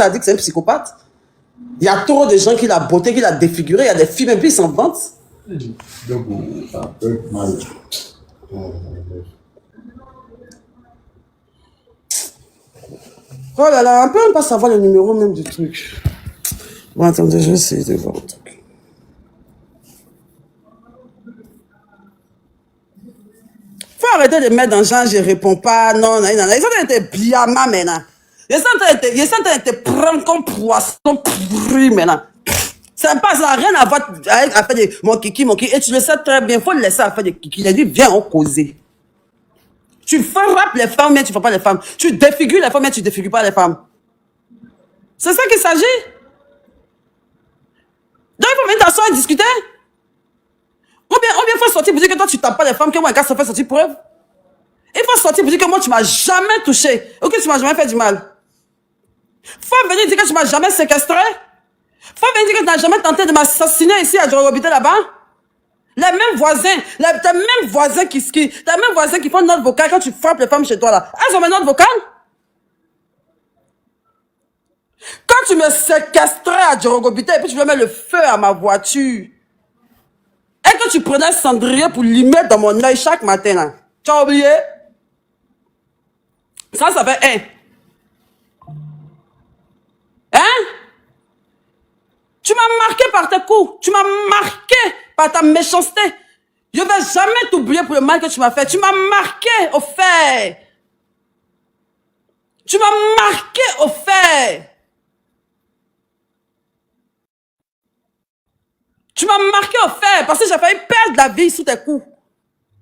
a dit que c'est un psychopathe. Il y a trop de gens qui l'ont beauté, qui l'ont défiguré. Il y a des filles, même plus, ils s'en vantent. Oh là là, on peut même pas savoir le numéro même du truc. Bon, attendez, je vais essayer de voir un truc. Faut arrêter de mettre dans le genre, je réponds pas, non, non, non. Ils sont en train de te biama maintenant. Ils sont en train de te prendre comme poisson pourri maintenant. C'est pas, ça n'a rien à voir avec affaire de mon kiki. Et tu le sais très bien, il faut le laisser à faire de kiki. Il a dit, viens, on causer. Tu frappes les femmes, mais tu ne frappes pas les femmes. Tu défigures les femmes, mais tu ne défigures pas les femmes. C'est ça qu'il s'agit. Donc, il faut venir t'asseoir et discuter. Ou bien il faut sortir pour dire que toi, tu ne tapes pas les femmes, que moi, un gars se fait sortir preuve. Il faut sortir pour dire que moi, tu ne m'as jamais touché. Ou que tu ne m'as jamais fait du mal. Il faut venir dire que tu ne m'as jamais séquestré. Il faut venir dire que tu n'as jamais tenté de m'assassiner ici à Djorobité là-bas. Les mêmes voisins, tes mêmes voisins qui font note vocale quand tu frappes les femmes chez toi là. Elles ont une note vocale. Quand tu me séquestrais à Djorobité et puis tu veux mettre le feu à ma voiture. Et que tu prenais cendrier pour l'y mettre dans mon œil chaque matin là. Tu as oublié? Ça fait un. Hein? Tu m'as marqué par tes coups. Tu m'as marqué par ta méchanceté. Je ne vais jamais t'oublier pour le mal que tu m'as fait. Tu m'as marqué au fait. Tu m'as marqué au fait. Tu m'as marqué au fait parce que j'ai failli perdre la vie sous tes coups.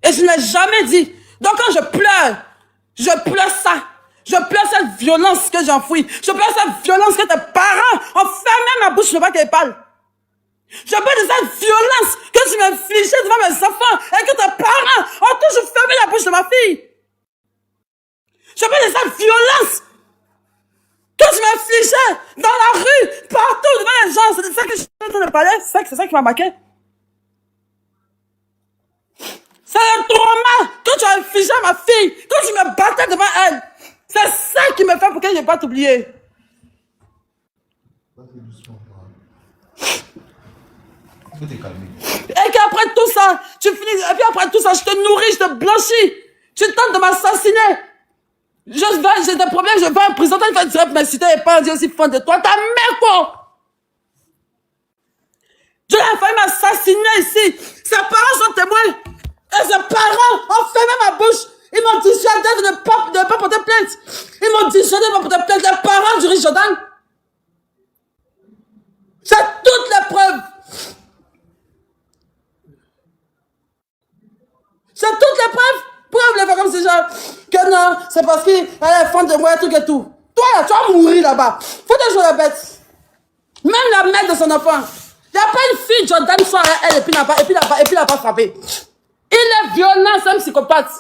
Et je ne l'ai jamais dit. Donc quand je pleure ça. Je pleure cette violence que j'enfouis. Je pleure cette violence que tes parents ont fermé ma bouche, je ne veux pas qu'elle parle. Je pleure de cette violence que tu m'infligeais devant mes enfants et que tes parents ont toujours fermé la bouche de ma fille. Je pleure de cette violence que tu m'infligeais dans la rue, partout, devant les gens. C'est de ça que je suis en train de parler. C'est ça qui m'a marqué. C'est le trauma que tu as infligé à ma fille, quand tu me battais devant elle. C'est ça qui me fait pour que je ne vais pas t'oublier. Et qu'après tout ça, tu finis, et puis après tout ça, je te nourris, je te blanchis. Tu tentes de m'assassiner. J'ai des problèmes, je vais en prison, tu vas direct m'inciter et pas dire aussi fond de toi. Ta mère quoi? Dieu a failli m'assassiner ici. Ses parents sont témoins. Et ses parents ont fermé ma bouche. Ils m'ont dissuadé de ne pas porter plainte. Ils m'ont dissuadé de ne pas porter plainte. Les parents du riche Jordan. J'ai toutes les preuves. J'ai toutes les preuves. Pourquoi vous les faites comme ces gens? Que non, c'est parce qu'elle est fan de moi et tout et tout. Toi là, tu vas mourir là-bas. Faut te jouer la bête. Même la mère de son enfant. Il n'y a pas une fille Jordan soit elle et puis n'a pas frappé. Il est violent, c'est un psychopathe.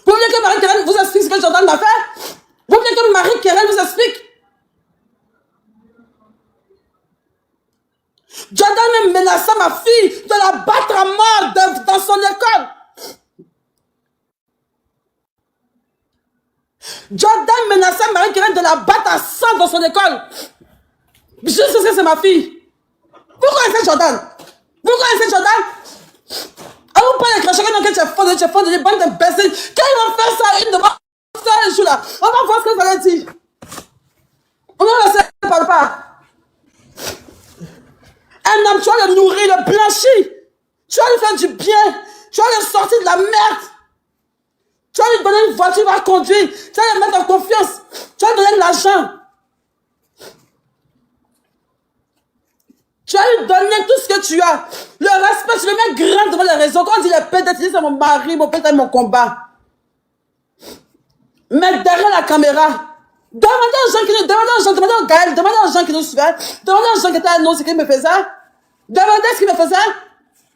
Vous voulez que Marie-Kérène vous explique ce que Jordan m'a fait? Vous voulez que Marie-Kérène vous explique? Jordan même menaçait ma fille de la battre à mort dans son école. Jordan menaçait Marie-Kérène de la battre à sang dans son école. Je sais que c'est ma fille. Vous connaissez Jordan? Vous connaissez Jordan? Ah, vous parlez de chacun que tu as fondé des bandes d'imbéciles. Quand ils vont faire ça, ils ne vont pas faire le jour là. On va voir ce que ça veut dire. On va laisser, ne parle pas. Un homme, tu vas le nourrir, le blanchir. Tu vas lui faire du bien. Tu vas le sortir de la merde. Tu vas lui donner une voiture, il va conduire. Tu vas le mettre en confiance. Tu vas lui donner de l'argent. Tu vas lui donner tout ce que tu as. Le respect, tu le mets grand devant les réseaux. Quand on dit les pères, tu dis c'est mon mari, mon père, c'est mon combat. Mais derrière la caméra, demandez aux gens qui nous, demandez aux Gaël, demandez aux gens qui nous suivaient, demandez aux gens qui étaient à nous, ce qu'ils me faisaient. Demandez ce qu'ils me faisaient.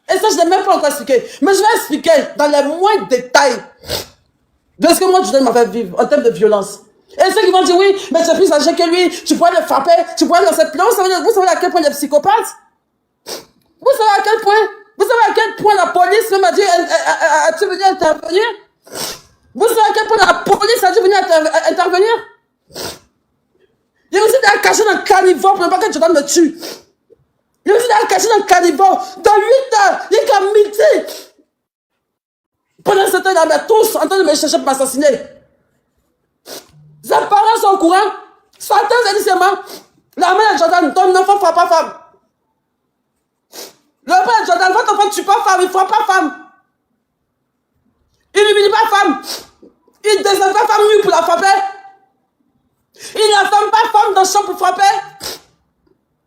Et ça, je n'ai même pas encore expliqué. Mais je vais expliquer dans les moindres détails de ce que moi, je m'a fait vivre en termes de violence. Et ceux qui vont dire oui, mais tu es plus âgé que lui, tu pourrais le frapper, tu pourrais le laisser pleurer. Vous savez à quel point il est psychopathe? Vous savez à quel point? Vous savez à quel point la police m'a dit, as-tu venu intervenir? Vous savez à quel point la police a dû venir intervenir? Il y a aussi des cachés dans le caniveau pour ne pas que Jordan me tue. Il y a aussi des cachés dans le caniveau. Dans 8 heures, il est qu'à midi. Pendant ce temps, il y avait tous en train de me chercher pour m'assassiner. Ses parents sont au courant. Satan, c'est dit seulement, la mère de Jordan, ton enfant ne frappe pas femme. Le père de Jordan, votre enfant ne tue pas femme, il ne frappe pas femme. Il n'humilie pas femme. Il ne descend pas femme nue pour la frapper. Il n'attend pas femme dans le champ pour frapper.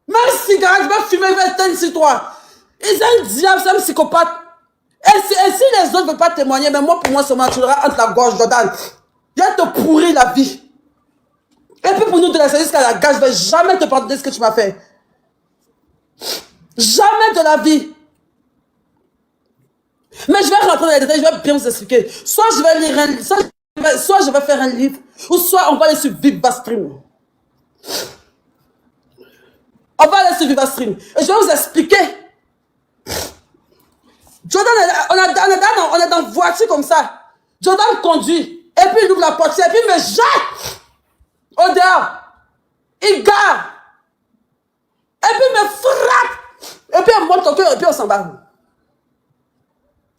Même cigarette, il va fumer, il va éteindre sur toi. Il est un diable, c'est un psychopathe. Et si les autres ne veulent pas témoigner, mais moi, pour moi, ça m'attirera entre la gorge, Jordan. Il va te pourrir la vie. Et puis pour nous de la service jusqu'à la gage, je ne vais jamais te pardonner ce que tu m'as fait. Jamais de la vie. Mais je vais rentrer dans les détails, je vais bien vous expliquer. Soit je vais lire un livre, soit je vais faire un livre, ou soit on va aller sur Vivastream. On va aller sur Vivastream. Et je vais vous expliquer. Jordan, on est dans une voiture comme ça. Jordan conduit. Et puis il ouvre la portière. Et puis il me jette au dehors. Il gare. Et puis il me frappe. Et puis il monte au cœur. Et puis on s'en va.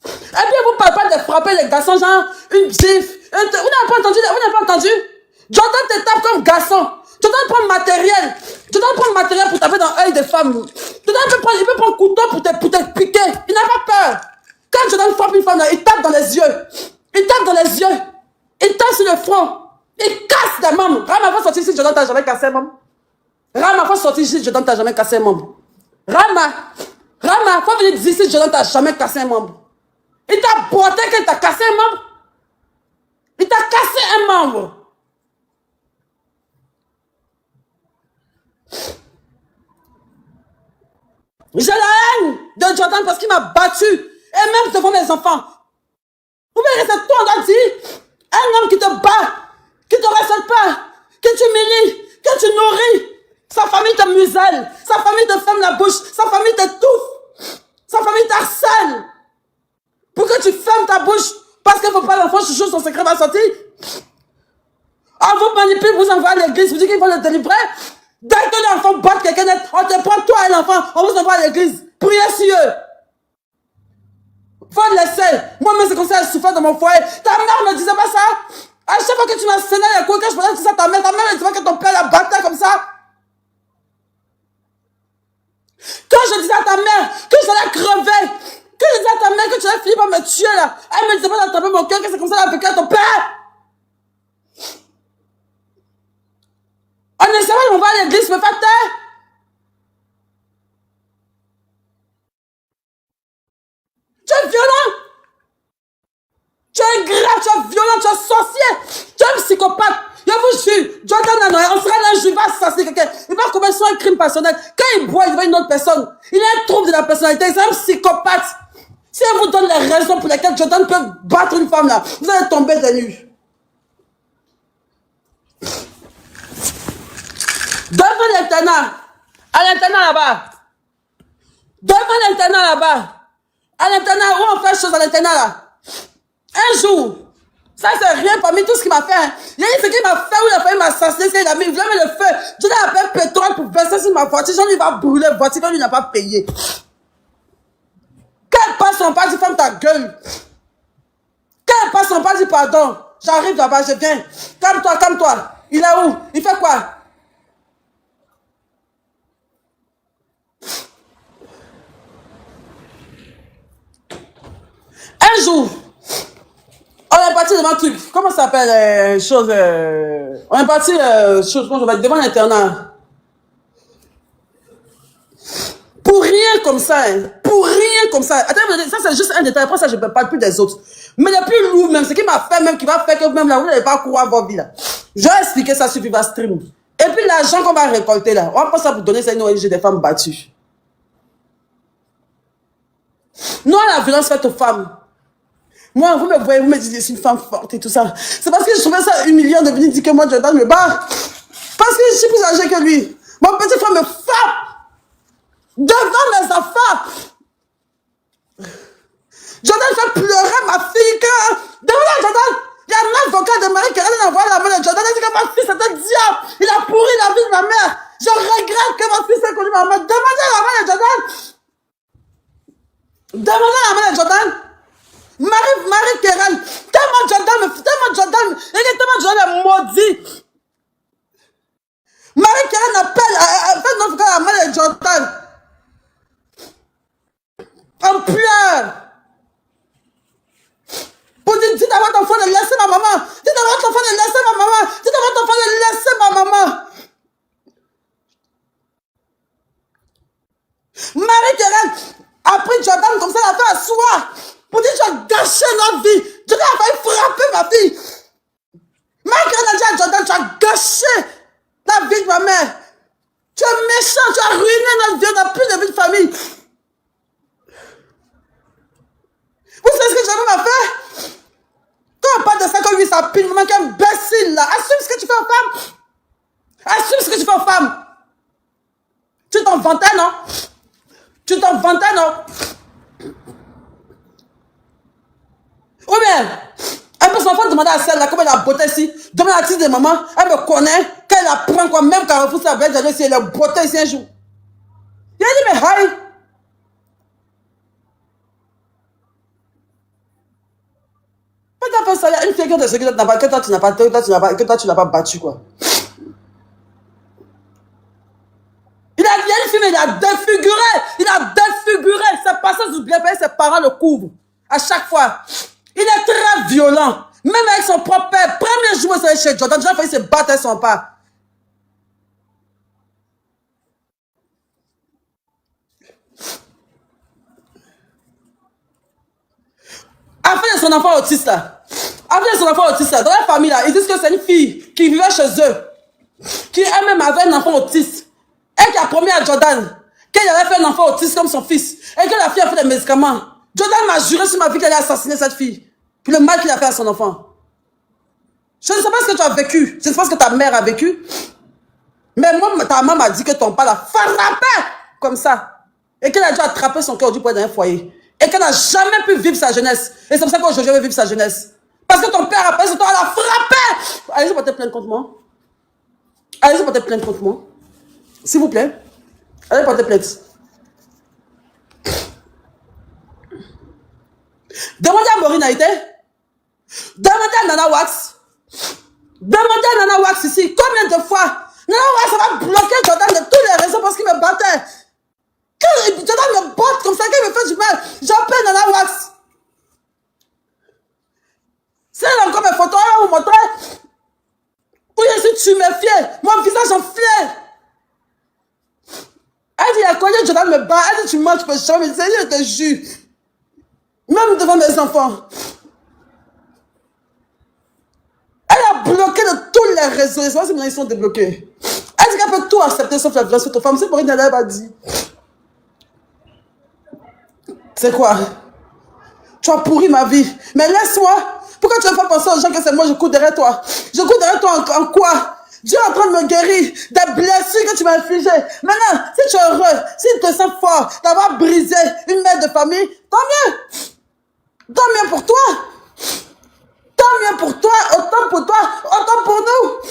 Et puis vous ne parlez pas de frapper les garçons, genre une gifle. Vous n'avez pas entendu? Vous n'avez pas entendu? Jordan te tape comme garçon. Jordan prend le matériel. Jordan prend le matériel pour taper dans l'œil des femmes. Jordan il peut prendre un couteau pour te piquer. Il n'a pas peur. Quand Jordan frappe une femme, il tape dans les yeux. Il tape dans les yeux. Il tape sur le front. Il casse des membres. Rama va sortir ici, Jordan t'a jamais cassé un membre. Rama va sortir ici, Jordan t'a jamais cassé un membre. Rama, faut venir dire ici, Jordan t'a jamais cassé un membre. Il t'a botté qu'il t'a cassé un membre. Il t'a cassé un membre. J'ai la haine de Jordan parce qu'il m'a battu. Et même devant mes enfants. Vous voyez, c'est toi, on a dit. Un homme qui te bat, qui te respecte pas, que tu humilies, que tu nourris. Sa famille te muselle. Sa famille te ferme la bouche. Sa famille t'étouffe. Sa famille t'harcèle. Pour que tu fermes ta bouche. Parce qu'il ne faut pas l'enfant chouchou, son secret va sortir. On vous manipule, vous envoie à l'église, vous dites qu'il faut le délivrer. Dès que l'enfant bat quelqu'un d'autre, on te prend toi et l'enfant, on vous envoie à l'église. Priez sur eux. Faut le laisser. Moi-même, c'est comme ça, je souffrais dans mon foyer. Ta mère ne disait pas ça. À chaque fois que tu m'as sonné les couilles, quand je parlais de ça, ta mère ne disait pas que ton père la battait comme ça. Quand je disais à ta mère que j'allais crever, que je disais à ta mère que tu allais finir par me tuer là, elle me disait pas d'attraper mon cœur, que c'est comme ça qu'elle a vécu à ton père. On essaie pas de m'envoyer à l'église, me faire taire. Tu es violent. Tu es ingrat, tu es violent, tu es sorcier. Tu es un psychopathe. Je vous jure, Jordan Hanoï, on sera là un jour, il va assassiner quelqu'un. Il va commettre un crime passionnel. Quand il boit, il voit une autre personne. Il a un trouble de la personnalité, c'est un psychopathe. Si elle vous donne les raisons pour lesquelles Jordan peut battre une femme là, vous allez tomber des nues. Devant l'internat, à l'internat là-bas. Devant l'internat là-bas. À l'internat, où on fait chose à l'internat là. Un jour, ça c'est rien parmi tout ce qu'il m'a fait. Hein. Il y a ce qu'il m'a fait où il a failli m'assassiner, il a mis, il voulait mettre le feu. Je lui ai appelé pétrole pour verser sur ma voiture. Jean, il va brûler la voiture quand il n'a pas payé. Quand elle passe, on passe, il ferme ta gueule. Quand elle passe, on passe, il pardon. J'arrive là-bas, je viens. Calme-toi, calme-toi. Il est où? Il fait quoi? Un jour, on est parti devant un truc. Comment ça s'appelle chose on est parti chose, je vais devant l'internat. Pour rien comme ça, hein. Pour rien comme ça. Attends, ça c'est juste un détail. Après ça, je ne parle plus des autres. Mais le plus lourd même, ce qui m'a fait même, qui va faire que même là, vous n'allez pas courir à votre vie là. Je vais expliquer ça sur Vivastream. Et puis l'argent qu'on va récolter là, on va pas ça pour donner ça à une ONG des femmes battues. Non à la violence faite aux femmes. Moi, vous me voyez, vous me dites, je suis une femme forte et tout ça. C'est parce que je trouvais ça humiliant de venir dire que moi, Jordan me bat. Parce que je suis plus âgée que lui. Mon petit frère me frappe. Devant mes enfants. Jordan fait pleurer ma fille que... Devant Jordan, il y l'éternel vocal de Marie-Karen a envoyé la main de Jordan. Elle dit que mon fils est un diable. Il a pourri la vie de ma mère. Je regrette que mon fils ait connu ma mère. Demandez à la main de Jordan. Demandez à la main de Jordan. Marie-Karen, tellement Jordan, il est tellement Jordan maudit. Marie-Karen appelle, fait notre frère à la main de Jordan. On pleure. Pour dire, dites à votre enfant de laisser ma maman. Dites à votre enfant de laisser ma maman. Dites à votre enfant de laisser ma maman. Marie-Karen a pris Jordan comme ça, elle a fait asseoir. Pour dire, tu as gâché notre vie. Jordan a failli frapper ma fille. Marie-Karen a dit à Jordan, tu as gâché la vie de ma mère. Tu es méchant, tu as ruiné notre vie, on n'a plus de vie de famille. Vous savez ce que Jordan a fait? Quand on parle de ça, quand lui ça pile, maman, qu'un imbécile là. Assume ce que tu fais aux femmes. Assume ce que tu fais aux femmes. Tu t'en vantais, non? Tu t'en vantais, non? Ou bien, elle peut s'en faire demander à celle-là, comme elle a beauté ici. Demander à la petite de maman, elle me connaît, qu'elle apprend quoi, même quand elle refuse sa belle, si elle a beauté ici un jour. Il a dit, mais hi. Ça, il y a une fille que toi tu n'as pas battu quoi. Il a une fille mais il a défiguré, c'est pas ça sous bien payé, ses parents le couvrent à chaque fois. Il est très violent, même avec son propre père. Premier jour où il chez Jordan, il a failli se battre avec son père. Après son enfant autiste là. Après son enfant autiste, dans la famille là, ils disent que c'est une fille qui vivait chez eux, qui elle-même avait un enfant autiste, et qui a promis à Jordan qu'elle avait fait un enfant autiste comme son fils, et que la fille a fait des médicaments. Jordan m'a juré sur ma vie qu'elle allait assassiner cette fille, pour le mal qu'il a fait à son enfant. Je ne sais pas ce que tu as vécu, je ne sais pas ce que ta mère a vécu, mais moi, ta maman m'a dit que ton père l'a frappé comme ça, et qu'elle a dû attraper son cœur du poids d'un foyer, et qu'elle n'a jamais pu vivre sa jeunesse, et c'est pour ça qu'aujourd'hui elle veut vivre sa jeunesse. Parce que ton père, après ce temps, elle a frappé. Allez-y porter plainte contre moi. Allez-y porter plainte contre moi. S'il vous plaît. Allez porter plainte. Demandez à Maureen Haïté. Demandez à Nana Wax. Demandez à Nana Wax ici. Combien de fois Nana Wax, ça va bloquer Jordan de tous les réseaux parce qu'il me battait. Quand Jordan me batte comme ça, qu'il me fait du mal, j'appelle Nana Wax. C'est là encore mes photos, elle va vous montrer où je suis tuméfié, mon visage enflé. Elle dit, elle connaît Jordan me bat, elle dit, tu mens, tu peux jamais, je te jure. Même devant mes enfants. Elle a bloqué de tous les réseaux, et c'est pas si maintenant ils sont débloqués. Elle dit qu'elle peut tout accepter sauf la violence sur ta femme. C'est pour une elle m'a dit. C'est quoi? Tu as pourri ma vie, mais laisse-moi. Pourquoi tu ne veux pas penser aux gens que c'est moi, je cours derrière toi? Je cours derrière toi en quoi? Dieu est en train de me guérir des blessures que tu m'as infligées. Maintenant, si tu es heureux, si tu te sens fort d'avoir brisé une mère de famille, tant mieux. Tant mieux pour toi. Tant mieux pour toi, autant pour toi, autant pour nous.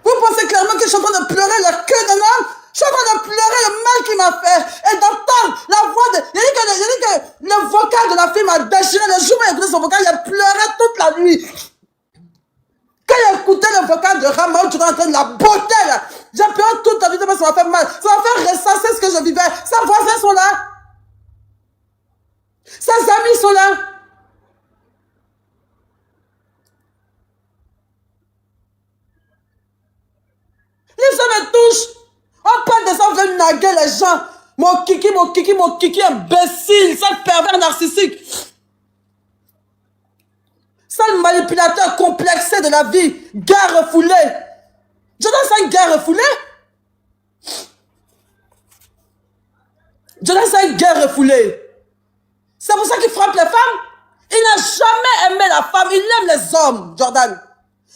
Vous pensez clairement que je suis en train de pleurer le cœur d'un homme? Je suis en train de pleurer le mal qu'il m'a fait et d'entendre la voix de... Il dit que le vocal de la fille m'a déchiré. Le jour où il écouté son vocal, il a pleuré toute la nuit. Quand il a écouté le vocal de Rama, tu es en train de la beauté là. J'ai pleuré toute la nuit, mais ça m'a fait mal. Ça m'a fait ressasser ce que je vivais. Ses voisins sont là. Ses amis sont là. Les gens me touchent. On parle de ça, on veut naguer les gens. Mon kiki, imbécile, sale pervers narcissique. Sale manipulateur complexé de la vie. Gars refoulé. Jordan, c'est un gars refoulé. Jordan, c'est un gars refoulé. C'est pour ça qu'il frappe les femmes. Il n'a jamais aimé la femme. Il aime les hommes, Jordan.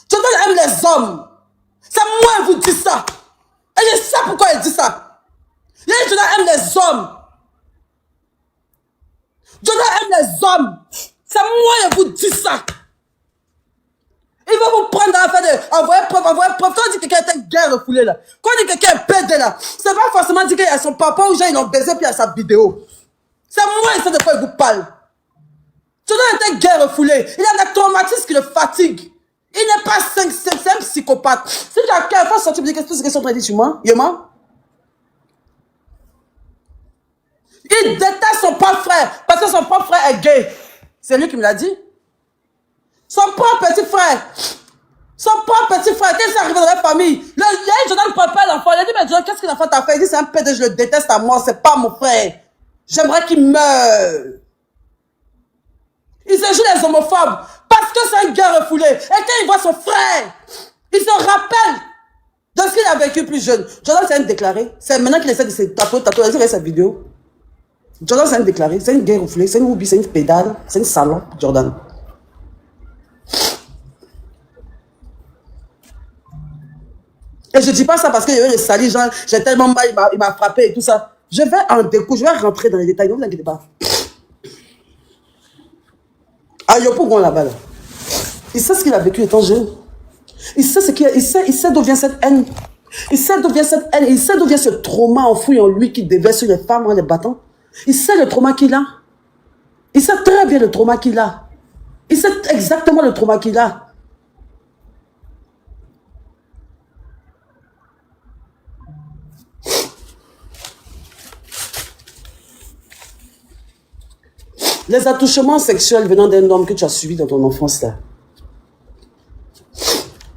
Jordan aime les hommes. C'est moi qui vous dis ça. Et je sais pourquoi il dit ça. Jordan aime les hommes. Jordan aime les hommes. C'est moi qui vous dis ça. Il va vous prendre à la fin de envoyer preuve. Quand on dit que quelqu'un est guerre refoulé là, quand on dit que quelqu'un est pédé là, c'est pas forcément dire qu'il y a son papa ou genre ils l'ont baisé puis il y a sa vidéo. C'est moi qui sais de quoi il vous parle. Jordan est un guerre refoulé. Il a des traumatismes qui le fatiguent. Il n'est pas c'est un psychopathe. Si tu as quelqu'un fois sorti, tu me dis qu'est-ce que c'est en train de dire sur moi? Yéma? Il déteste son propre frère parce que son propre frère est gay. C'est lui qui me l'a dit. Son propre petit frère. Son propre petit frère. Qu'est-ce qui est arrivé dans la famille? Jordan ne parle pas à l'enfant. Il a dit, mais Jordan, qu'est-ce que l'enfant t'a fait? Il dit, c'est un pédé, je le déteste à mort. C'est pas mon frère. J'aimerais qu'il meure. Il se joue les homophobes parce que c'est un gars refoulé. Et quand il voit son frère, il se rappelle de ce qu'il a vécu plus jeune. Jordan, c'est un déclaré. C'est maintenant qu'il essaie de se tatouer sa vidéo. Jordan, c'est un déclaré. C'est une guerre refoulée. C'est une oubli, c'est une pédale. C'est une salon, Jordan. Et je ne dis pas ça parce qu'il y avait le sali, genre, j'ai tellement mal, il m'a frappé et tout ça. Je vais en découvrir, je vais rentrer dans les détails, ne vous inquiétez pas. Ah, Yopougon là-bas, là. Il sait ce qu'il a vécu étant jeune. Il sait d'où vient cette haine. Il sait d'où vient cette haine. Il sait d'où vient ce trauma enfoui en lui qui déverse sur les femmes en les battant. Il sait le trauma qu'il a. Il sait très bien le trauma qu'il a. Il sait exactement le trauma qu'il a. Les attouchements sexuels venant d'un homme que tu as suivi dans ton enfance là.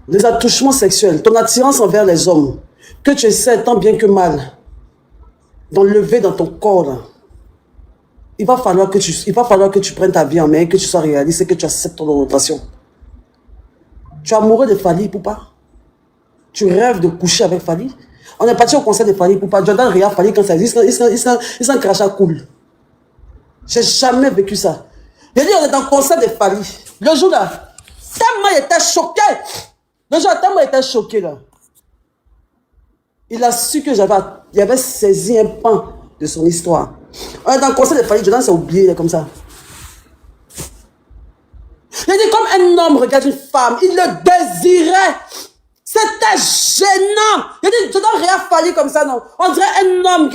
Les attouchements sexuels, ton attirance envers les hommes, que tu essaies tant bien que mal d'enlever dans ton corps là. Il va falloir que tu prennes ta vie en main, que tu sois réaliste et que tu acceptes ton orientation. Tu es amoureux de Fally Ipupa. Tu rêves de coucher avec Fally. On est parti au concert de Fally Ipupa. Jordan regarde Fally quand ça existe, il s'en crachat cool. J'ai jamais vécu ça. Je dis, on est dans le concert de Fally. Le jour là, tellement il était choqué. Le jour tellement il était choqué là. Il a su que il avait saisi un pan de son histoire. On est dans le concert de Fally, Jordan s'est oublié, il est comme ça. Il dit, comme un homme regarde une femme, il le désirait. C'était gênant. Il dit, Jordan regarde Fally comme ça, non. On dirait un homme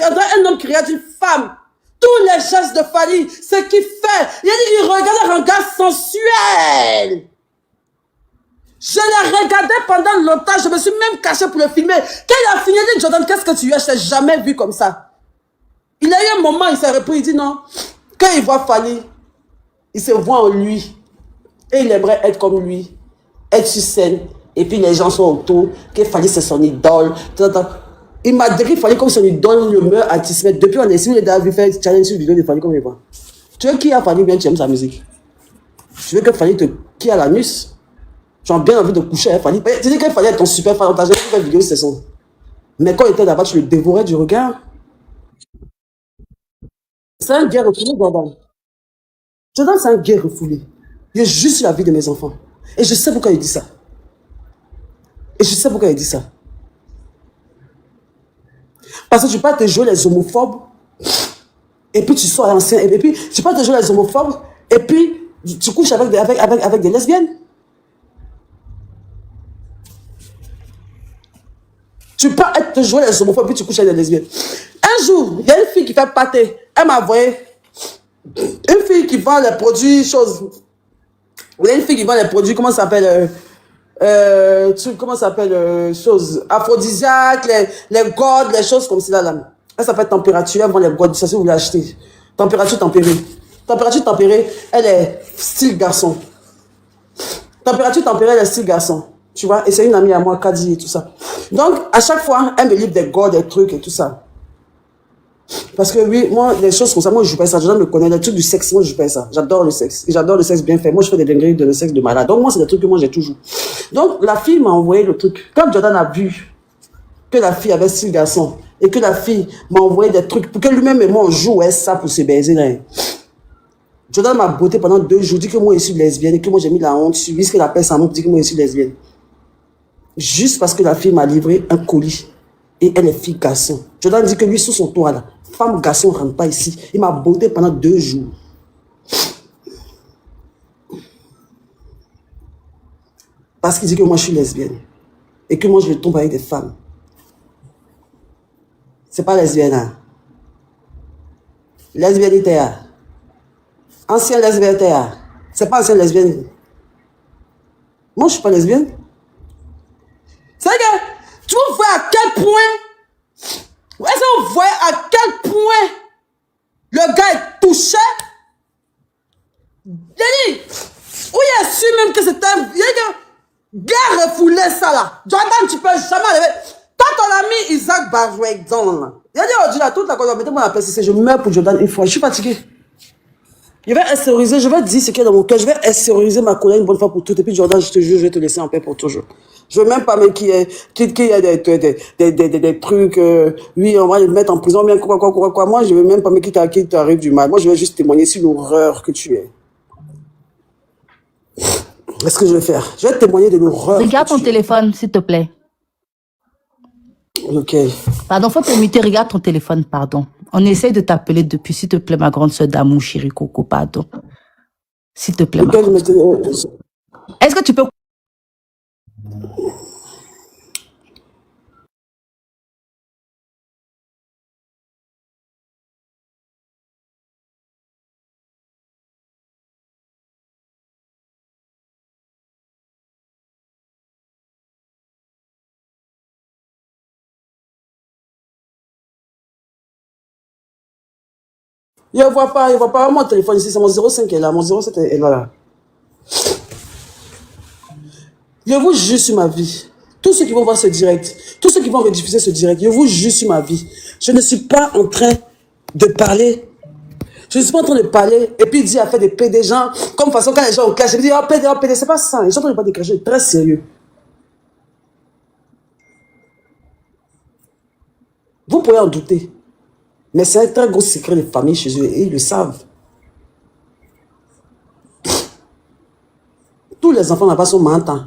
qui regarde une femme. Tous les gestes de Fally, ce qu'il fait. Il regarde un regard sensuel. Je l'ai regardé pendant longtemps. Je me suis même caché pour le filmer. Quand il a fini, il dit, Jordan, qu'est-ce que tu as? Je t'ai jamais vu comme ça. Il a eu un moment, il s'est repris, il dit non. Quand il voit Fally, il se voit en lui. Et il aimerait être comme lui. Être sur scène. Et puis les gens sont autour. Que Fally, c'est son idole. Il m'a décrit Fally comme son idole, le meilleur artiste. Mais depuis on est ici, il a vu faire challenge sur vidéo de Fally comme il voit. Tu veux qui a Fally bien, tu aimes sa musique. Tu veux que Fally qui a l'anus. Tu as bien envie de coucher avec Fally. Tu dis que Fally est ton super fan, on t'a jamais fait une vidéo, c'est son. Mais quand il était là-bas, tu le dévorais du regard. C'est un guerre refoulé, Jordan. Jordan, c'est un guerre refoulé. Il est juste la vie de mes enfants. Et je sais pourquoi il dit ça. Parce que tu peux te jouer les homophobes, et puis tu sors à l'ancien, et puis tu peux te jouer les homophobes, et puis tu couches avec des lesbiennes. Tu peux te jouer les homophobes, et puis tu couches avec des lesbiennes. Un jour, il y a une fille qui fait pâté. Elle m'a envoyé une fille qui vend les produits, choses. Il y a une fille qui vend les produits, comment ça s'appelle choses aphrodisiaques, les godes, les choses comme ça là. Elle s'appelle Température, elle vend les godes, ça si vous voulez acheter. Température tempérée. Température tempérée, elle est style garçon. Température tempérée, elle est style garçon. Tu vois, et c'est une amie à moi, Kadi et tout ça. Donc, à chaque fois, elle me livre des godes, des trucs et tout ça. Parce que oui, moi, les choses comme ça, moi, je joue pas ça. Je me connais, les trucs du sexe, moi, je joue pas ça. J'adore le sexe. Et j'adore le sexe bien fait. Moi, je fais des dingueries de le sexe de malade. Donc, moi, c'est des trucs que moi, j'ai toujours. Donc, la fille m'a envoyé le truc. Quand Jordan a vu que la fille avait 6 garçons et que la fille m'a envoyé des trucs pour que lui-même et moi, on jouait ça pour se baiser là. Jordan m'a botté pendant 2 jours, dit que moi, je suis lesbienne et que moi, j'ai mis la honte sur lui, ce qu'il appelle sa honte, dit que moi, je suis lesbienne. Juste parce que la fille m'a livré un colis. Et elle est fille garçon. Jordan dit que lui, sous son toit là, femme garçon ne rentre pas ici. Il m'a botté pendant 2 jours. Parce qu'il dit que moi, je suis lesbienne. Et que moi, je tombe avec des femmes. C'est pas lesbienne, hein. Lesbiennité, hein. Ancienne lesbiennité, hein. C'est pas ancienne lesbienne. Moi, je suis pas lesbienne. C'est vrai que tu vois à quel point, est-ce qu'on voit à quel point le gars est touché? Il dit, où il a su même que c'était un... Il dit, gars refoulé ça là. Jordan, tu peux jamais arriver. Quand ton ami Isaac Barjouedon, il a dit, oh Dieu, là, toute la chose, mettez-moi la place, je meurs pour Jordan une fois. Je suis fatigué. Je vais extérioriser, je vais dire ce qu'il y a dans mon cœur, je vais extérioriser ma colère une bonne fois pour toutes. Et puis Jordan, je te jure, je vais te laisser en paix pour toujours. Je veux même pas même qu'il y ait des trucs, oui, on va le mettre en prison, bien quoi. Moi, je veux même pas même qu'il t'arrive du mal. Moi, je vais juste témoigner sur l'horreur que tu es. Qu'est-ce que je vais faire? Je vais témoigner de l'horreur. Regarde ton téléphone, s'il te plaît. Ok. Pardon, faut te muter, regarde ton téléphone, pardon. On essaie de t'appeler depuis, s'il te plaît, ma grande soeur d'amour, chérie Coco, pardon. S'il te plaît, ma grande soeur. Est-ce que tu peux... Il ne voit pas mon téléphone ici, c'est mon 05 qui est là, mon 07 est là. Je vous jure sur ma vie, tous ceux qui vont voir ce direct, tous ceux qui vont rediffuser ce direct, je vous jure sur ma vie, je ne suis pas en train de parler, je ne suis pas en train de parler et puis dire à faire des gens, comme façon quand les gens ont clash, je me dis, oh PD, c'est pas ça, les gens ne sont pas déclencher, très sérieux. Vous pouvez en douter, mais c'est un très gros secret de famille chez eux et ils le savent. Tous les enfants là-bas sont mentants.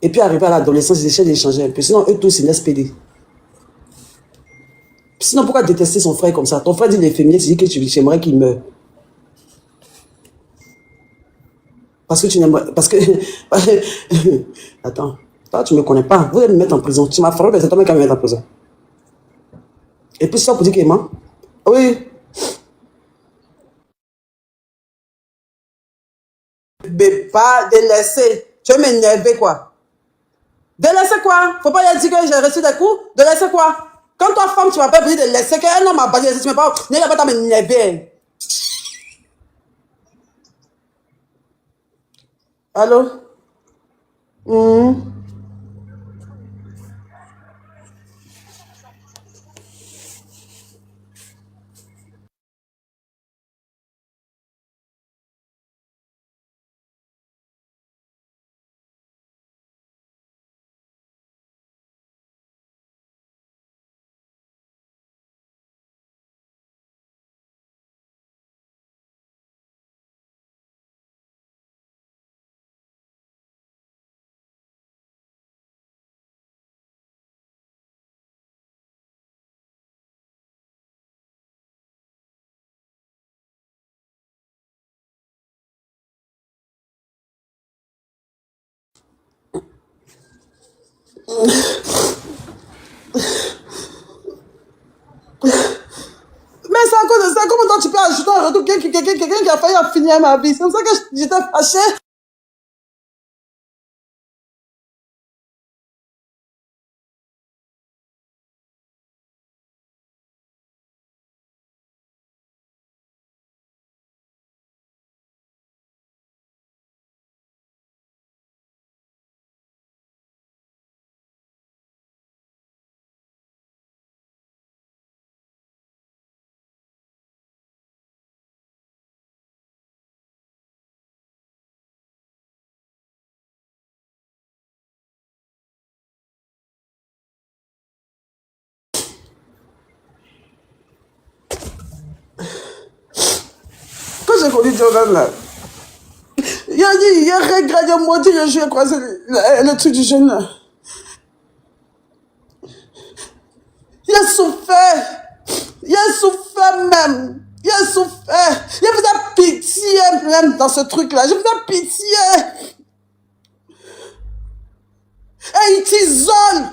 Et puis arrivé à l'adolescence, ils essaient d'échanger un peu. Sinon, eux tous, ils laissent péder. Sinon, pourquoi détester son frère comme ça? Ton frère dit il est féminin, tu dis que tu aimerais qu'il meure. Parce que tu n'aimerais... Parce que... Attends. Toi, tu ne me connais pas. Vous allez me mettre en prison. Tu m'as frappé, mais c'est toi qui vas me mettre en prison. Et puis, ça pour dire qu'il est mort. Oui. Mais pas de laisser. Tu veux m'énerver, quoi? De laisser quoi? Faut pas dire que j'ai reçu des coups? De laisser quoi? Quand toi, femme, tu m'as pas dit de laisser qu'un homme m'a pas dit de laisser, tu m'as pas... N'est pas m'énerver. Allô? Mais c'est à cause de ça, comment toi tu peux ajouter un retour quelqu'un qui a failli en finir ma vie? C'est comme ça que j'étais fâchée. Quand j'ai connu Jordan là, il a dit, il a regardé moi, je suis croisé le truc du jeune là. même. Il a souffert. Il faisait pitié même dans ce truc-là. Je faisais pitié. Et il t'isole.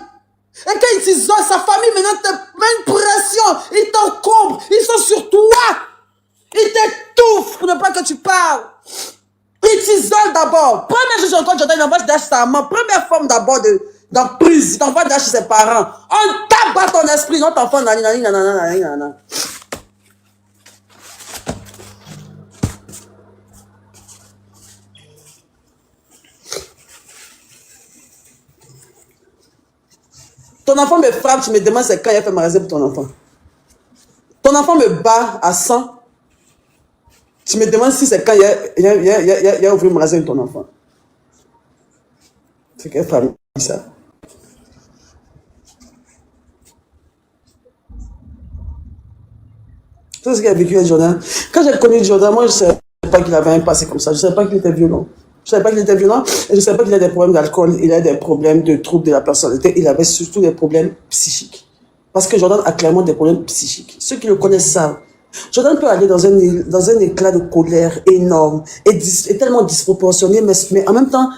Et quand il t'isole, sa famille maintenant te met une pression. Ils t'encombrent. Ils sont sur toi. Ils t'étouffent pour ne pas que tu parles. Ils t'isolent d'abord. Première chose, quand Jordan il envoie d'acheter sa maman. Première forme d'abord d'emprise. Il t'envoie d'acheter ses parents. On tape ton esprit. Notre enfant, nanana. Ton enfant me frappe, tu me demandes c'est quand il a fait magasin pour ton enfant. Ton enfant me bat à 100. Tu me demandes si c'est quand il a ouvert magasin pour ton enfant. C'est quelle famille ça? C'est ce qu'il a vécu avec Jordan. Quand j'ai connu Jordan, moi je ne savais pas qu'il avait un passé comme ça. Je ne savais pas qu'il était violent. Je ne savais pas qu'il était violent et je ne savais pas qu'il avait des problèmes d'alcool, il avait des problèmes de troubles de la personnalité, il avait surtout des problèmes psychiques. Parce que Jordan a clairement des problèmes psychiques. Ceux qui le connaissent savent. Jordan peut aller dans un éclat de colère énorme et tellement disproportionné, mais en même temps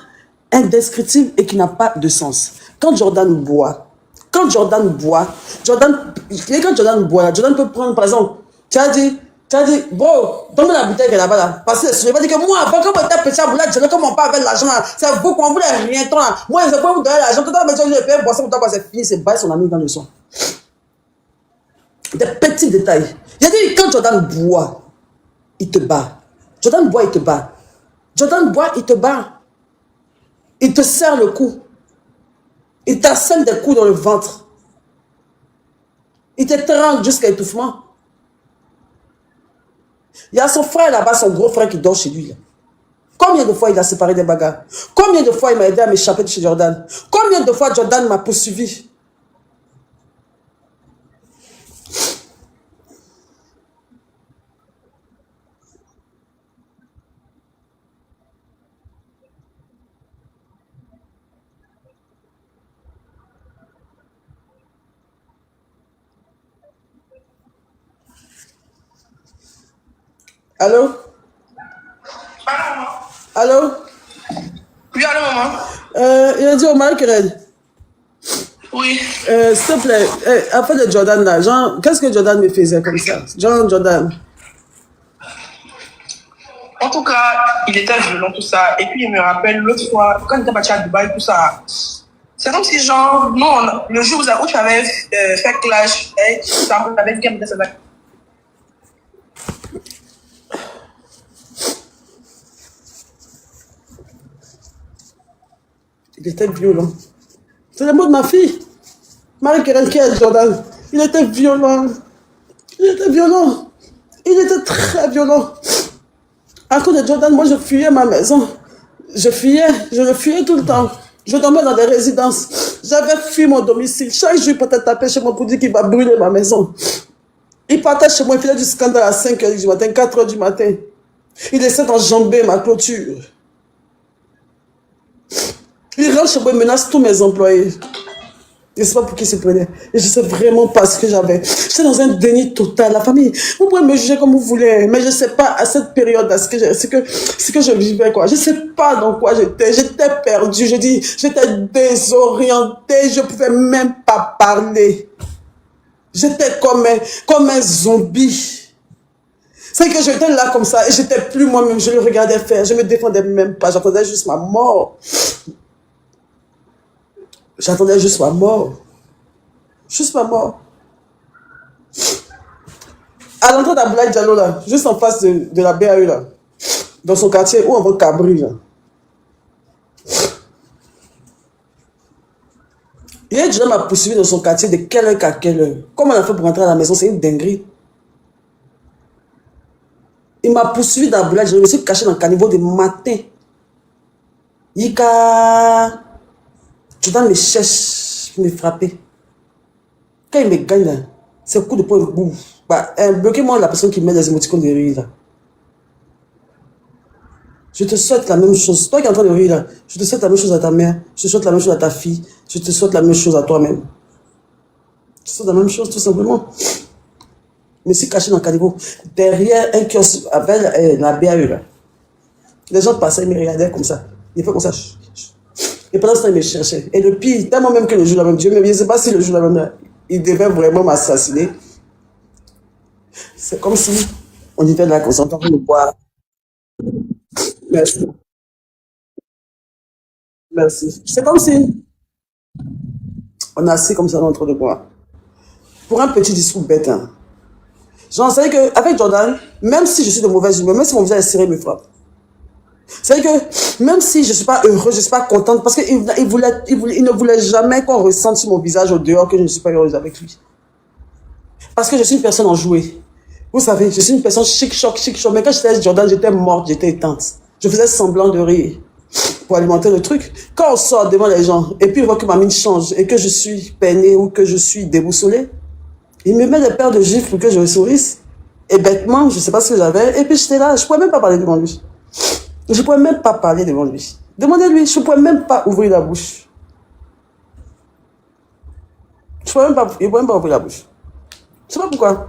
indescriptible et qui n'a pas de sens. Quand Jordan boit, Jordan peut prendre par exemple, tu as dit, bro, donne-moi la bouteille qui est là-bas là. Parce que je vais dire que moi, avant qu'on me petit à boulot, je ne commence pas avec l'argent là. C'est vous qu'on voulait rien tant là. Moi, je peux vous donner l'argent. Tout le temps, je vais faire boisson pour toi, c'est fini, c'est bail son ami dans le son. Des petits détails. Il a dit, quand Jordan boit, il te bat. Jordan boit, il te bat. Jordan boit, il te bat. Il te serre le cou. Il t'assène des coups dans le ventre. Il t'étrangle jusqu'à étouffement. Il y a son frère là-bas, son gros frère qui dort chez lui. Là. Combien de fois il a séparé des bagarres? Combien de fois il m'a aidé à m'échapper de chez Jordan? Combien de fois Jordan m'a poursuivi? Allô? Allô? Oui, allô, maman? Il a dit au mari Red. Oui. S'il te plaît, après de Jordan là, genre, qu'est-ce que Jordan me faisait comme ça? Jordan. En tout cas, il était violent, tout ça. Et puis, il me rappelle l'autre fois, quand il était parti à Dubaï, tout ça. C'est comme si, genre, non, le jour où tu avais fait clash, ça avait dit qu'elle me disait ça. Il était violent. C'est le mot de ma fille. Marie-Karen qui est Jordan. Il était violent. Il était violent. Il était très violent. À cause de Jordan, moi je fuyais ma maison. Je le fuyais tout le temps. Je dormais dans des résidences. J'avais fui mon domicile. Chaque jour, il partait taper chez moi pour dire qu'il va brûler ma maison. Il partait chez moi, il faisait du scandale à 5 h du matin, 4 h du matin. Il essaie d'enjamber ma clôture. Il rentre chez moi et menace tous mes employés. Je ne sais pas pour qui il se prenait. Et je ne sais vraiment pas ce que j'avais. J'étais dans un déni total. La famille, vous pouvez me juger comme vous voulez. Mais je ne sais pas à cette période-là ce que je vivais. Quoi. Je ne sais pas dans quoi j'étais. J'étais perdue. Je dis, j'étais désorientée. Je ne pouvais même pas parler. J'étais comme un zombie. C'est que j'étais là comme ça. Et j'étais plus moi-même. Je le regardais faire. Je ne me défendais même pas. J'attendais juste ma mort. J'attendais juste ma mort. Juste ma mort. À l'entrée d'Abdoulaye Diallo, là, juste en face de la BAE, là, dans son quartier, ou avant Cabri, là. Il a déjà m'a poursuivi dans son quartier de quelle heure à quelle heure. Comment on a fait pour rentrer à la maison? C'est une dinguerie. Il m'a poursuivi d'Abdoulaye Diallo. Je me suis caché dans le caniveau de matin. Yika. Jordan me cherche pour me frapper. Quand il me gagne, là, c'est un coup de poing, boum. Bah, bloquez-moi la personne qui met les émoticônes de rire, là. Je te souhaite la même chose. Toi qui es en train de rire, là, je te souhaite la même chose à ta mère. Je te souhaite la même chose à ta fille. Je te souhaite la même chose à toi-même. Je te souhaite la même chose, tout simplement. me suis caché dans le caniveau, derrière un kiosque avec la BAE là. Les gens passaient, ils me regardaient comme ça. Ils faisaient comme ça. Et pendant ce temps, ils me cherchaient. Et le pire, tellement même que le jour là même, Dieu même, je ne sais pas si le jour là même, il devait vraiment m'assassiner. C'est comme si on était là, qu'on s'entendait le boire. Merci. Merci. C'est comme si on est assis comme ça dans notre de bois. Pour un petit discours bête, hein. J'en sais qu'avec Jordan, même si je suis de mauvaise humeur, même si mon visage est serré, il me frappe. C'est que même si je ne suis pas heureuse, je ne suis pas contente, parce qu'il il ne voulait jamais qu'on ressente sur mon visage au dehors que je ne suis pas heureuse avec lui. Parce que je suis une personne enjouée. Vous savez, je suis une personne chic-choc. Mais quand j'étais avec Jordan, j'étais morte, j'étais éteinte. Je faisais semblant de rire pour alimenter le truc. Quand on sort devant les gens, et puis on voit que ma mine change, et que je suis peinée ou que je suis déboussolée, il me met des paires de gifles pour que je sourisse. Et bêtement, je ne sais pas ce que j'avais, et puis j'étais là, je ne pouvais même pas parler devant lui. Je ne pouvais même pas parler devant lui. Demandez-lui, je ne pouvais même pas ouvrir la bouche. Je ne pouvais même pas ouvrir la bouche. Je ne sais pas pourquoi.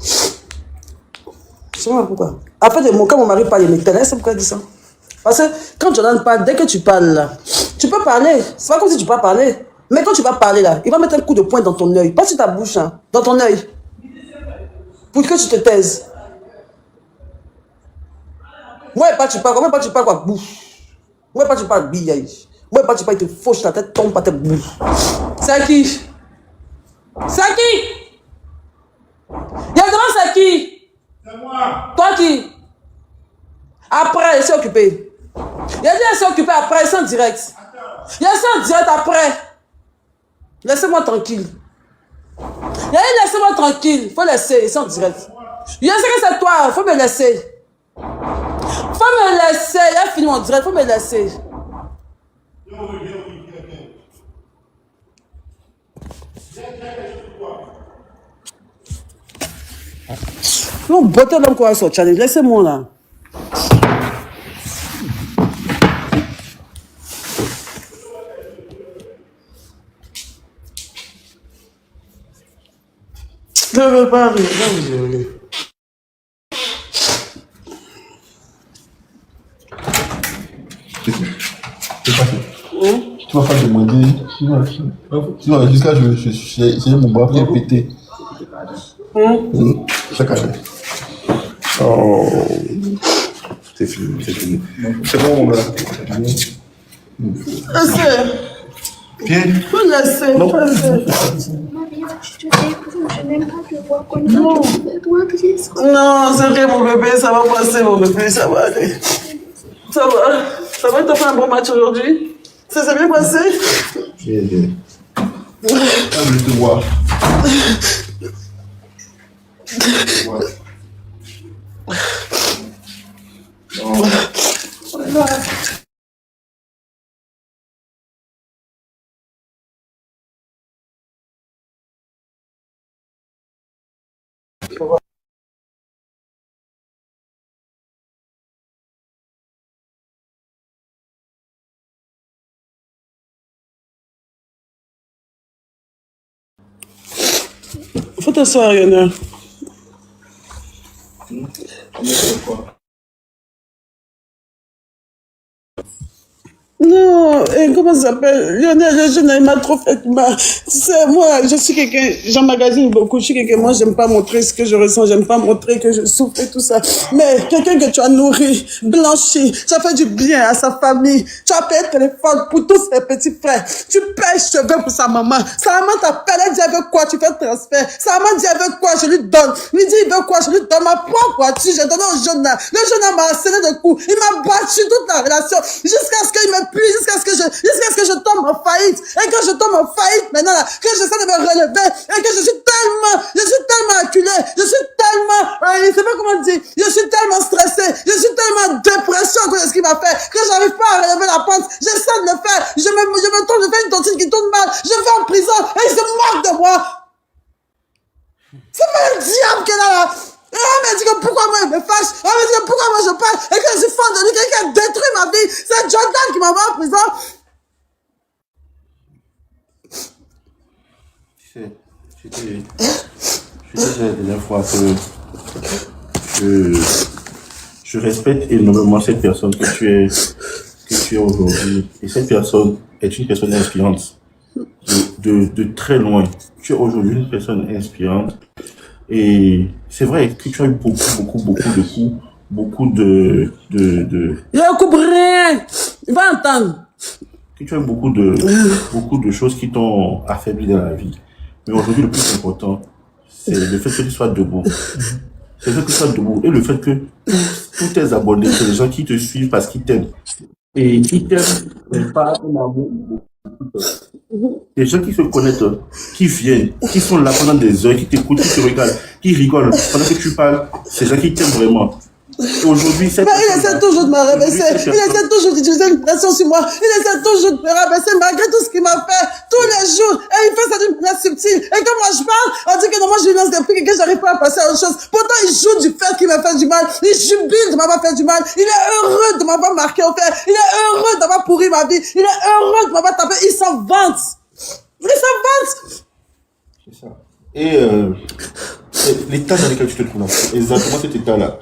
Je ne sais pas pourquoi. Après, quand mon mari parle, il m'éternel, c'est pourquoi il dit ça. Parce que quand Jordan parle, dès que tu parles là, tu peux parler. C'est pas comme si tu peux pas parler. Mais quand tu vas parler là, il va mettre un coup de poing dans ton œil. Pas sur ta bouche, hein, dans ton œil. Pour que tu te taises. Moi, pas tu parles. Moi, pas tu parles quoi, bouche. Moi, pas tu parles billaï. Moi, pas tu parles, il te fauche la tête, tombe par ta bouche. C'est qui? C'est qui? Il y a devant, c'est qui? C'est moi. Toi qui? Après, elle s'est occupée. Il a dit elle s'est occupée après, elle s'est en direct. Il a dit en direct après. Laissez-moi tranquille. Il a dit laissez-moi tranquille. Il faut laisser, c'est en direct. Je sais que c'est toi, il faut me laisser. Il faut me laisser. Il a fini mon direct, il faut me laisser. Non, beauté d'homme quoi sur challenge, laissez-moi là. Je ne veux pas rire, je veux rire. C'est pas ça. Tu vas pas demander. Sinon, jusqu'à j'ai mon bras qui est pété. Chaque année. Oh. C'est fini, c'est fini. C'est bon, mon gars. Laissez. Viens. Faut laisser. Non. Je n'aime pas te voir comme ça. Non, c'est vrai, mon bébé, ça va passer, mon bébé, ça va aller. Ça va. Ça va, t'as fait un bon match aujourd'hui? Ça s'est bien passé? Viens, viens. Je veux te voir. Faut t'asseoir, Yana. Non, et comment ça s'appelle? Lionel, le jeune, il m'a trop fait mal. Tu sais, moi, je suis quelqu'un, j'emmagasine beaucoup, je suis quelqu'un, moi, j'aime pas montrer ce que je ressens, j'aime pas montrer que je souffre et tout ça. Mais quelqu'un que tu as nourri, blanchi, tu as fait du bien à sa famille, tu as payé le téléphone pour tous ses petits frères, tu payes cheveux pour sa maman. Sa maman t'appelle, elle dit, elle veut quoi? Tu fais le transfert. Sa maman dit, elle veut quoi? Je lui donne. Lui dit, il veut quoi? Je lui donne ma propre voiture. J'ai donné au jeune là. Le jeune là m'a harcelé de coups. Il m'a battu toute la relation jusqu'à ce qu'il me plie, jusqu'à ce que je tombe en faillite. Et que je tombe en faillite maintenant là, que j'essaie de me relever et que je suis tellement acculé, je suis tellement, je sais pas comment dire, je suis tellement stressé, je suis tellement dépression à cause de ce qu'il m'a fait, que j'arrive pas à relever la pente. J'essaie de le faire, je me tourne, je fais une tontine qui tourne mal, je vais en prison et il se moque de moi. C'est pas le diable qui est là. Et on m'a dit que pourquoi moi il me fâche, on m'a dit que pourquoi moi je parle et que je suis fan de lui, quelqu'un a détruit ma vie. C'est Jordan qui m'a mis en prison. Tu sais, je te disais la dernière fois que je respecte énormément cette personne que tu es aujourd'hui. Et cette personne est une personne inspirante. De très loin. Tu es aujourd'hui une personne inspirante. Et c'est vrai que tu as eu beaucoup de coups. Beaucoup de... Il ne coupe rien. Il va entendre. Que tu as eu beaucoup de choses qui t'ont affaibli dans la vie. Mais aujourd'hui, le plus important, c'est le fait que tu sois debout. C'est le fait que tu sois debout. Et le fait que tous tes abonnés, c'est les gens qui te suivent parce qu'ils t'aiment. Et qui t'aiment, mais pas un amour. Les gens qui se connaissent, qui viennent, qui sont là pendant des heures, qui t'écoutent, qui te regardent, qui rigolent pendant que tu parles, c'est gens qui t'aiment vraiment. Aujourd'hui, il essaie toujours de me rabaisser. Il essaie toujours d'utiliser une pression sur moi. Il essaie toujours de me rabaisser malgré tout ce qu'il m'a fait tous les jours. Et il fait ça d'une manière subtile. Et quand moi je parle, on dit que non, moi je lui lance des prix et que j'arrive pas à passer à autre chose. Pourtant, il joue du fait qu'il m'a fait du mal. Il jubile de m'avoir fait du mal. Il est heureux de m'avoir marqué au fer. Il est heureux d'avoir pourri ma vie. Il est heureux de m'avoir tapé. Il s'en vante. Il s'en vante. C'est ça. Et l'état dans lequel tu te trouves, c'est exactement cet état-là.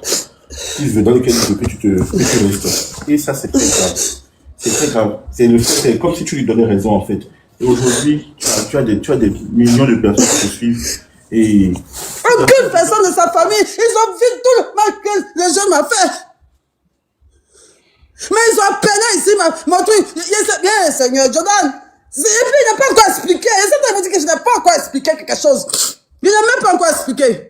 Dans lequel tu restes. Et ça, c'est très grave. C'est très grave. C'est comme si tu lui donnais raison, en fait. Et aujourd'hui, tu as des millions de personnes qui te suivent. Et aucune personne de sa famille, ils ont vu tout le mal que les jeunes m'ont fait. Mais ils ont appelé ici mon truc. Bien, Seigneur Jordan. Et puis, il n'a pas encore expliqué. Et certains m'ont dit que je n'ai pas encore expliqué quelque chose. Il n'a même pas encore expliqué.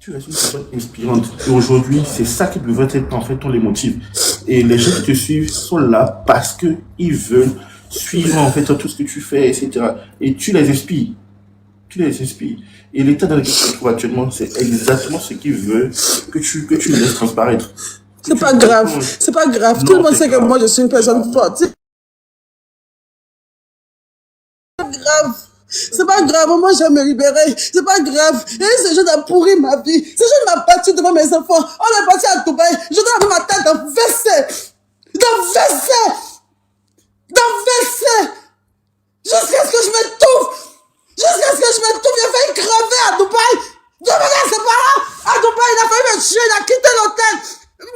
tu es une personne inspirante. Et aujourd'hui, c'est ça qui devrait être en fait ton leitmotiv. Et les gens qui te suivent sont là parce qu'ils veulent suivre en fait tout ce que tu fais, etc. Et tu les inspires. Tu les inspires. Et l'état dans lequel tu te trouves actuellement, c'est exactement ce qu'il veut que tu laisses transparaître. C'est pas grave. C'est pas grave. Tout le monde sait que moi, je suis une personne forte. C'est pas grave. C'est pas grave, moi je vais me libérer. C'est pas grave. Et ce jeune a pourri ma vie. Ce jeune m'a battu devant mes enfants. On est parti à Dubaï. Je dois avoir ma tête dans WC. Dans WC. Dans WC. Jusqu'à ce que je m'étouffe. Jusqu'à ce que je m'étouffe. Il a failli crever à Dubaï. Demandez à ses parents. À Dubaï, il a failli me tuer. Il a quitté l'hôtel.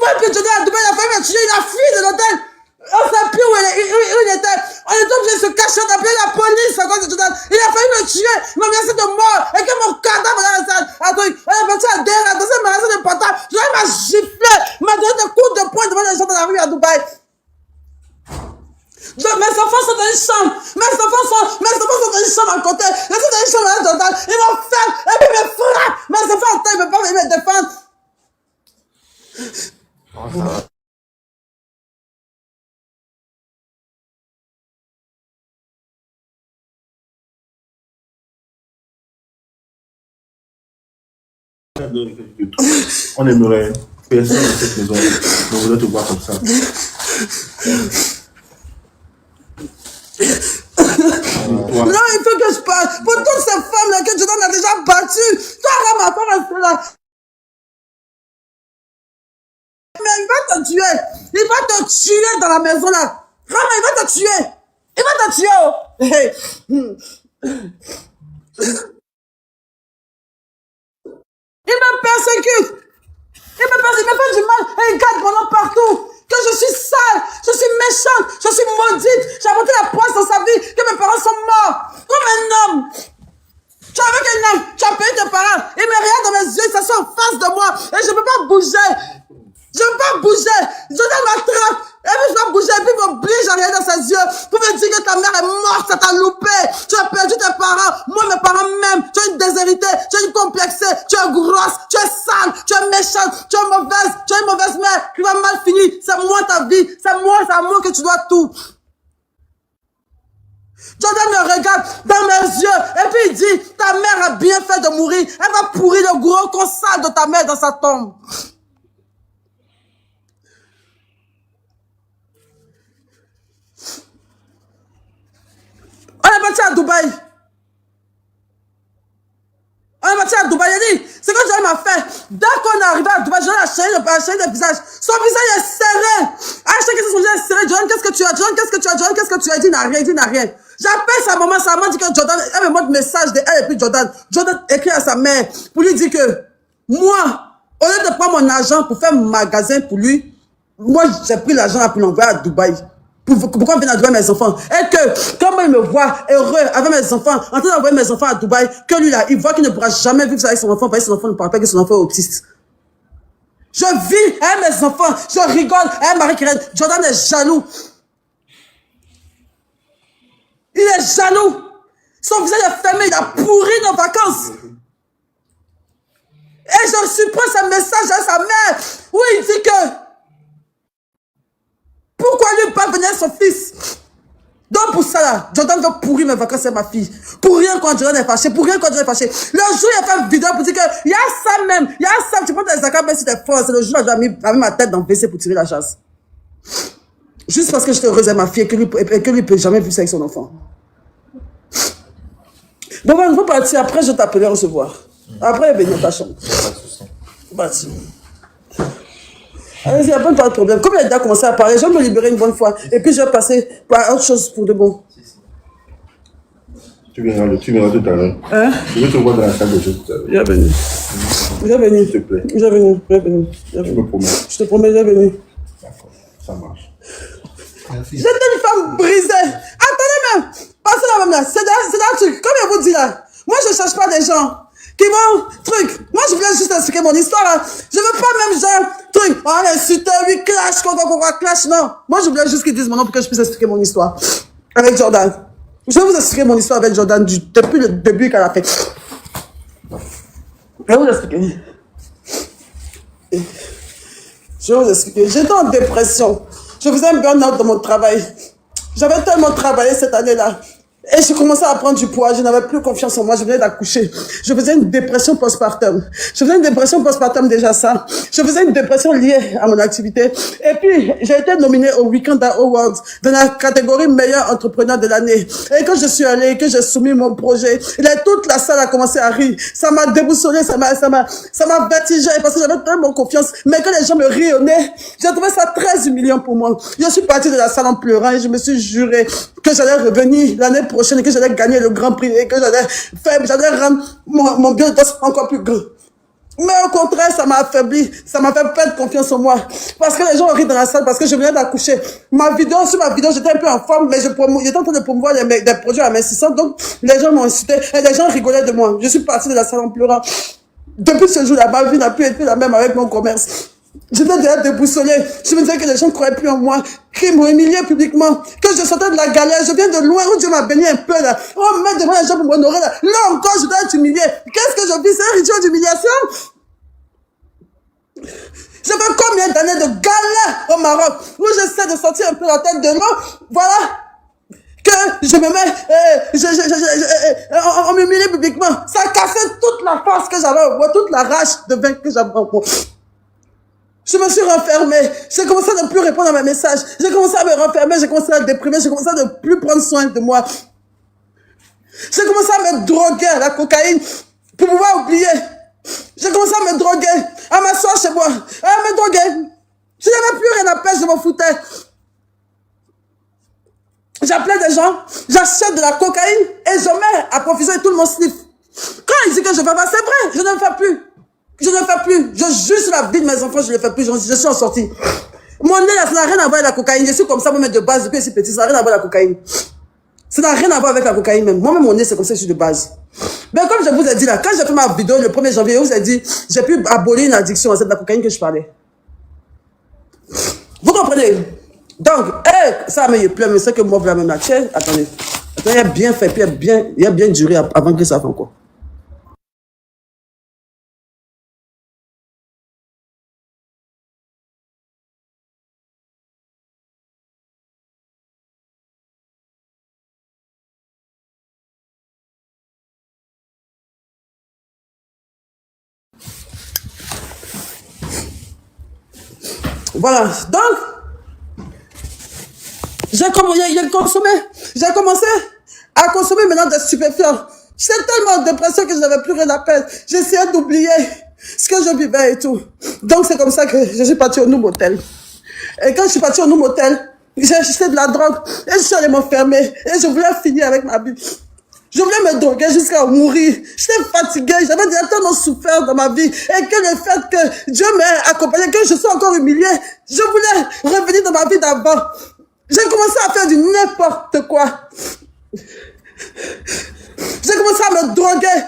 Moi, puis je dis à Dubaï, il a failli me tuer. Il a fui de l'hôtel. On ne sait plus où il était. On était obligé de se cacher, d'appeler la police à cause de Jordan. Il a failli me tuer. Il m'a menacé de mort. Et que mon cadavre dans la salle. On est parti à derrière, dans un magasin de portable. Je m'a giflé. M'a donné des coups de poing devant les gens dans la rue à Dubaï. Mes enfants sont dans une chambre. Mes enfants sont dans une chambre à côté. Ils sont dans une chambre à Jordan. Ils m'ont fait. Et puis ils me frappent. Mes enfants en temps, ils ne peuvent pas venir me défendre. On aimerait personne dans cette maison. On voudrait te voir comme ça. Non, il faut que je parle. Pour toutes ces femmes-là que Jordan a déjà battues. Toi, là, ma femme reste là. Mais il va te tuer. Il va te tuer dans la maison là. Rama, il va te tuer. Il va te tuer. Oh. Il me persécute. Il me fait du mal. Et il garde mon nom partout. Que je suis sale. Je suis méchante. Je suis maudite. J'ai apporté la poisse dans sa vie. Que mes parents sont morts. Comme un homme. Tu es avec un homme. Tu as payé tes parents. Il me regarde dans mes yeux. Il s'assoit en face de moi. Et je ne peux pas bouger. Je ne peux pas bouger. Jordan m'attrape. Et puis je dois bouger. Et puis il m'oblige à regarder dans ses yeux. Pour me dire que ta mère est morte. Ça t'a loupé. Tu as perdu tes parents. Moi, mes parents même. Tu es une déshéritée. Tu es une complexée. Tu es grosse. Tu es sale. Tu es méchante. Tu es mauvaise. Tu es une mauvaise mère. Tu vas mal finir. C'est moi ta vie. C'est à moi que tu dois tout. Jordan me regarde dans mes yeux. Et puis il dit, ta mère a bien fait de mourir. Elle va pourrir le gros con sale de ta mère dans sa tombe. On est parti à Dubaï. Il dit, c'est que Jordan m'a fait. Dès qu'on est arrivé à Dubaï, Jordan a changé le visage. Son visage est serré. À chaque fois que son visage est serré, Jordan, qu'est-ce que tu as? Jordan, qu'est-ce que tu as? Jordan, qu'est-ce que tu as? Il dit, il n'a rien. J'appelle sa maman dit que Jordan, elle me montre message de elle et puis Jordan. Jordan écrit à sa mère pour lui dire que moi, au lieu de prendre mon argent pour faire un magasin pour lui, moi j'ai pris l'argent pour l'envoyer à Dubaï. Pourquoi venir à Dubaï mes enfants? Et que, comme il me voit heureux avec mes enfants, en train d'envoyer mes enfants à Dubaï, que lui là, il voit qu'il ne pourra jamais vivre ça avec son enfant, parce que son enfant ne parle pas que son enfant est autiste. Je vis avec mes enfants, je rigole avec Marie-Kérène. Jordan est jaloux. Il est jaloux. Son visage est fermé, il a pourri nos vacances. Et je supprime ce message à sa mère où il dit que pourquoi lui pas venir son fils? Donc pour ça là, Jordan doit pourrir mes vacances avec ma fille. Pour rien quand Jordan est fâché, pour rien quand Jordan est fâché. Le jour il a fait une vidéo pour dire que il y a ça même, il y a ça, tu prends tes accords même si t'es fort. C'est le jour où j'ai mis ma tête dans le WC pour tirer la chasse. Juste parce que j'étais heureuse avec ma fille et que lui peut jamais vivre ça avec son enfant. Bon, on va partir. Après, je t'appellerai à recevoir. Après, venir dans ta chambre. Vas-y. Allez-y, il n'y a pas de problème. Comme il a déjà commencé à parler, je vais me libérer une bonne fois. Et puis, je vais passer par autre chose pour de bon. Tu viendras tout à l'heure. Hein? Je vais te voir dans la salle de jeu tout à l'heure. Viens venir. Viens venir. S'il te plaît. Viens venir. Viens venir. Je me promets. Je te promets, viens venir. D'accord, ça marche. J'étais une femme brisée. Attendez même. Passez là même là. C'est un truc. Comme je vous dis là. Moi, je ne cherche pas des gens qui vont, truc. Moi, je voulais juste expliquer mon histoire là. Je ne veux pas même genre, truc. On insulte, oui, clash, clash. Non. Moi, je voulais juste qu'ils disent mon nom pour que je puisse expliquer mon histoire. Avec Jordan. Je vais vous expliquer mon histoire avec Jordan depuis le début qu'elle a fait. Je vais vous expliquer. Je vais vous expliquer. J'étais en dépression. Je faisais un burn-out dans mon travail. J'avais tellement travaillé cette année-là. Et je commençais à prendre du poids. Je n'avais plus confiance en moi. Je venais d'accoucher. Je faisais une dépression postpartum. Je faisais une dépression postpartum déjà ça. Je faisais une dépression liée à mon activité. Et puis, j'ai été nominée au Weekend Awards dans la catégorie meilleur entrepreneur de l'année. Et quand je suis allée, que j'ai soumis mon projet, toute la salle a commencé à rire. Ça m'a déboussolé, ça m'a vertigé parce que j'avais tellement confiance. Mais quand les gens me rient au nez, j'ai trouvé ça très humiliant pour moi. Je suis partie de la salle en pleurant et je me suis juré que j'allais revenir l'année prochaine et que j'allais gagner le grand prix et que j'allais rendre mon bien encore plus grand. Mais au contraire, ça m'a affaibli, ça m'a fait perdre confiance en moi. Parce que les gens ont ri dans la salle, parce que je venais d'accoucher. Sur ma vidéo, j'étais un peu en forme, mais j'étais en train de promouvoir des produits amincissants, donc les gens m'ont insulté et les gens rigolaient de moi. Je suis partie de la salle en pleurant. Depuis ce jour-là, ma vie n'a plus été la même avec mon commerce. J'étais déjà déboussolée. Je me disais que les gens ne croyaient plus en moi, qu'ils m'ont humilié publiquement, que je sortais de la galère. Je viens de loin où Dieu m'a béni un peu là. Oh, mettre devant les gens pour m'honorer là. Là encore, je dois être humiliée. Qu'est-ce que je vis? C'est un rituel d'humiliation. J'ai fait combien d'années de galère au Maroc où j'essaie de sortir un peu la tête de l'eau. Voilà. Que je me mets, on m'humilie publiquement. Ça a cassé toute la force que j'avais en moi, toute la rage de vaincre que j'avais en moi. Je me suis renfermée. J'ai commencé à ne plus répondre à mes messages. J'ai commencé à me renfermer. J'ai commencé à déprimer. J'ai commencé à ne plus prendre soin de moi. J'ai commencé à me droguer à la cocaïne pour pouvoir oublier. J'ai commencé à me droguer, à m'asseoir chez moi, à me droguer. Je n'avais plus rien à faire, je m'en foutais. J'appelais des gens, j'achète de la cocaïne et je mets à profusion et tout le monde sniffe. Quand il dit que je ne fais pas, c'est vrai, je ne le fais plus. Je ne le fais plus. Je jure sur la vie de mes enfants, je ne le fais plus. Je suis en sortie. Mon nez, là, ça n'a rien à voir avec la cocaïne. Je suis comme ça, moi-même de base, depuis que je suis petit, ça n'a rien à voir avec la cocaïne. Ça n'a rien à voir avec la cocaïne même. Moi-même, mon nez, c'est comme ça que je suis de base. Mais comme je vous ai dit là, quand j'ai fait ma vidéo le 1er janvier, je vous ai dit, j'ai pu abolir une addiction, c'est de la cocaïne que je parlais. Vous comprenez? Donc, ça me pleure, mais c'est que moi, vraiment, là, tiens, attendez, il a bien fait, puis il a bien duré avant que ça fasse encore. Voilà, donc, j'ai commencé à consommer maintenant des stupéfiants. J'étais tellement en dépression que je n'avais plus rien à perdre. J'essayais d'oublier ce que je vivais et tout. Donc, c'est comme ça que je suis partie au Noum Hotel. Et quand je suis partie au Noum Hotel, J'ai acheté de la drogue et je suis allée m'enfermer et je voulais finir avec ma vie. Je voulais me droguer jusqu'à mourir. J'étais fatiguée, j'avais déjà tellement souffert dans ma vie et que le fait que Dieu m'ait accompagné, que je sois encore humiliée, je voulais revenir dans ma vie d'avant. J'ai commencé à faire du n'importe quoi. J'ai commencé à me droguer,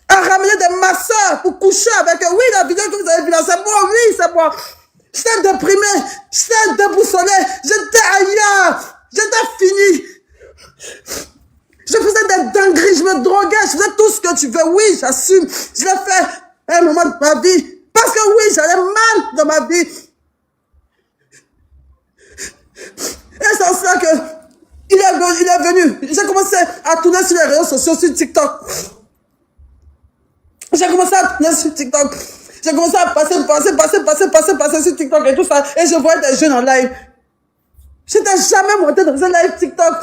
à ramener des masseurs pour coucher avec eux. Oui, la vidéo que vous avez vue là, c'est moi, oui, c'est moi. J'étais déprimée, j'étais déboussolée, j'étais ailleurs, j'étais finie. Je faisais des dingueries, je me droguais, je faisais tout ce que tu veux. Oui, j'assume, je l'ai fait à un moment de ma vie. Parce que oui, j'allais mal dans ma vie. Et c'est en cela que il est venu. J'ai commencé à tourner sur les réseaux sociaux, sur TikTok. J'ai commencé à tourner sur TikTok. J'ai commencé à passer sur TikTok et tout ça. Et je voyais des jeunes en live. Je n'étais jamais montée dans un live TikTok.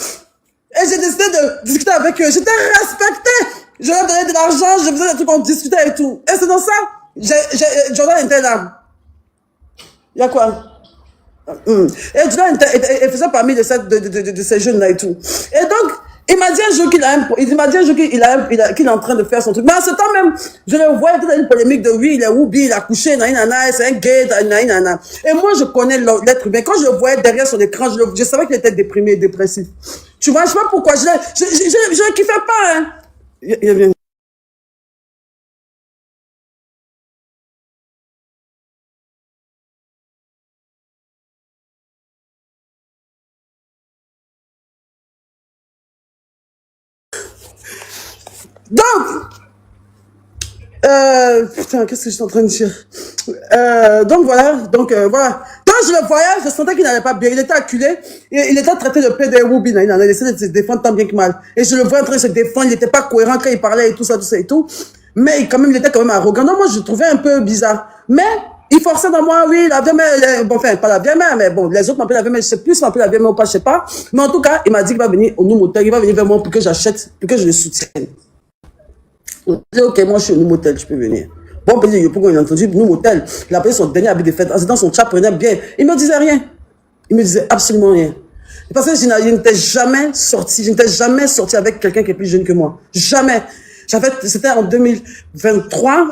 Et j'ai décidé de discuter avec eux. J'étais respectée. Je leur donnais de l'argent, je faisais des trucs, on discutait et tout. Et c'est dans ça, Jordan était là. Il y a quoi? Et Jordan il faisait parmi de ces jeunes-là et tout. Et donc, il m'a dit un jour qu'il est en train de faire son truc. Mais en ce temps même, je le voyais dans une polémique de oui, il est Woubi, il a couché, c'est un gay, nanana. Et moi, je connais l'être humain. Quand je le voyais derrière son écran, je savais qu'il était déprimé et dépressif. Tu vois, je sais pas pourquoi, je ne kiffais pas, hein. Il vient. Donc, putain, qu'est-ce que je suis en train de dire? Donc voilà. Quand je le voyais, je sentais qu'il n'allait pas bien. Il était acculé, il était traité de PDWB, il a essayé de se défendre tant bien que mal. Et je le voyais en train de se défendre, il n'était pas cohérent quand il parlait et tout ça et tout. Mais il était quand même arrogant. Donc moi, je le trouvais un peu bizarre. Mais, il forçait dans moi, oui, la vieille mère, bon, enfin, pas la vieille mère, mais bon, les autres m'appellent la vieille mère, je sais plus si m'appellent la vieille mère ou pas, je sais pas. Mais en tout cas, il m'a dit qu'il va venir au Noumotel, il va venir vers moi pour que j'achète, pour que je le soutienne. Je dis, ok, moi je suis au Noumotel, je peux venir. Bon, petit pourquoi il a entendu Noumotel, il a pris son dernier habit de fête, en son chat prenait bien. Il me disait rien. Il me disait absolument rien. Parce que je n'étais jamais sorti avec quelqu'un qui est plus jeune que moi. Jamais. C'était en 2023,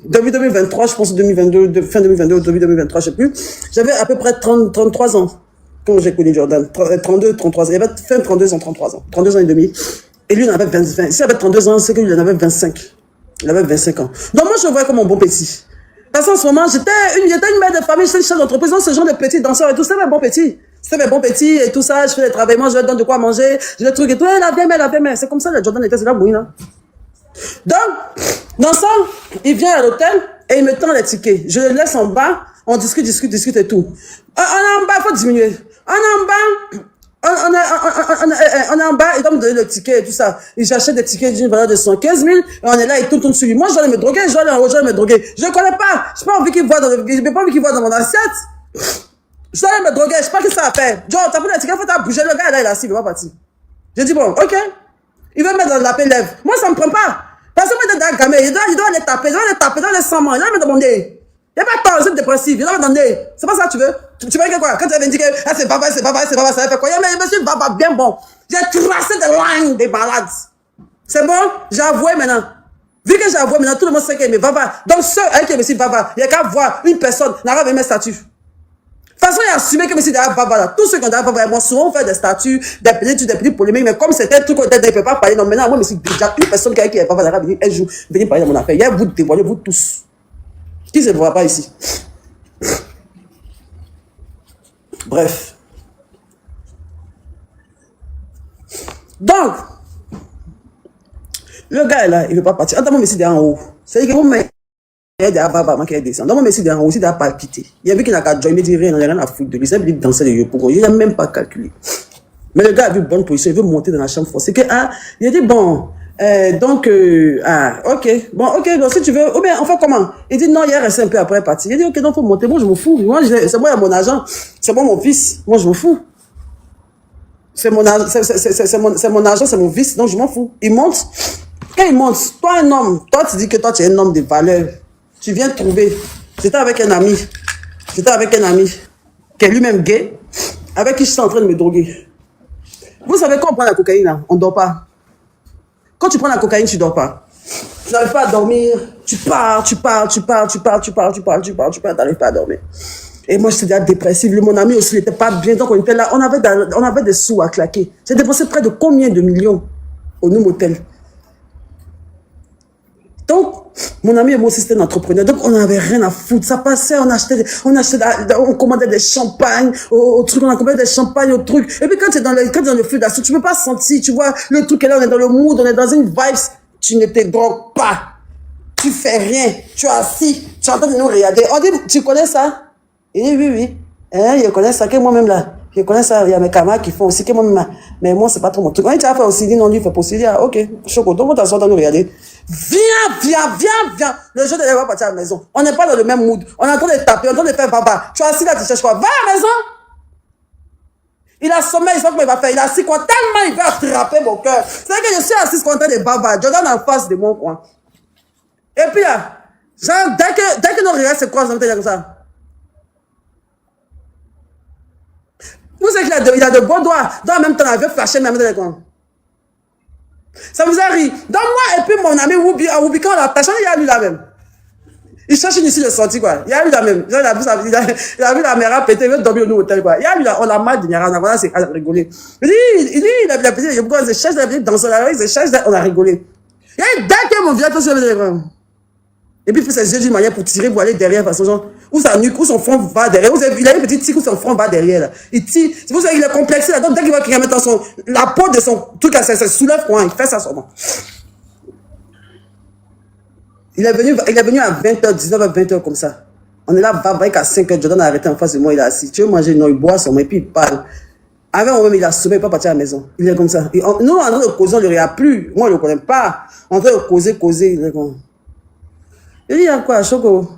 début 2023, je pense 2022, fin 2022 ou début 2023, je sais plus. J'avais à peu près 33 ans quand j'ai connu Jordan. 32, 33 ans. Il avait fait 32 ans, 33 ans. 32 ans et demi. Et lui, il en avait 20. S'il avait 32 ans, c'est qu'il en avait 25. Il avait 25 ans. Donc moi, je le voyais comme un bon petit. Parce qu'en ce moment, j'étais une mère de famille, j'étais chef d'entreprise, donc ce genre de petits danseurs et tout, c'était mes bons petits. C'était mes bons petits et tout ça, je fais des travaillements, je leur donne de quoi manger, je les trucs et tout, la vieille mère. C'est comme ça, le Jordan était, c'est la bouille, là. Donc, dans ça, il vient à l'hôtel et il me tend les tickets. Je le laisse en bas, on discute et tout. On est en bas, il faut diminuer. On est en bas, on est en bas, il doit me donner le ticket et tout ça. Et j'achète des tickets d'une valeur de 115 000 et on est là, il tourne sur lui. Moi, je dois aller me droguer, je dois aller en haut, je dois me droguer. Je ne connais pas, je n'ai pas envie qu'il voit dans mon assiette. Je dois aller me droguer, je sais pas ce que ça a fait. Joe, t'as pris le ticket, faut t'as bougé, le gars là, il est assis, il va partir. J'ai dit bon, ok. Il veut mettre dans la lèvres. Moi, ça me prend pas. Parce que moi, il doit aller taper, il doit aller sans main, il doit me demander. Il n'y a pas de temps, c'est dépressif, il doit me demander. C'est pas ça que tu veux? Tu veux que quoi? Quand tu avais dit que c'est pas vrai, ça va faire quoi? Mais monsieur va bien bon. J'ai tracé des lignes des balades. C'est bon? J'ai avoué maintenant. Vu que j'ai avoué maintenant, tout le monde sait qu'il me va. Donc ceux avec qui me dit va, il n'y a qu'à voir une personne n'arrive à mes statuts. De toute façon, il a assumé que M. derrière Baba, là, tous ceux qui ont derrière Baba, moi, souvent, on fait des statuts, des petits polémiques, mais comme c'était un truc, il ne peut pas parler. Non, maintenant, moi, je me suis déjà une personne qui est Baba derrière, elle joue, venez parler de mon affaire. Il y a vous témoignez, vous tous. Qui ne se voit pas ici? Bref. Donc, le gars est là, il ne veut pas partir. Attends, moi, je suis derrière en haut. C'est-à-dire que vous mettez. Il y a Baba qui descend. Donc, moi, je derrière aussi, derrière palpité. Il y a vu qu'il n'a qu'à jouer, il me dit rien, il n'a rien à foutre de lui. Il a danser de Yopougo. Il n'a même pas calculé. Mais le gars a vu une bonne position, il veut monter dans la chambre forcée. Il a dit, bon, ok, donc si tu veux, ou bien, enfin, comment? Il dit, non, il est resté un peu après partir. Il dit, ok, donc, faut monter. Moi, je m'en fous. Moi, c'est moi, il y a mon agent. C'est moi, mon fils. Moi, je m'en fous. C'est mon agent, c'est mon fils, donc je m'en fous. Il monte. Quand il monte, toi, un homme, toi, tu dis que toi, tu es un homme de valeur. Tu viens de trouver. J'étais avec un ami qui est lui-même gay. avec qui je suis en train de me droguer. Vous savez, quand on prend la cocaïne, là, on ne dort pas. Quand tu prends la cocaïne, tu ne dors pas. Tu n'arrives pas à dormir. Tu parles, tu n'arrives pas à dormir. Et moi, j'étais déjà dépressive. Mon ami aussi, il n'était pas bien. Donc, on était là. On avait des sous à claquer. J'ai dépensé près de combien de millions au Noum Hotel. Donc, mon ami et moi aussi, c'était un entrepreneur. Donc, on n'avait rien à foutre. Ça passait, on commandait des champagnes au truc, on a commandé des champagnes au truc. Et puis, quand tu es dans le flux d'assaut, tu ne peux pas sentir, tu vois, le truc est là, on est dans le mood, on est dans une vibe. Tu ne te drogues pas. Tu fais rien. Tu es assis. Tu es en train de nous regarder. On dit, tu connais ça? Il dit, oui, oui. Hein, je connais ça, que moi-même là. Je connais ça, il y a mes camarades qui font aussi, que moi-même, mais moi, c'est pas trop mon truc. On dit, tu as fait aussi, dit non, lui, il fait pas aussi. Il dit, ah, ok, Choco, donc on t'assoit dans nous regarder. Viens. Le jour de la partir à la maison. On n'est pas dans le même mood. On est en train de taper, on est en train de faire papa. Tu es assis là, tu cherches quoi? Va à la maison. Il a sommeil, il sait comment il va faire. Il est assis quoi? Tellement il va attraper mon cœur. C'est vrai que je suis assis content de bavard. Jordan en face de mon coin. Et puis là, genre, dès que nos regards se croisent, on va te dire comme ça. Vous savez qu'il a de bons doigts. Dans le même temps, il avait flashé même dans les coins. Ça vous a ri. Donc moi et puis mon ami Woubi, quand on l'a attaché, il a lu la même. Il cherche une issue de sortie, quoi. Il a lu la même. Il a vu la mère péter, il veut dormir au nouveau hôtel, quoi. Il a lu on l'a mal d'une on a rigolé. Il a pété, il a dit, cherche dans son arrière, on a rigolé. Et dès que mon vieux se met dans les et puis il fait ses yeux d'une manière pour tirer, pour aller derrière, façon genre, où sa nuque, où son front va derrière. Il a une petite tique où son front va derrière, là. Il tire. C'est pour ça qu'il est complexé, là. Donc dès qu'il va qu'il mettre dans la peau de son truc, là, ça soulève, quoi. Il fait ça seulement. Il est venu à 20h, 19h, 20h comme ça. On est là, avec à 5h, Jordan a arrêté en face de moi, il est assis. Tu veux manger? Non, il boit son, et puis il parle. Avec moi-même, il a sommeil, il peut pas partir à la maison. Il est comme ça. Nous, en train de causer, on ne le regarde plus. Moi, je ne le connais pas. En train de causer, il est comme... Il dit, il y a quoi, Choco?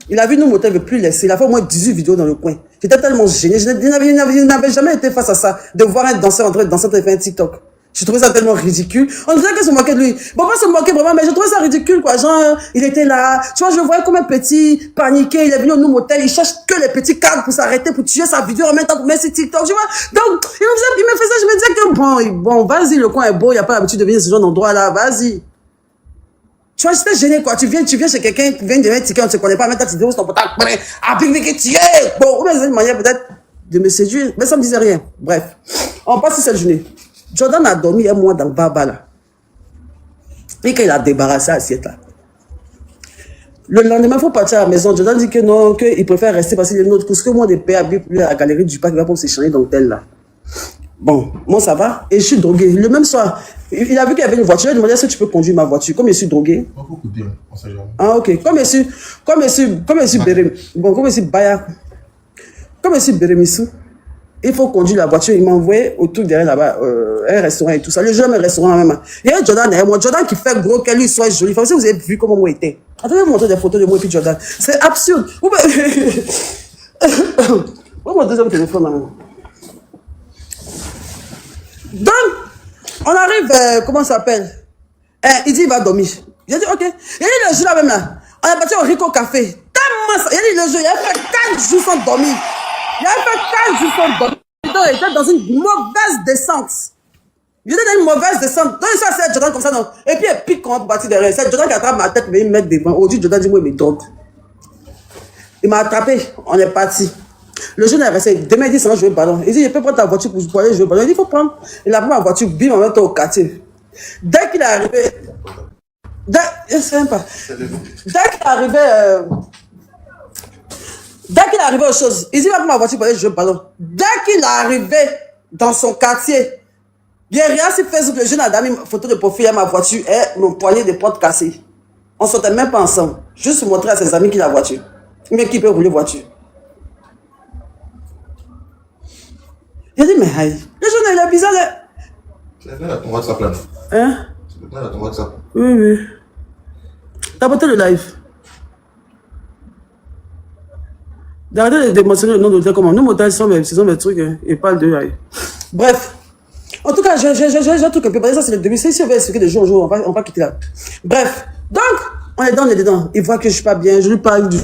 Il a vu nous, mon hôtel ne veut plus laisser. Il a fait au moins 18 vidéos dans le coin. J'étais tellement gêné. Je n'avais jamais été face à ça. De voir un danseur en train de danser, en train de faire un TikTok. Je trouvais ça tellement ridicule. On dirait que se moquait de lui. Bon, pas se moquer vraiment, mais je trouvais ça ridicule, quoi. Genre, il était là. Tu vois, je le voyais comme un petit paniqué. Il est venu au Noum Hotel. Il cherche que les petits cadres pour s'arrêter, pour tuer sa vidéo en même temps pour mettre sur TikTok. Tu vois. Donc, il me faisait, je me disais que bon, vas-y, le coin est beau. Il n'y a pas l'habitude de venir ce genre d'endroit-là. Vas-y. Tu vois, j'étais gêné, quoi. Tu viens chez quelqu'un qui vient de mettre ticket, on ne se connaît pas, maintenant tu dis, où ton portable, bon, ou bien c'est une manière peut-être de me séduire, mais ça ne me disait rien. Bref, on passe sur cette journée. Jordan a dormi un mois dans le Baba, là. Et quand il a débarrassé l'assiette, là. Le lendemain, il faut partir à la maison. Jordan dit que non, qu'il préfère rester parce qu'il est notre course que moi, des pères habitent à la galerie du parc, il va pour s'échanger dans l'hôtel, là. Bon, moi ça va, et je suis drogué. Le même soir, il a vu qu'il y avait une voiture, il a demandé est-ce que tu peux conduire ma voiture. Comme je suis drogué. Ah, ok. Comme je suis Bérémissou, il faut conduire la voiture. Il m'a envoyé au truc derrière là-bas, un restaurant et tout ça. Le jeune restaurant même. Il y a Jordan derrière moi. Jordan qui fait gros, qu'elle lui soit jolie. Enfin, si vous avez vu comment moi était. Attendez, vous montrer des photos de moi et puis Jordan. C'est absurde. Vous mon deuxième téléphone là. Donc, on arrive, comment ça s'appelle? Il dit il va dormir. J'ai dit ok. Il dit le jour là même là, on est parti au Rico Café. Tellement ça. Il dit le jour, il a fait 4 jours sans dormir. Il a fait 4 jours sans dormir. Il était dans une mauvaise descente. Il était dans une mauvaise descente. Donc il s'est assis à Jordan comme ça. Non. Et puis il pique quand on partit derrière. C'est Jordan qui attrape ma tête, mais il me met devant. Aujourd'hui, Jordan dit moi il me drogue. Il m'a attrapé. On est parti. Le jeune est resté. Demain, il dit, ça va jouer le ballon. Il dit, je peux prendre ta voiture pour aller jouer le ballon. Il dit, il faut prendre. Il a pris ma voiture, bim, en même temps au quartier. Dès qu'il est arrivé. Je sais même pas. Dès qu'il est arrivé aux choses, il dit, il va prendre ma voiture pour aller jouer le ballon. Dès qu'il est arrivé dans son quartier, il y a rien sur Facebook. Le jeune a mis une photo de profil à ma voiture et mon poignet de porte cassé. On ne sortait même pas ensemble. Juste pour montrer à ses amis qu'il a la voiture. Mais qui peut rouler voiture. Il a dit, mais aïe, le jeune, il est bizarre. C'est là ton WhatsApp là. Hein? C'est là ton WhatsApp. Oui, oui. T'as porté le live. D'arrêter de mentionner le nom d'hôtel comme nous, hôtel, ce sont mes trucs, hein. Ils parlent de aïe. Bref. En tout cas, j'ai un truc un peu. Ça, c'est le début. Si on va expliquer de jour en jour, on va quitter là. Bref. Donc, on est dedans. Il voit que je suis pas bien. Je lui parle du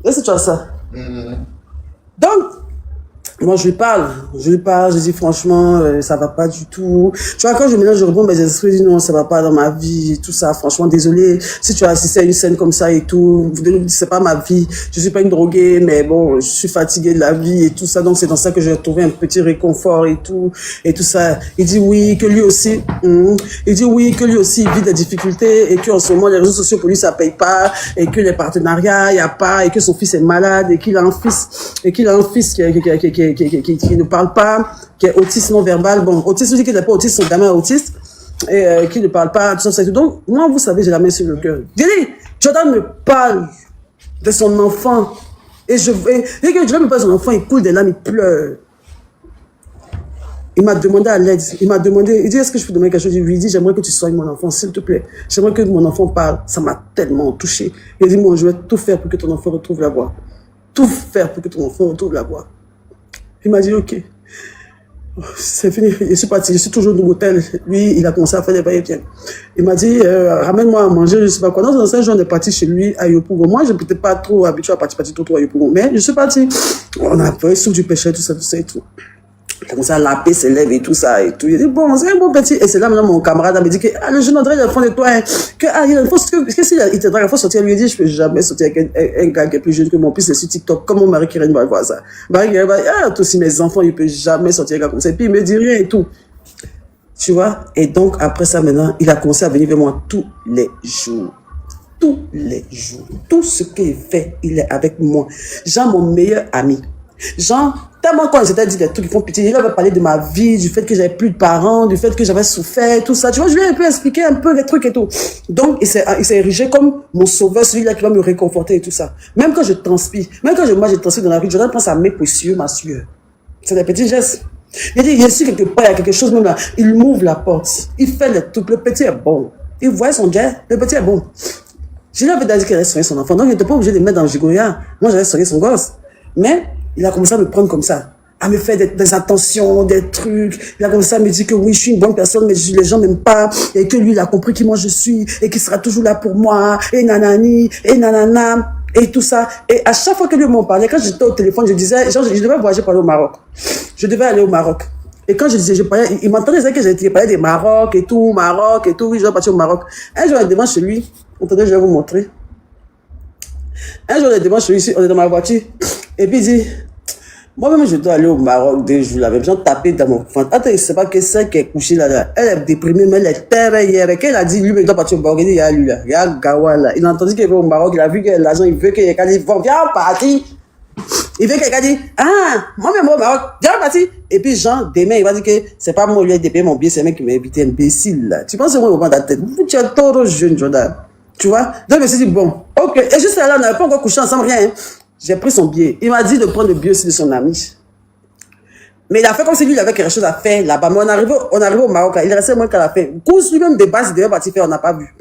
Est-ce que tu as ça? Donc, moi, je lui parle, je dis franchement, ça va pas du tout. Tu vois, quand je mélange, je réponds mes esprits, je dis non, ça va pas dans ma vie, tout ça, franchement, désolé. Si tu as assisté à une scène comme ça et tout, c'est pas ma vie. Je suis pas une droguée, mais bon, je suis fatiguée de la vie et tout ça. Donc, c'est dans ça que j'ai trouvé un petit réconfort et tout ça. Il dit oui, que lui aussi, il dit oui, que lui aussi, il vit des difficultés et qu'en ce moment, les réseaux sociaux pour lui, ça paye pas et que les partenariats, il y a pas et que son fils est malade et qu'il a un fils, qui ne parle pas, qui est autiste non verbal. Bon, autiste, je dis qu'il n'est pas autiste, son gamin est autiste, et qui ne parle pas, tout ça, tout. Donc, moi, vous savez, j'ai la main sur le cœur. Jordan me parle de son enfant, et Jordan me parle de son enfant, il coule des larmes, il pleure. Il m'a demandé à l'aide, il dit, est-ce que je peux demander quelque chose? Je lui ai dit, j'aimerais que tu soignes mon enfant, s'il te plaît. J'aimerais que mon enfant parle. Ça m'a tellement touché. Il a dit, moi, je vais tout faire pour que ton enfant retrouve la voix. Tout faire pour que ton enfant retrouve la voix. Il m'a dit, ok, c'est fini, je suis parti, je suis toujours dans l'hôtel. Lui, il a commencé à faire des va-et-vient. Il m'a dit, ramène-moi à manger, je sais pas quoi. Dans un jour, on est parti chez lui à Yopougon. Moi, je n'étais pas trop habitué à partir trop à Yopougon. Mais je suis parti. On a fait sous du péché, tout ça et tout. Il a commencé à laper ses lèvres et tout ça et tout. Il a dit, bon, c'est un bon petit. Et c'est là, maintenant, mon camarade me dit que, le jeune André, il est au fond de toi, hein. Il te drague, il faut sortir. Lui, il dit, je peux jamais sortir avec un gars qui est plus jeune que mon fils, c'est sur TikTok. Comme mon mari qui va voir ça. Marie qui va, toi aussi, mes enfants, il peut jamais sortir avec un gars comme ça. Et puis, il me dit rien et tout. Tu vois? Et donc, après ça, maintenant, il a commencé à venir vers moi tous les jours. Tous les jours. Tout ce qu'il fait, il est avec moi. Jean, mon meilleur ami. Jean, tellement quand j'étais dit des trucs qui font pitié, il avait parlé de ma vie, du fait que j'avais plus de parents, du fait que j'avais souffert, tout ça. Tu vois, je lui ai un peu expliqué un peu les trucs et tout. Donc, il s'est érigé comme mon sauveur, celui-là qui va me réconforter et tout ça. Même quand je transpire, moi je transpire dans la rue, je prends sa main pour suivre ma sueur. C'est des petits gestes. Il dit, il est sûr quelque part, il y a quelque chose même là. Il m'ouvre la porte. Il fait le truc. Le petit est bon. Il voit son jet. Le petit est bon. Je lui avais dit qu'il allait soigner son enfant. Donc, il n'était pas obligé de le mettre dans le gigoya. Moi, j'allais soigner son gosse. Mais, il a commencé à me prendre comme ça, à me faire des attentions, des trucs. Il a commencé à me dire que oui, je suis une bonne personne, mais les gens m'aiment pas, et que lui, il a compris qui moi je suis, et qu'il sera toujours là pour moi, et nanani, et nanana, et tout ça. Et à chaque fois que lui m'en parlait, quand j'étais au téléphone, je disais, genre, je devais voyager pour aller au Maroc. Je devais aller au Maroc. Et quand je disais, je parlais, il m'entendait dire que je parlais des Maroc et tout, oui, je dois partir au Maroc. Un jour, il est devant chez lui, attendez, je vais vous montrer. Un jour, il est devant chez lui, on est dans ma voiture, et puis il dit, moi-même, je dois aller au Maroc des jours. J'avais besoin de taper dans mon ventre. Attends, je ne sais pas que c'est qui est couchée là. Elle est déprimée, mais elle est terre hier. Qu'elle a dit, lui, mais il doit partir au Maroc. Il dit, il y a lui là. Il y a Gawa là. Il a entendu qu'il va au Maroc. Il a vu que l'argent, il veut qu'il y ait quelqu'un. Il dit, viens partir. Il veut que quelqu'un dise, moi-même au Maroc. Viens partir. Et puis, Jean, demain, il va dire que c'est pas moi, lui, qui a payé mon billet. C'est un mec qui m'a invité, imbécile là. Tu penses que moi, au bord de la tête. Tu es trop jeune, Jordan. Tu vois? Donc, je me suis dit, bon, ok. Et juste là, on n'avait pas encore couché ensemble, rien. Hein. J'ai pris son billet. Il m'a dit de prendre le billet aussi de son ami. Mais il a fait comme si lui, il avait quelque chose à faire là-bas. Mais on arrive au Maroc. Il restait moins qu'à la fin. Course lui-même de base, il devait partir faire, on n'a pas vu.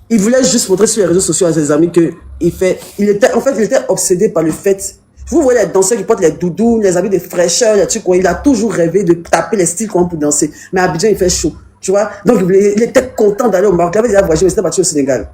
Il voulait juste montrer sur les réseaux sociaux à ses amis il était obsédé par le fait. Vous voyez les danseurs qui portent les doudous, les habits de fraîcheur, les trucs, il a toujours rêvé de taper les styles pour danser. Mais à Abidjan, il fait chaud. Tu vois? Donc, il était content d'aller au Maroc. Il avait déjà voyagé, mais c'était parti au Sénégal.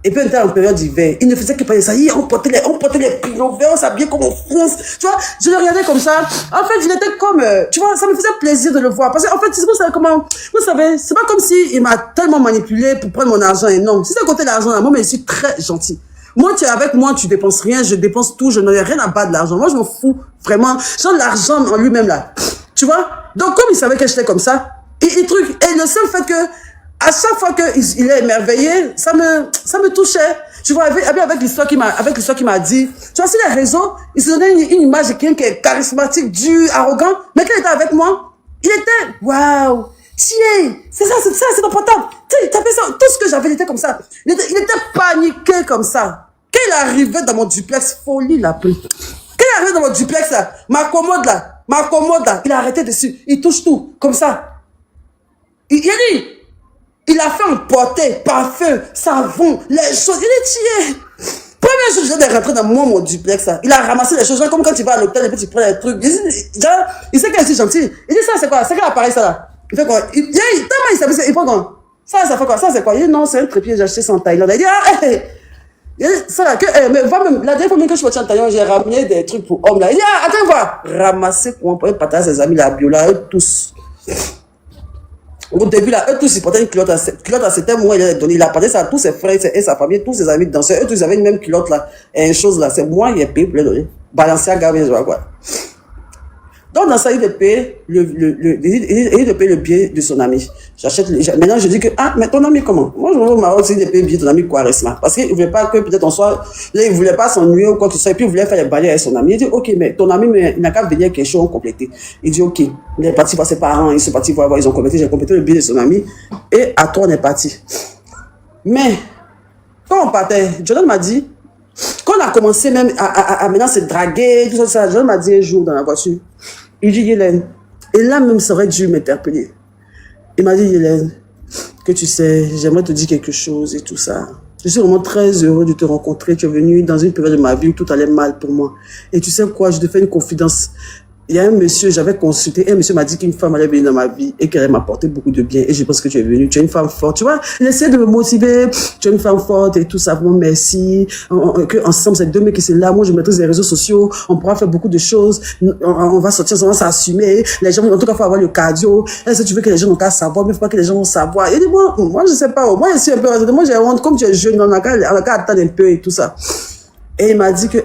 Et puis, on était en période d'hiver. Il ne faisait que parler de ça. On portait les pullovers, on s'habillait comme en France. Tu vois, je le regardais comme ça. En fait, il était comme, tu vois, ça me faisait plaisir de le voir. Parce qu'en fait, vous savez comment, vous savez, c'est pas comme si il m'a tellement manipulé pour prendre mon argent et non. Si c'est côté de l'argent, là, moi, mais je suis très gentil. Moi, tu es avec moi, tu dépenses rien, je dépense tout, je n'en ai rien à battre de l'argent. Moi, je m'en fous, vraiment. Genre, l'argent en lui-même, là. Tu vois? Donc, comme il savait que j'étais comme ça, et le seul fait que, à chaque fois qu'il est émerveillé, ça me touchait. Tu vois, avec l'histoire qu'il m'a dit. Tu vois, sur les réseaux, il se donnait une image de quelqu'un qui est charismatique, dur, arrogant. Mais quand il était avec moi, il était, waouh, tiens, c'est ça, c'est important. Tu sais, il tapait ça, tout ce que j'avais, il était comme ça. Il était paniqué comme ça. Quand il arrivait dans mon duplex, folie l'a pris. Quand il arrivait dans mon duplex, là, ma commode là, il a arrêté dessus. Il touche tout, comme ça. Il a fait emporter, parfum, savon, les choses. Il est tié. Première chose, je viens de rentrer dans mon duplex, là. Il a ramassé les choses, genre, comme quand tu vas à l'hôtel et puis tu prends les trucs. Il sait qu'il est gentil. Il dit, ça, c'est quoi? C'est quel appareil, ça, là? Il fait quoi? Il prend quoi? Ça fait quoi? Ça, c'est quoi? Il dit, non, c'est un trépied, j'ai acheté ça en Thaïlande. Il dit, Et ça là, mais la dernière fois même que je suis partie en Taïwan, j'ai ramené des trucs pour hommes là. Il dit, ah, attends, voir, ramasser pour un partage ses amis là, bio là, eux tous. Au début là, eux tous ils portaient une culotte à certains moments, il a parlé ça à tous ses frères et sa famille, tous ses amis danseurs, eux tous ils avaient une même culotte là, et une chose là, c'est moi qui ai payé pour les donner. Balenciaga, je vois quoi. Donc, dans ça, il de payer le billet de son ami. Maintenant, je dis que, ah, mais ton ami, comment? Moi, je vais au Maroc, il de payer le billet de ton ami, quoi, récemment. Parce qu'il ne voulait pas que peut-être on soit, là, il ne voulait pas s'ennuyer ou quoi que ce soit, et puis il voulait faire les balais avec son ami. Il dit, ok, mais ton ami, mais, il n'a qu'à venir quelque chose complété. Il dit, ok. Il est parti voir ses parents, ils sont partis voir, ils ont complété, j'ai complété le billet de son ami, et à toi, on est parti. Mais, quand on partait, Jordan m'a dit, quand on a commencé même à maintenant se draguer, tout ça, Jordan m'a dit un jour dans la voiture, il dit, Hélène, et là même, ça aurait dû m'interpeller. Il m'a dit, Hélène, que tu sais, j'aimerais te dire quelque chose et tout ça. Je suis vraiment très heureux de te rencontrer. Tu es venu dans une période de ma vie où tout allait mal pour moi. Et tu sais quoi, je te fais une confidence. Il y a un monsieur, j'avais consulté, un monsieur m'a dit qu'une femme allait venir dans ma vie et qu'elle allait m'apporter beaucoup de bien. Et je pense que tu es venu, tu es une femme forte. Tu vois, il essaie de me motiver, tu es une femme forte et tout ça, vraiment merci. Que ensemble, c'est deux mecs qui sont là. Moi, je maîtrise les réseaux sociaux, on pourra faire beaucoup de choses. On va sortir, on va s'assumer. Les gens, en tout cas, il faut avoir le cardio. Est-ce que tu veux que les gens n'ont qu'à savoir, mais il faut pas que les gens vont savoir. Il dit, moi, je sais pas, moi, je suis un peu, moi, j'ai honte, comme tu es jeune, on a qu'à attendre un peu et tout ça. Et il m'a dit que,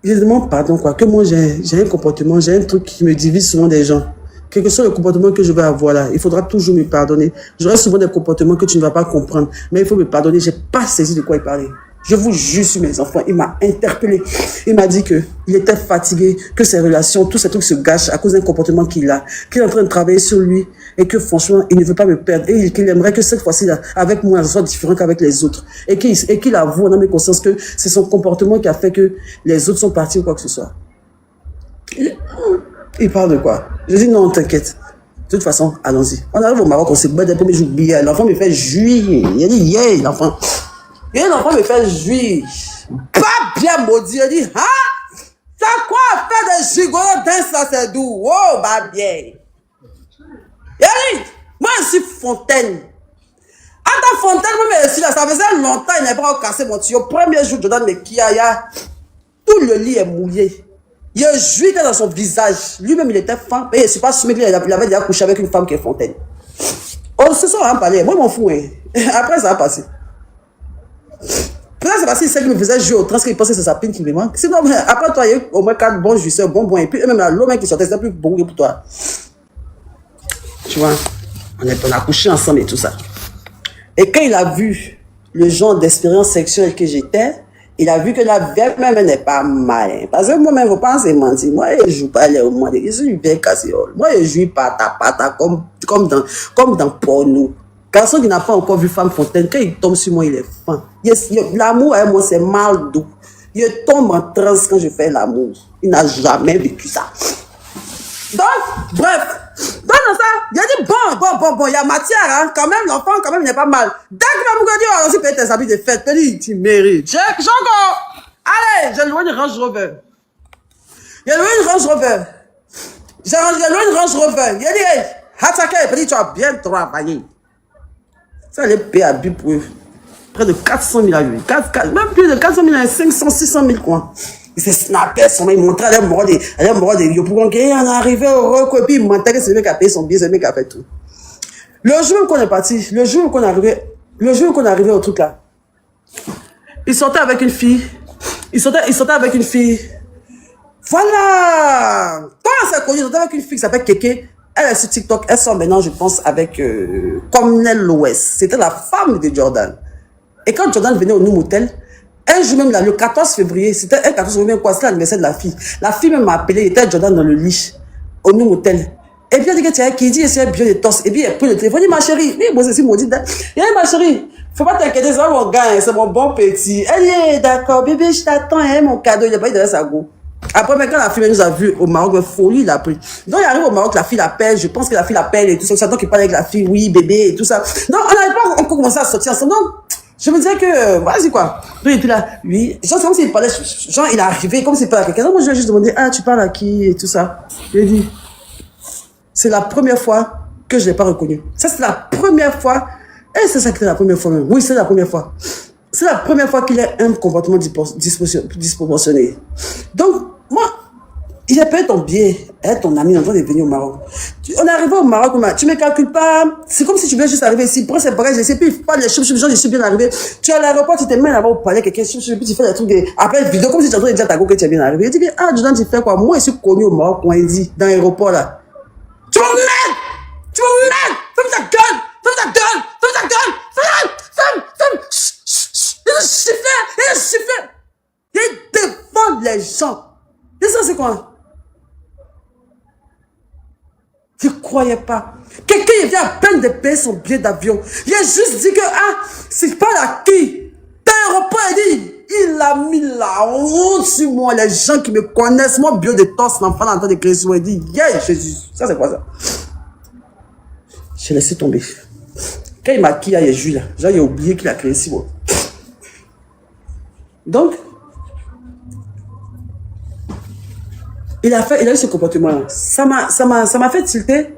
je demande pardon, quoi, que moi j'ai un comportement, j'ai un truc qui me divise souvent des gens. Quel que soit le comportement que je vais avoir là, il faudra toujours me pardonner. J'aurai souvent des comportements que tu ne vas pas comprendre, mais il faut me pardonner. J'ai pas saisi de quoi il parlait. Je vous jure sur mes enfants, il m'a interpellé. Il m'a dit que il était fatigué, que ses relations, tous ces trucs se gâchent à cause d'un comportement qu'il a, qu'il est en train de travailler sur lui et que franchement, il ne veut pas me perdre et qu'il aimerait que cette fois-ci là, avec moi, ce soit différent qu'avec les autres et qu'il avoue en âme et conscience que c'est son comportement qui a fait que les autres sont partis ou quoi que ce soit. Il parle de quoi? Je dis non, t'inquiète. De toute façon, allons-y. On arrive au Maroc, on se bat des premiers jours billets. L'enfant me fait juillet. Il a dit, yeah, l'enfant. Et l'enfant me fait juillet. Pas bien maudit. Il dit, ah, t'as quoi à faire des gigolons ça, c'est doux. Oh, bah bien. Il a dit, moi, je suis Fontaine. Attends, Fontaine, moi, je suis là. Ça faisait longtemps, il n'a pas cassé mon tuyau. Premier jour, je donne mes kia, tout le lit est mouillé. Il y a un juif dans son visage. Lui-même, il était femme. Et c'est pas ce mec-là, il avait déjà couché avec une femme qui est Fontaine. On se sont en parlé. Moi, je m'en fous. Hein. Après, ça va passer. Peut-être c'est parce qu'il sait qu'il me faisait jouer au trans qu'il pensait que c'est sa pine qui me manque. Sinon, après toi, il y a eu au moins 4 bons jouisseurs, bons. Et puis, même l'homme qui sortait, c'était plus bon pour toi. Tu vois, on a couché ensemble et tout ça. Et quand il a vu le genre d'expérience sexuelle que j'étais, il a vu que la vie même n'est pas mal. Parce que moi-même, vous pensez mentir. Moi, je ne joue pas les romans. Je suis une vieille cassiole. Moi, je joue pata comme dans porno. Garçon qui n'a pas encore vu Femme Fontaine, quand il tombe sur moi, il est fin. L'amour avec moi, c'est mal doux. Il tombe en transe quand je fais l'amour. Il n'a jamais vécu ça. Donc, bref. Dans ça, il a dit bon, il y a matière, hein, quand même, l'enfant, quand même, il n'est pas mal. Dès qu'il va me dire, oh, aussi payer tes habits de fête, tu mérites. Check, Jongo! Allez, j'ai loué une Range Rover. Il a loué une Range Rover. J'ai loué une Range Rover. Il a dit, hey, Hataka, il a dit, tu as bien travaillé. Ça allait payer à but pour près de 400 000 à lui. Même plus de 400 000 à 500, 600 000, quoi. Il s'est snappé, il montrait à l'homme il est arrivé au roc, et puis il mentait que c'est le mec qui a payé son billet, c'est le mec qui a fait tout. Le jour qu'on est parti, le jour qu'on est arrivé au truc là, il sortait avec une fille, voilà! Quand on s'est connu, il sortait avec une fille qui s'appelle Kéké, elle est sur TikTok, elle sort maintenant, je pense, avec Comnel Loès. C'était la femme de Jordan. Et quand Jordan venait au New Motel, un jour même là, le 14 février, c'était un 14 février, quoi, c'était l'anniversaire de la fille. La fille même m'a appelé, il était Jordan dans le lit, au New Motel. Et puis elle dit que tiens, qui dit, c'est bien de torse. Et puis elle prit le téléphone, il dit, ma chérie, oui, moi c'est maudit. Il dit, ma chérie, faut pas t'inquiéter, c'est mon gars, c'est mon bon petit. Elle dit, d'accord, bébé, je t'attends, hein, mon cadeau, il n'a pas eu de sa go. Après, quand la fille nous a vu au Maroc, folie, il a pris. Donc, il arrive au Maroc, la fille l'appelle, je pense que la fille l'appelle et tout ça. Donc, il parle avec la fille, oui, bébé et tout ça. Donc, on n'avait pas encore commencé à sortir ensemble. Donc, je me disais que, vas-y quoi. Donc, et puis là, oui, genre, c'est comme s'il parlait, genre, il est arrivé, comme s'il parlait à quelqu'un. Donc, moi, je lui ai juste demandé, ah, tu parles à qui et tout ça. Je lui ai dit, c'est la première fois que je ne l'ai pas reconnu. Ça, c'est la première fois. Et c'est ça qui était la première fois même. Oui, c'est la première fois. C'est la première fois qu'il a un comportement disproportionné. Donc, moi, il a payé ton billet, ton ami, en train de venir au Maroc. On est arrivé au Maroc, tu ne me calcules pas. C'est comme si tu venais juste arriver ici, prends ses bagages, je sais plus, pas les choses, je suis bien arrivé. Tu es à l'aéroport, tu te mets là-bas au palais, quelqu'un, puis tu fais des trucs, après vidéo, comme si tu es en train de dire à ta go que tu es bien arrivé. Il dit, ah, Jordan, tu fais quoi? Moi, je suis connu au Maroc, on dit, dans l'aéroport là. Tu vas me mettre! Tu vas me mettre! Ferme ta gueule! Ferme ta gueule! Ferme ta gueule! Ferme! Il suffit! Il défend les gens. Et ça, c'est quoi? Je ne croyais pas. Quelqu'un, il vient à peine de payer son billet d'avion. Il a juste dit que, ah, c'est pas la qui. L'aéroport, il a mis la honte sur moi. Les gens qui me connaissent, moi, bio de torse, l'enfant en train de créer sur moi, il dit, yeah, Jésus. Ça, c'est quoi ça? J'ai laissé tomber. Quand il m'a quitté, il y a Jules, là, j'ai oublié qu'il a créé sur moi. Donc, il a eu ce comportement-là. Ça m'a fait tilter.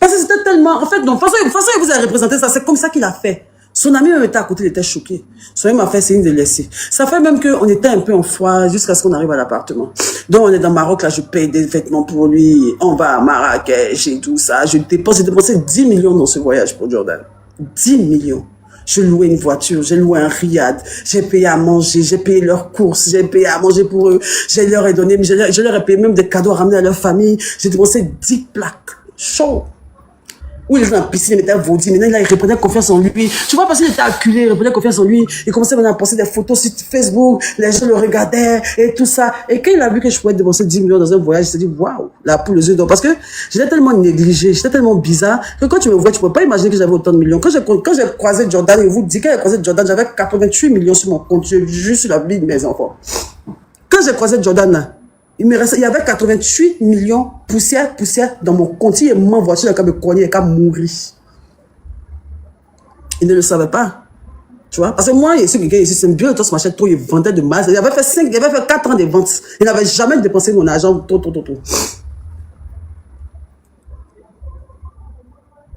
Parce que c'était tellement... En fait, non, de toute façon, il vous a représenté ça. C'est comme ça qu'il a fait. Son ami même était à côté, il était choqué. Son ami m'a fait signe de laisser. Ça fait même qu'on était un peu en froid jusqu'à ce qu'on arrive à l'appartement. Donc, on est dans Maroc, là, je paye des vêtements pour lui. On va à Marrakech et tout ça. J'ai dépensé 10 millions dans ce voyage pour Jordan. 10 millions. Je louais une voiture, j'ai loué un riad, j'ai payé à manger, j'ai payé leurs courses, j'ai payé à manger pour eux, je leur ai donné, je leur ai payé même des cadeaux à ramener à leur famille. J'ai dépensé 10 plaques. Chaud. Où il était dans la piscine, il était vaudi. Maintenant, il reprenait confiance en lui. Tu vois, parce qu'il était acculé, il reprenait confiance en lui. Il commençait maintenant à poster des photos sur Facebook. Les gens le regardaient et tout ça. Et quand il a vu que je pouvais dépenser 10 millions dans un voyage, il s'est dit, waouh, la poule aux yeux d'or. Parce que j'étais tellement négligé, j'étais tellement bizarre que quand tu me vois, tu ne peux pas imaginer que j'avais autant de millions. Quand j'ai croisé Jordan, je vous dis, quand j'ai croisé Jordan, j'avais 88 millions sur mon compte, juste sur la vie de mes enfants. Quand j'ai croisé Jordan, là, il y avait 88 millions poussière dans mon compte. Il m'a voiture, il a me cogner, il a mourir. Il ne le savait pas. Tu vois? Parce que moi, il y a ici, c'est bien, ce machin, trop, il vendait de masse. Il avait fait 4 ans de vente. Il n'avait jamais dépensé mon argent, tout.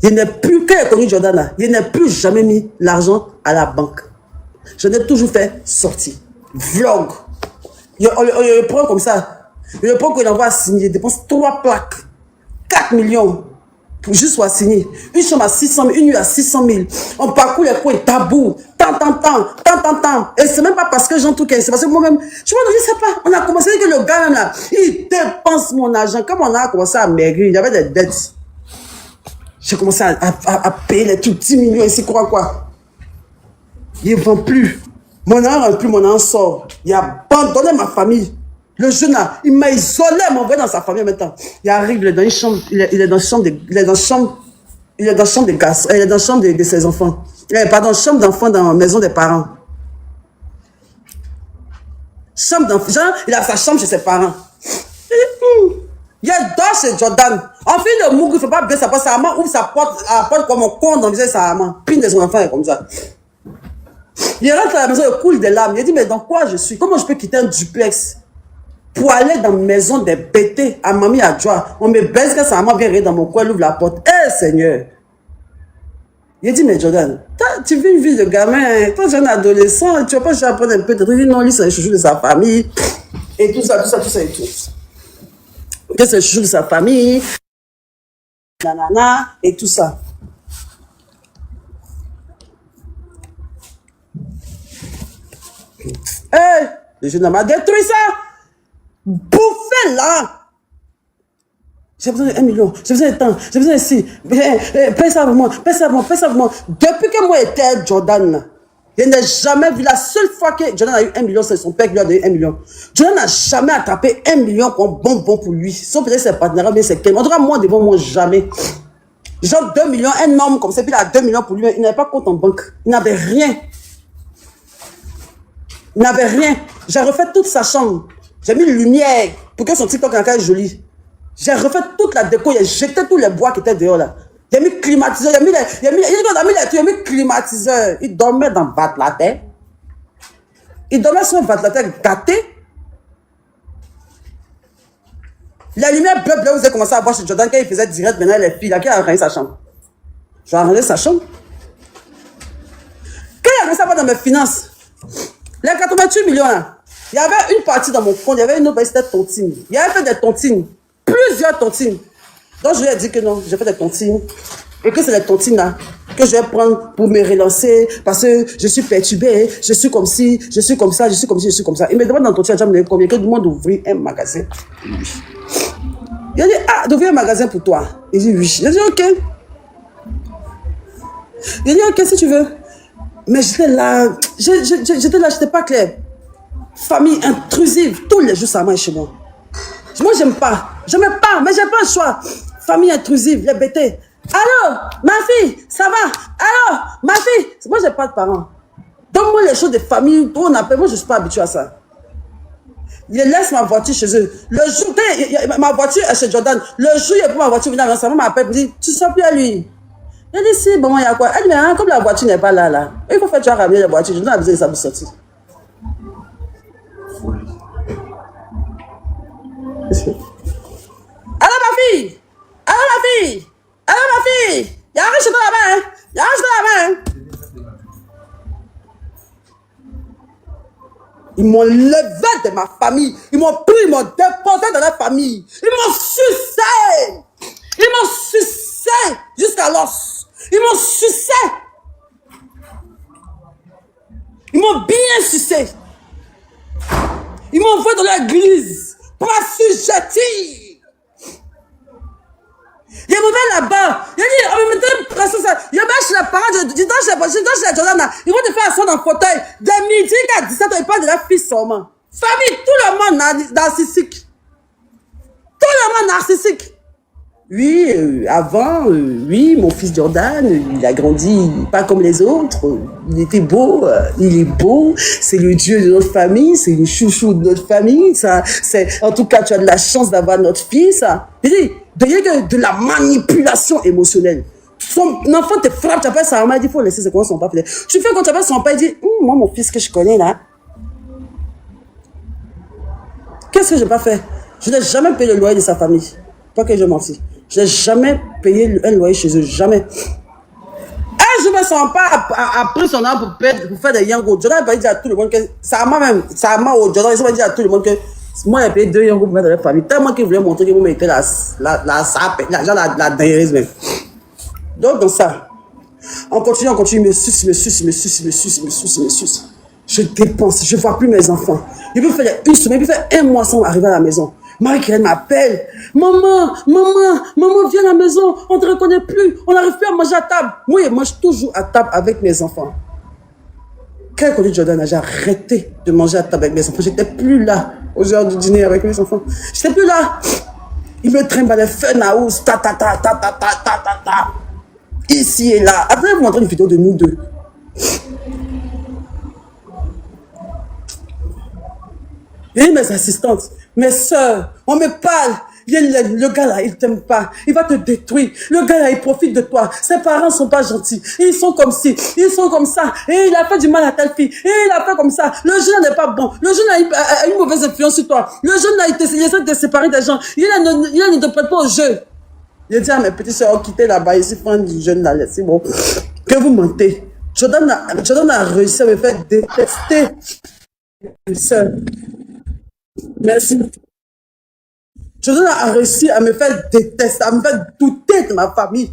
Il n'est plus, quand il a connu Jordan, là, il n'a plus jamais mis l'argent à la banque. Je l'ai toujours fait sortir. Vlog. On le prend comme ça. Le prend qu'il envoie à signer. Il dépense 3 plaques. 4 millions. Pour juste soit signé. Une chambre à 600 000, une nuit à 600 000. On parcourt les coins tabou. Tant. Et c'est même pas parce que j'en touche, c'est parce que moi-même, je ne sais pas. On a commencé que le gars même là, il dépense mon argent. Comme on a commencé à maigrir, il y avait des dettes. J'ai commencé à payer les tout 10 millions ici, quoi. Il ne vend plus. Mon argent rentre plus, mon argent sort. Il a abandonné ma famille. Le jeune là, il m'a isolé, m'a envoyé dans sa famille maintenant. Il arrive, il est dans une chambre, il est dans la chambre des garçons, il est dans la chambre de ses enfants. Pardon, chambre d'enfants dans la maison des parents. Chambre d'enfants, genre, il a sa chambre chez ses parents. Il y a dort chez Jordan. En fin de mougou, il ne faut pas bien savoir, sa maman ouvre sa porte, la porte comme un con dans le visage de sa maman. Pine de son enfant est comme ça. Il rentre à la maison, il coule des larmes. Il dit, mais dans quoi je suis? Comment je peux quitter un duplex pour aller dans la maison des bêtés à Mamie Adjoa? On me baisse quand sa maman vient rire dans mon coin, elle ouvre la porte. Seigneur! Il dit, mais Jordan, tu vis une vie de gamin, toi, jeune adolescent, tu vas pas apprendre un peu de trucs. Il dit, non, lui, c'est le chouchou de sa famille. Et tout ça et tout. Que c'est le chouchou de sa famille. Nanana, et tout ça. Le jeune homme a détruit ça. Bouffé là. J'ai besoin de 1 million. J'ai besoin de temps. J'ai besoin de ci. Paye ça avec moi. Depuis que moi j'étais Jordan, là, je n'ai jamais vu. La seule fois que Jordan a eu 1 million, c'est son père qui lui a donné 1 million. Jordan n'a jamais attrapé 1 million comme bonbon pour lui. Sauf peut-être ses partenaires, mais c'est quel. En tout cas, moi, devant moi, jamais. Genre 2 millions, un homme comme ça, puis il a 2 millions pour lui. Il n'avait pas compte en banque. Il n'avait rien. Il n'avait rien. J'ai refait toute sa chambre. J'ai mis lumière pour que son TikTok soit joli. J'ai refait toute la déco. J'ai jeté tous les bois qui étaient dehors là. J'ai mis climatiseur. Il a mis climatiseur. Il dormait dans Vatlater. Il dormait sur un Vatlater gâté. La lumière bleu, vous avez commencé à voir chez Jordan quand il faisait direct. Maintenant, les filles là qui a arrangé sa chambre. J'ai arrangé sa chambre. Quand il a commencé à voir dans mes finances, Les 88 millions, là, il y avait une partie dans mon compte, il y avait une autre partie, c'était tontine. Il avait fait des tontines, plusieurs tontines. Donc, je lui ai dit que non, j'ai fait des tontines. Et que c'est les tontines là que je vais prendre pour me relancer parce que je suis perturbée, je suis comme ci, je suis comme ça, je suis comme ci, je suis comme ça. Il me demande dans ton tu as déjà me donné combien que du monde d'ouvrir un magasin. Il a dit, ah, d'ouvrir un magasin pour toi. Il dit oui. J'ai dit ok. Il dit ok si tu veux. Mais j'étais là, j'étais pas claire. Famille intrusive, tous les jours ça marche chez moi. Moi j'aime pas, mais j'ai pas le choix. Famille intrusive, les bêtés. Allô, ma fille, ça va? Allô, ma fille. Moi, j'ai pas de parents. Donne-moi les choses de famille, où on appelle. Moi, je suis pas habituée à ça. Il laisse ma voiture chez eux. Le jour, ma voiture est chez Jordan. Le jour, il a pris ma voiture, venir à sa maman m'appelle, me dit, tu sors plus à lui. Il dit, si, bon, il y a quoi? Elle dit, mais hein, comme la voiture n'est pas là. Il faut faire, tu as ramené la voiture. Je n'ai pas besoin de ça pour sortir. Allô, ma fille? Allô, ma fille? Allô, ma fille? Il y a un riche dans la main, hein? Il y a un riche dans la main, hein? Ils m'ont levé de ma famille. Ils m'ont pris, ils m'ont déposé dans la famille. Ils m'ont sucé. Ils m'ont sucé jusqu'à l'os. Ils m'ont sucé. Ils m'ont bien sucé. Ils m'ont envoyé dans l'église pour assujettir. Il me met là-bas. Il dit, on me met pression ça. Il me met chez les parents. Je dis, chez les Jordan. Ils vont te faire asseoir dans le fauteuil. Dès midi à 17 ans, ils parlent de la fille seulement. Famille, tout le monde narcissique. Tout le monde narcissique. Oui, avant, oui, mon fils Jordan, il a grandi pas comme les autres. Il était beau, il est beau. C'est le Dieu de notre famille, c'est le chouchou de notre famille. Ça, en tout cas, tu as de la chance d'avoir notre fils. Il dit, de la manipulation émotionnelle. Son enfant te frappe, tu appelles sa maman, il dit, il faut laisser ses commentaires, son papa. Tu fais quand tu appelles son père, il dit, moi, mon fils que je connais là, qu'est-ce que je n'ai pas fait? Je n'ai jamais payé le loyer de sa famille. Pas que je mentis. Je n'ai jamais payé un loyer chez eux, jamais. Je ne me sens pas après son âme pour faire des yango. Jordan va dire à tout le monde que ça m'a au Jordan, il va dire à tout le monde que moi j'ai payé 2 yango pour mettre dans la famille. Tellement qu'il voulait montrer que vous mettez la dangereuse même. Donc dans ça, on continue, me suce. Je dépense, je ne vois plus mes enfants. Il peut faire une semaine, il peut faire 1 mois sans arriver à la maison. Marie-Kélène m'appelle. Maman, viens à la maison. On ne te reconnaît plus. On n'arrive plus à manger à table. Moi, je mange toujours à table avec mes enfants. Quand j'ai connu Jordan, j'ai arrêté de manger à table avec mes enfants. J'étais plus là aux heures du dîner avec mes enfants. J'étais plus là. Il me traîne par les feux naous. Ici et là. Après, vous montrez une vidéo de nous deux. Et mes assistantes, mes soeurs, on me parle. Le gars là, il t'aime pas. Il va te détruire. Le gars là, il profite de toi. Ses parents sont pas gentils. Ils sont comme ci, ils sont comme ça. Et il a fait du mal à telle fille. Et il a fait comme ça. Le jeune n'est pas bon. Le jeune a une mauvaise influence sur toi. Le jeune là, il essaie de te séparer des gens. Il ne te prête pas au jeu. Il dit à mes petites soeurs, quittez là-bas, ici, prendre du jeune là, c'est bon. Que vous mentez. Jordan a réussi à me faire détester. Sœur. Merci. Jordan a réussi à me faire détester, à me faire douter de ma famille.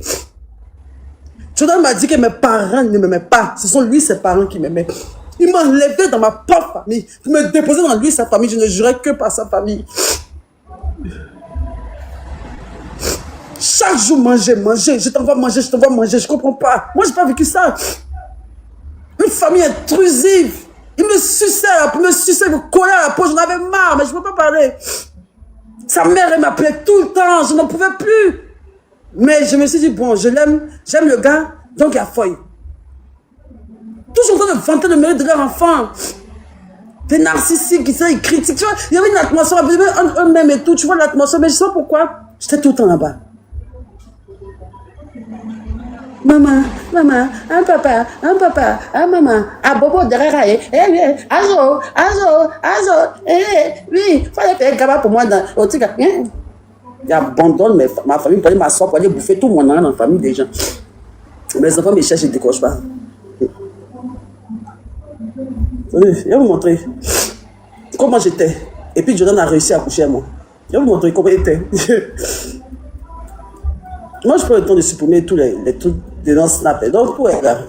Jordan m'a dit que mes parents ne m'aimaient pas. Ce sont lui, ses parents qui m'aimaient. Il m'a enlevé dans ma propre famille. Pour me déposer dans lui, sa famille. Je ne jurais que par sa famille. Chaque jour, manger. Je t'envoie manger, je comprends pas. Moi, j'ai pas vécu ça. Une famille intrusive. Il me suçait, il me collait à la peau. J'en avais marre, mais je ne peux pas parler. Sa mère, elle m'appelait tout le temps. Je n'en pouvais plus. Mais je me suis dit, bon, je l'aime, j'aime le gars, donc il y a feuille. Toujours en train de vanter le mérite de leur enfant. Des narcissiques qui ils critiquent. Tu vois, il y avait une atmosphère, eux-mêmes et tout. Tu vois l'atmosphère, mais je sais pas pourquoi. J'étais tout le temps là-bas. Maman, un papa, maman, bobo derrière, azo, oui, il fallait faire un gamin pour moi dans au tigre. Il abandonne ma famille pour aller m'asseoir, pour aller bouffer tout mon argent dans la famille des gens. Mes enfants me cherchent, je ne décroche pas. Attendez, je vais vous montrer comment j'étais. Et puis Jordan a réussi à coucher à moi. Je vais vous montrer comment il était. Moi, je prends le temps de supprimer tous les trucs dedans Snap. Donc, ouais, là.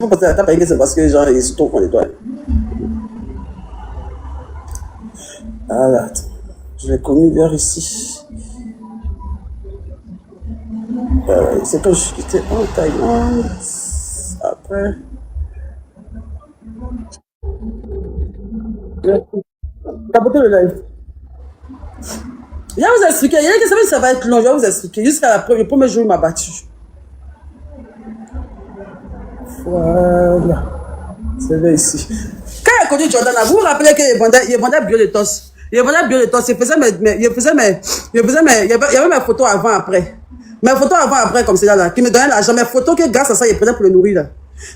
Faut passer la tape, c'est parce que genre, ils se trouvent qu'on nettoie. Voilà. Je l'ai connu vers ici. C'est quand j'étais en Thaïlande. Après. Tapoter le live. Je vais vous expliquer. Il y a des questions, ça va être long. Je vais vous expliquer. Jusqu'à le premier jour, il m'a battu. Voilà. C'est là ici. Quand il a connu Jordan, vous vous rappelez qu'il vendait bio de tos. Il vendait bio de tos. Il faisait il y avait mes photos avant après. Mes photos avant après comme celle-là, qui me donnait l'argent. Mes photos que grâce à ça, il prenait pour le nourrir là.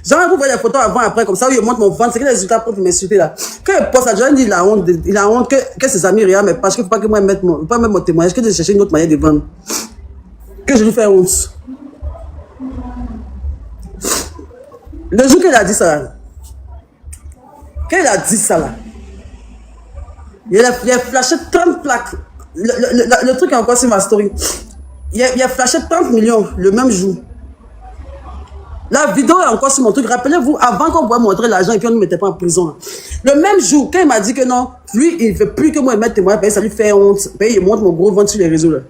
Genre, vous voyez les photos avant après comme ça, où il montre mon ventre, c'est que les résultats pour m'insulter là. Quand il poste ça, Jordan dit il a honte que ses amis regardent mes pages, qu'il ne faut pas que moi mette mon témoignage, que de chercher une autre manière de vendre. Que je lui fais honte. Le jour qu'il a dit ça là, il a flashé 30 plaques. Le truc est encore sur ma story. Il a flashé 30 millions le même jour. La vidéo est encore sur mon truc. Rappelez-vous, avant qu'on voit montrer l'argent et puis on ne mettait pas en prison. Le même jour, quand il m'a dit que non, lui, il ne veut plus que moi mette témoin, ça lui fait honte. Il montre mon gros ventre sur les réseaux là.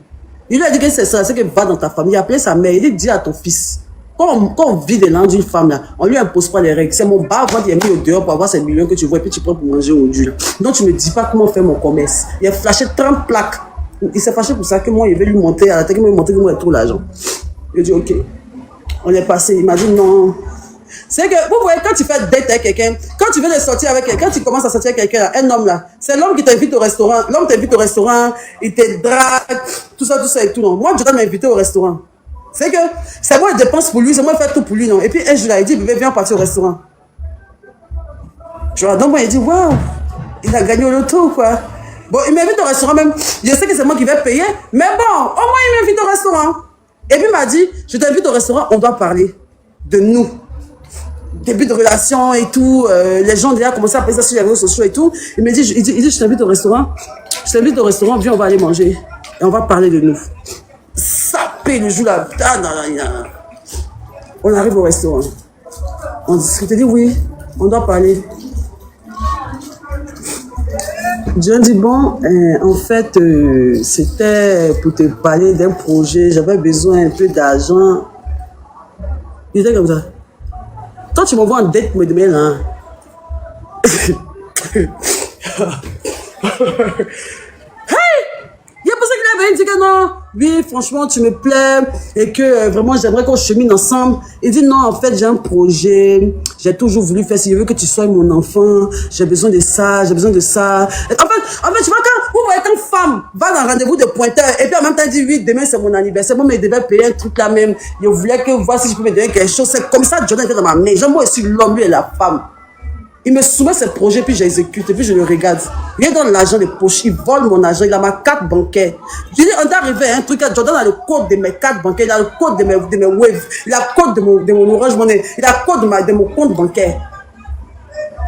Il lui a dit que c'est ça, c'est que va dans ta famille. Il a appelé sa mère, il dit à ton fils. Quand on vit des langues d'une femme, là, on lui impose pas les règles. C'est mon bas qui est mis au dehors pour avoir ces millions que tu vois et puis tu prends pour manger aujourd'hui. Donc tu ne me dis pas comment faire mon commerce. Il a flashé 30 plaques. Il s'est fâché pour ça que moi, il veut lui monter à la tête, il m'a montré que moi, j'ai trop l'argent. Il a dit, ok. On est passé. Il m'a dit, non. C'est que, vous voyez, quand tu fais date avec quelqu'un, quand tu veux le sortir avec quelqu'un, quand tu commences à sortir avec quelqu'un, un homme là, c'est l'homme qui t'invite au restaurant. L'homme t'invite au restaurant, il te drague, tout ça et tout. Non. Moi, je dois m'inviter au restaurant. C'est que, c'est moi qui dépense pour lui, c'est moi qui fais tout pour lui, non. Et puis, un jour là, il dit, bébé, viens partir au restaurant. Tu vois, donc moi, il dit, waouh, il a gagné au loto, quoi. Bon, il m'invite au restaurant même. Je sais que c'est moi qui vais payer, mais bon, au moins, il m'invite au restaurant. Et puis, il m'a dit, je t'invite au restaurant, on doit parler de nous. Début de relation et tout, les gens déjà commencé à passer ça sur les réseaux sociaux et tout. Il me dit, je t'invite au restaurant, viens, on va aller manger et on va parler de nous. Sapé le jour là, on arrive au restaurant, on discute, il dit oui, on doit parler. Je dis bon, en fait, c'était pour te parler d'un projet, j'avais besoin un peu d'argent. Il était comme ça. Toi, tu m'envoies en dette pour me demander là. Il y a pour ça qu'il avait dit que non, oui, franchement, tu me plais et que vraiment, j'aimerais qu'on chemine ensemble. Il dit non, en fait, j'ai un projet, j'ai toujours voulu faire, si je veux que tu sois mon enfant, j'ai besoin de ça, j'ai besoin de ça. En fait, tu vois, quand vous voyez qu'une femme va dans un rendez-vous de pointeur et puis en même temps, elle dit oui, demain c'est mon anniversaire, moi, mais je devais payer un truc là même. Je voulais que voir si je peux me donner quelque chose. C'est comme ça, Jordan était dans ma main. Moi aussi, l'homme, lui et la femme. Il me soumet ce projet, puis j'exécute, et puis je le regarde. Il donne l'argent de poche, il vole mon argent, il a ma carte bancaire. Je dis, on est arrivé à un truc, Jordan a le code de mes cartes bancaires, il a le code de mes waves, il a le code de mon Orange Money, il a le code de mon compte bancaire.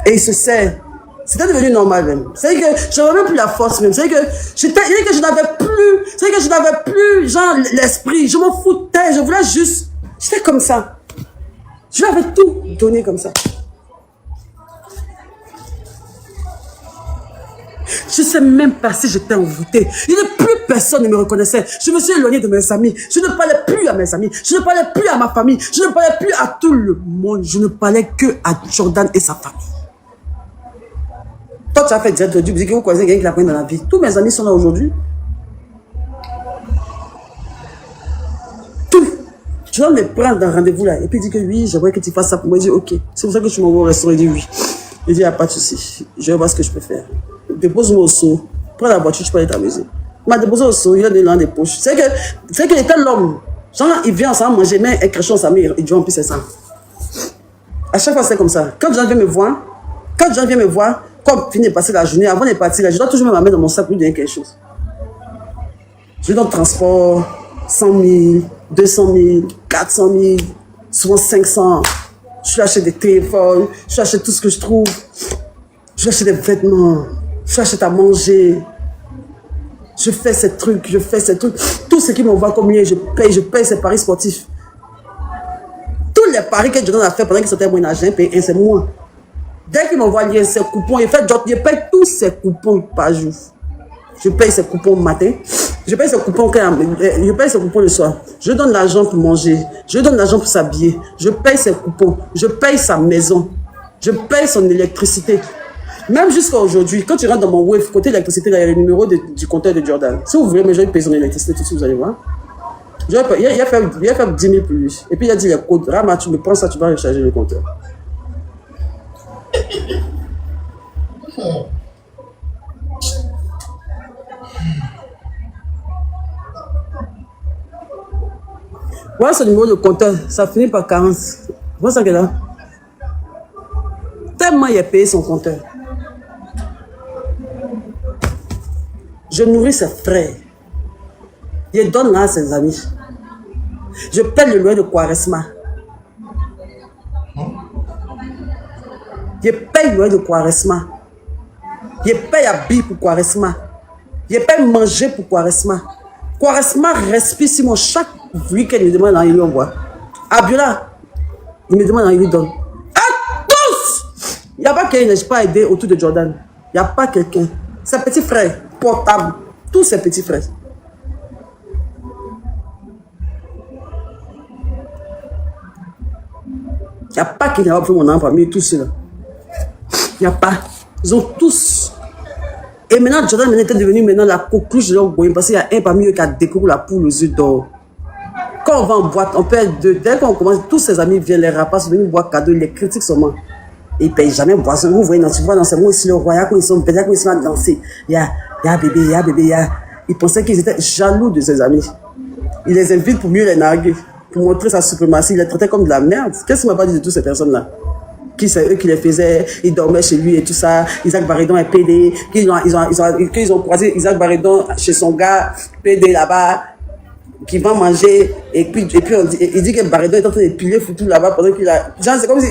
Et il se sert. C'était devenu normal même. C'est que je n'avais même plus la force même. C'est que je n'avais plus, genre, l'esprit. Je m'en foutais, je voulais juste, j'étais comme ça. Je lui avais tout donné comme ça. Je ne sais même pas si j'étais envoûtée. Plus personne ne me reconnaissait. Je me suis éloignée de mes amis. Je ne parlais plus à mes amis. Je ne parlais plus à ma famille. Je ne parlais plus à tout le monde. Je ne parlais que à Jordan et sa famille. Toi, tu as fait direct du que vous connaissez quelqu'un qui l'a pris dans la vie. Tous mes amis sont là aujourd'hui. Tout. Tu vas me prendre dans un rendez-vous là. Et puis il dit que oui, j'aimerais que tu fasses ça pour moi. Il dit ok. C'est pour ça que tu m'envoies au restaurant. Il dit oui. Il dit il n'y a pas de souci. Je vais voir ce que je peux faire. Dépose-moi au seau. Prends la voiture, tu peux aller t'amuser. Il m'a déposé au seau, il a dans les poches. C'est qu'il était l'homme. Genre, il vient ensemble manger, mais il crachait ensemble, il dit en plus c'est ça. À chaque fois, c'est comme ça. Quand Jean vient me voir, comme finit de passer la journée, avant de partir, là, je dois toujours me mettre dans mon sac pour lui donner quelque chose. Je lui donne transport, 100 000, 200 000, 400 000, souvent 500. Je achète des téléphones, je achète tout ce que je trouve. Je achète des vêtements, je achète à manger. Je fais ces trucs, je fais ces trucs. Tout ce qui m'envoie comme lien, je paye ces paris sportifs. Tous les paris que Jordan a fait pendant qu'il sortait mon argent, paye c'est moi. Dès qu'il m'envoie lien, ses coupons, il paye tous ses coupons par jour. Je paye ses coupons le matin. Je paye ses coupons le soir. Je donne l'argent pour manger. Je donne l'argent pour s'habiller. Je paye ses coupons. Je paye sa maison. Je paye son électricité. Même jusqu'à aujourd'hui, quand tu rentres dans mon Wave, côté électricité, il y a le numéro du compteur de Jordan. Si vous voulez, mais je vais payer son électricité tout de suite, vous allez voir. Il a fait 10 000 plus lui. Et puis il a dit les codes. Rama, tu me prends ça, tu vas recharger le compteur. Voilà ce numéro de compteur, ça finit par 40. Voilà ça qu'elle a. Tellement il a payé son compteur. Je nourris ses frères. Je donne là à ses amis. Je paye le loyer de Quaresma. Je paye le loyer de Quaresma. Je paye habiller pour Quaresma. Je paye manger pour Quaresma. Quaresma respire sur moi chaque week-end. Il me demande dans il lui envoie. Abiola, il me demande dans il lui donne. À tous! Il n'y a pas quelqu'un qui n'a pas aidé autour de Jordan. Il n'y a pas quelqu'un. Ses petits frères, portables. Tous ses petits frères. Il n'y a pas qui n'a pas pris mon nom parmi tous ceux-là. Il n'y a pas. Ils ont tous. Et maintenant, Jordan était devenu maintenant la coqueluche de leur goyen parce qu'il y a un parmi eux qui a découvert la poule aux yeux d'or. Quand on va en boîte, on paye deux. Dès qu'on commence, tous ses amis viennent, les rapaces viennent boire cadeau, les critiques seulement. Et ils ne payent jamais boisson. Vous voyez, tu vois dans ces mots ici, le roi, quand ils sont bêtes, quand ils sont à danser. Il y a bébé. Ils pensaient qu'ils étaient jaloux de ses amis. Il les invite pour mieux les narguer, pour montrer sa suprématie. Il les traitait comme de la merde. Qu'est-ce qu'il m'a pas dit de toutes ces personnes-là? Qui c'est eux qui les faisaient, ils dormaient chez lui et tout ça. Isaac Barédon est PD. Qu'ils ont croisé Isaac Barédon chez son gars, PD là-bas, qui va manger. Et puis il dit que Barédon est en train de piler foutu là-bas pendant qu'il a. Genre, c'est comme si.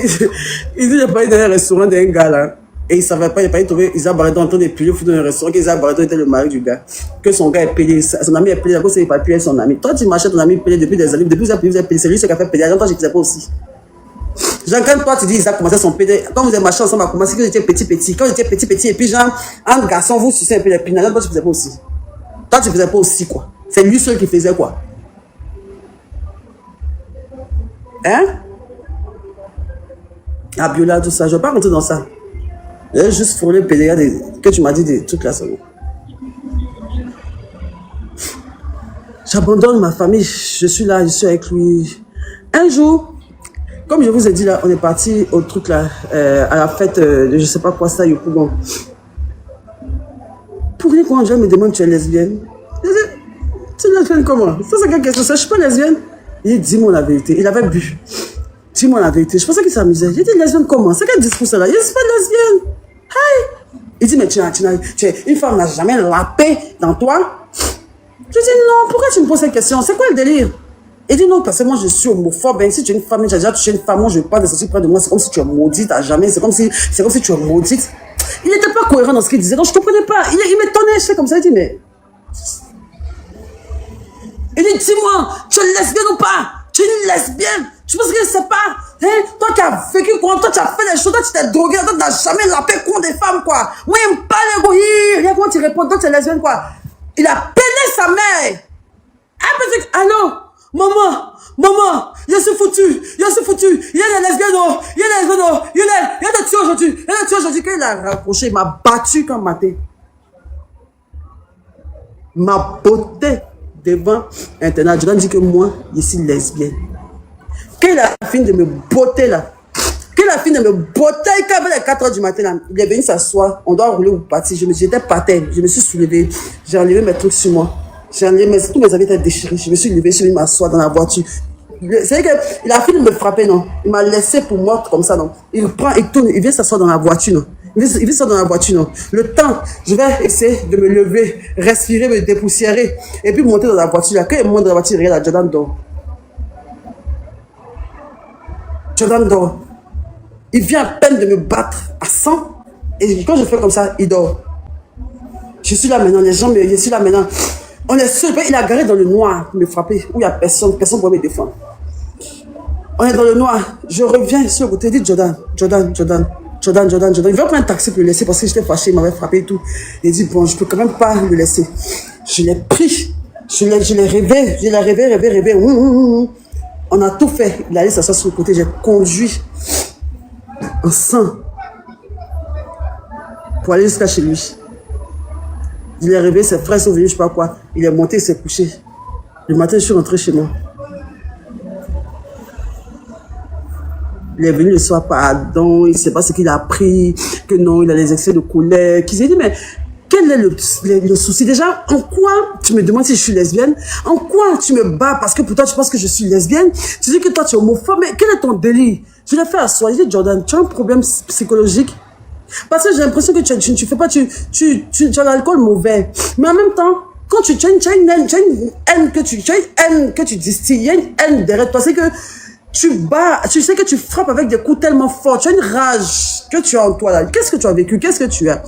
Il dit qu'il est pas dans un restaurant d'un gars là. Et il ne savait pas, il n'a pas trouvé Isaac Barédon en train de piler foutu dans un restaurant, qu'Isaac Barédon était le mari du gars. Que son gars est payé, son ami est payé, à cause qu'il n'a pas pu être son ami. Toi, tu marchais ton ami payé depuis des années, depuis que vous avez payé, c'est lui qui a fait payer. Toi, je ne faisais pas aussi. Genre, quand toi, tu dis, Isaac commençait son PD, quand vous avez marché ensemble, à commencer, quand vous étiez petit, et puis genre, un garçon, vous sucez un peu les pinades, toi, tu faisais pas aussi. Toi, tu faisais pas aussi, quoi. C'est lui seul qui faisait, quoi. Hein? Abiola, tout ça, je ne vais pas rentrer dans ça. J'ai juste frôlé le PDA que tu m'as dit des trucs là, seulement. J'abandonne ma famille, je suis là, je suis avec lui. Un jour, comme je vous ai dit là, on est parti au truc là, à la fête de je sais pas quoi ça, Yopougon. Pour rien quand Jean me demande tu es lesbienne. Je dis, tu es lesbienne comment? Ça c'est quelle question? Je suis pas lesbienne. Il dit, dis-moi la vérité. Il avait bu. Dis-moi la vérité. Je pensais qu'il s'amusait. J'ai dit, lesbienne comment? C'est quel discours ça là? Il dit, c'est pas lesbienne. Hey! Il dit, mais tu es une femme n'a jamais lapé dans toi? Je dis, non, pourquoi tu me poses cette question? C'est quoi le délire? Il dit, non, parce que moi, je suis homophobe. Si tu es une femme, j'ai déjà touché une femme, moi, je parle de ceci près de moi. C'est comme si tu es maudite à jamais. C'est comme si tu es maudite. Il n'était pas cohérent dans ce qu'il disait. Donc, je ne comprenais pas. Il m'étonnait. Je sais comme ça. Il dit, mais. Il dit, dis-moi, tu es lesbienne ou pas? Tu es une lesbienne? Tu penses que je ne sais pas? Hein? Toi, tu as vécu quoi? Toi, tu as fait des choses. Toi, tu t'es drogué. Toi, tu n'as jamais lapé contre des femmes, quoi. Moi, il n'aime pas les goyis. Regarde comment tu réponds. Toi, tu es lesbienne, quoi. Il a peiné sa mère. Allô? Maman, je suis foutu. Il y a des lesbiennes, il y a des tueurs aujourd'hui. Quand il a rapproché, il m'a battu comme matin. Ma beauté devant Internet. Je lui dis que moi, je suis lesbienne. Quand il a fini de me botter là, quand il avait les 4 h du matin là, il est venu s'asseoir, on doit rouler ou partir. J'étais par terre, je me suis soulevée, j'ai enlevé mes trucs sur moi. Tous mes habits étaient déchirés, je me suis levée, je suis venu m'asseoir dans la voiture. C'est vrai qu'il a fini de me frapper, non? Il m'a laissé pour morte comme ça, non? Il prend, il tourne, il vient s'asseoir dans la voiture, non? Il vient s'asseoir dans la voiture, non? Le temps, je vais essayer de me lever, respirer, me dépoussiérer, et puis monter dans la voiture. Là. Quand il monte dans la voiture, il regarde Jordan dort. Jordan dort. Il vient à peine de me battre à 100. Et quand je fais comme ça, il dort. Je suis là maintenant, les gens, je suis là maintenant. On est seul, il a garé dans le noir pour me frapper, où il n'y a personne, personne pour me défendre. On est dans le noir, je reviens sur le côté, il dit Jordan. Il veut prendre un taxi pour le laisser parce que j'étais fâché, il m'avait frappé et tout. Il dit bon, je peux quand même pas le laisser. Je l'ai pris, je l'ai rêvé. On a tout fait. Il allait s'asseoir sur le côté, j'ai conduit en sang pour aller jusqu'à chez lui. Il est réveillé, ses frères sont venus, je sais pas quoi. Il est monté, il s'est couché. Le matin, je suis rentré chez moi. Il est venu le soir, pardon, il ne sait pas ce qu'il a appris, que non, il a les excès de colère. Qu'il s'est dit, mais quel est le souci? Déjà, en quoi tu me demandes si je suis lesbienne? En quoi tu me bats parce que pour toi, tu penses que je suis lesbienne? Tu dis que toi, tu es homophobe, mais quel est ton délit? Je l'ai fait asseoir. Je dis, Jordan, tu as un problème psychologique? Parce que j'ai l'impression que tu fais pas, tu as l'alcool mauvais. Mais en même temps, quand tu as une haine que tu distilles, il y a une haine derrière toi. C'est que tu bats, tu sais que tu frappes avec des coups tellement forts. Tu as une rage que tu as en toi là. Qu'est-ce que tu as vécu? Qu'est-ce que tu as?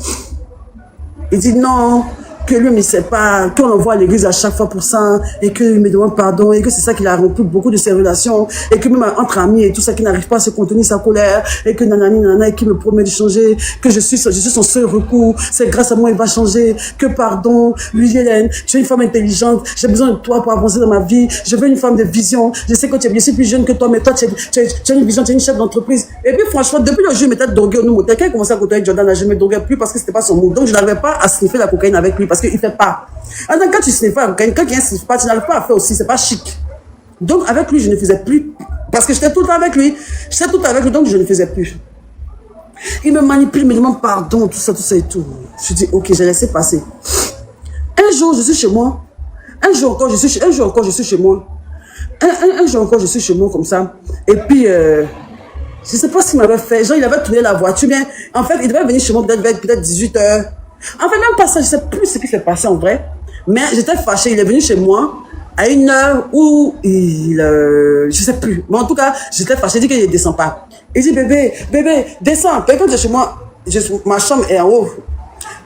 Il dit non, que lui ne sait pas, qu'on l'envoie à l'église à chaque fois pour ça, et qu'il me demande pardon, et que c'est ça qu'il a rompu beaucoup de ses relations, et que même entre amis et tout ça, qu'il n'arrive pas à se contenir sa colère, et que nanani, nanana, et qu'il me promet de changer, que je suis son seul recours, c'est grâce à moi il va changer, que pardon, lui Hélène, tu es une femme intelligente, j'ai besoin de toi pour avancer dans ma vie, je veux une femme de vision, je sais que je suis plus jeune que toi, mais toi tu as une vision, tu es une chef d'entreprise. Et puis franchement, depuis le jour où je m'étais drogué au Nouveau, quand il a commencé à côtoyer avec Jordan, je ne me droguais plus parce que c'était pas son mood, donc je n'arrivais pas à sniffer la cocaïne avec lui parce qu'il ne fait pas. Alors, quand tu sniffes pas, quand quelqu'un ne sniffe pas, tu n'arrives pas à faire aussi, c'est pas chic. Donc avec lui, je ne faisais plus. Parce que j'étais tout le temps avec lui. Donc je ne faisais plus. Il me manipule, il me demande pardon, tout ça et tout. Je dis, ok, j'ai laissé passer. Un jour, je suis chez moi. Un jour encore, je suis chez moi. Un jour encore, je suis chez moi comme ça. Et puis, je ne sais pas ce qu'il m'avait fait. Genre, il avait tourné la voiture. Mais en fait, il devait venir chez moi peut-être 18 h. En fait, même pas ça, je ne sais plus ce qui s'est passé en vrai. Mais j'étais fâchée. Il est venu chez moi à une heure où je ne sais plus. Mais en tout cas, j'étais fâchée. Il dit qu'il ne descend pas. Il dit, bébé, descends. Quelqu'un de chez moi, ma chambre est en haut.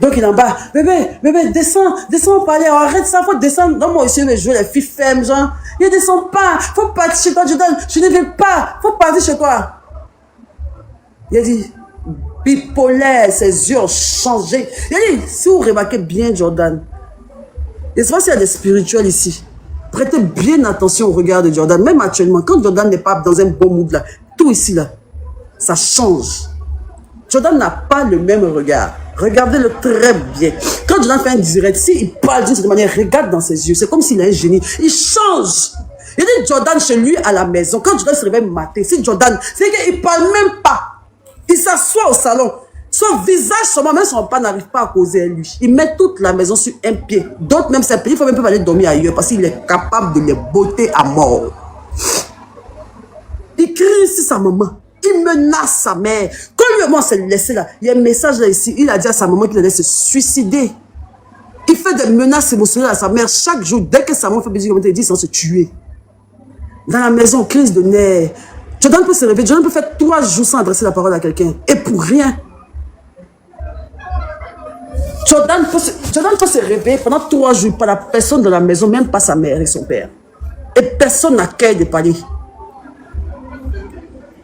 Donc il est en bas. Bébé, descends pour parler. Arrête ça, faut descendre. Non, moi aussi, je vais jouer les filles fermes, genre. Il ne descend pas. Faut partir chez toi, Jordan. Je ne vais pas. Faut partir chez toi. Il a dit, bipolaire, ses yeux ont changé. Il a dit, si vous remarquez bien, Jordan, et c'est vrai qu'il y a des spirituels ici. Prêtez bien attention au regard de Jordan. Même actuellement, quand Jordan n'est pas dans un bon mood là, tout ici là, ça change. Jordan n'a pas le même regard. Regardez-le très bien. Quand Jordan fait un direct, s'il parle d'une certaine manière, regarde dans ses yeux. C'est comme s'il est un génie. Il change. Il dit Jordan chez lui à la maison. Quand Jordan se réveille matin, si Jordan, c'est qu'il ne parle même pas. Il s'assoit au salon. Son visage, même son père n'arrive pas à causer à lui. Il met toute la maison sur un pied. D'autres, même ses pieds, il faut même pas aller dormir ailleurs parce qu'il est capable de les botter à mort. Il crie sur sa maman. Il menace sa mère. Quand lui, s'est laissé là, il y a un message là ici. Il a dit à sa maman qu'il allait se suicider. Il fait des menaces émotionnelles à sa mère chaque jour. Dès que sa maman fait plaisir, il dit sans se tuer. Dans la maison, crise de nerfs. Jordan peut se réveiller. Jordan peut faire 3 jours sans adresser la parole à quelqu'un. Et pour rien. Jordan peut se réveiller pendant 3 jours par la personne de la maison, même pas sa mère et son père. Et personne n'accueille de parler.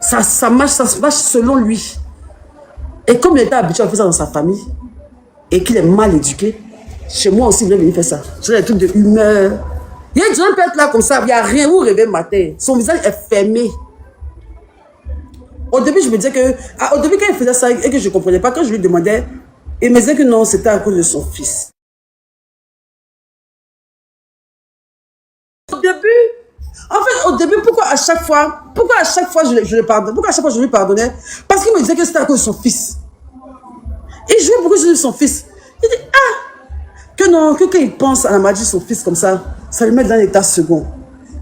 Ça marche selon lui. Et comme il était habitué à faire ça dans sa famille, et qu'il est mal éduqué, chez moi aussi, il est venu faire ça. J'ai des trucs de humeur. Il y a des gens qui peuvent être là comme ça, il n'y a rien, vous rêvez matin. Son visage est fermé. Au début, je me disais que... au début, quand il faisait ça et que je ne comprenais pas, quand je lui demandais, il me disait que non, c'était à cause de son fils. Au début, pourquoi à chaque fois je le pardonnais? Pourquoi à chaque fois je lui pardonnais? Parce qu'il me disait que c'était à cause de son fils. Il jouait beaucoup sur son fils. Il dit, que non, que quand il pense à la maladie de son fils comme ça, ça le met dans l'état second.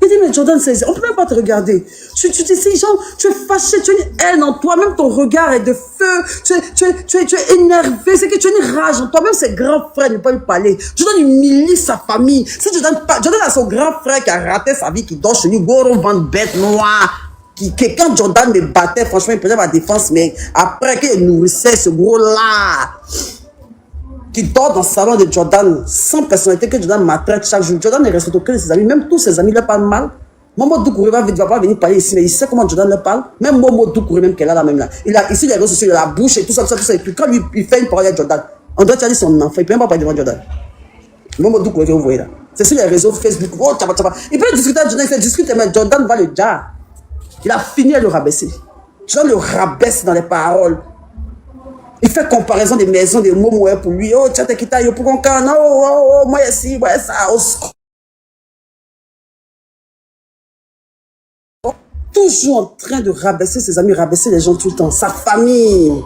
Il dit, mais Jordan, on ne peut même pas te regarder. Tu es fâché, tu as une haine en toi, même ton regard est de feu, tu es énervé, c'est que tu as une rage en toi, même ses grands frères ne peuvent pas lui parler. Jordan humilie sa famille. Si Jordan a son grand frère qui a raté sa vie, qui dort chez lui, Goro, vente bête noire. que quand Jordan me battait, franchement, il prenait ma défense, mais après qu'il nourrissait ce gros-là, qui dort dans le salon de Jordan, sans personnalité, que Jordan maltraite chaque jour. Jordan ne respecte aucun de ses amis, même tous ses amis leur parlent mal. Momo Doucouré va pas venir parler ici, mais il sait comment Jordan leur parle. Même Momo Doucouré, même qu'elle a la même là. Il a ici les réseaux sociaux, il a la bouche et tout ça, tout ça, tout ça. Et puis quand lui, il fait une parole à Jordan, on doit dire son enfant, il peut même pas parler devant Jordan. Momo Doucouré que vous voyez là. C'est sur les réseaux Facebook. Oh, tchaba, tchaba. Il peut discuter avec Jordan, il fait discuter, mais Jordan va le dire. Il a fini à le rabaisser. Jordan le rabaisse dans les paroles. Il fait comparaison des maisons, des mots pour lui. Oh, tiens, t'es quitté, yo, pour qu'on canne. Oh, moi, ici, moi, ça. Toujours en train de rabaisser ses amis, rabaisser les gens tout le temps. Sa famille.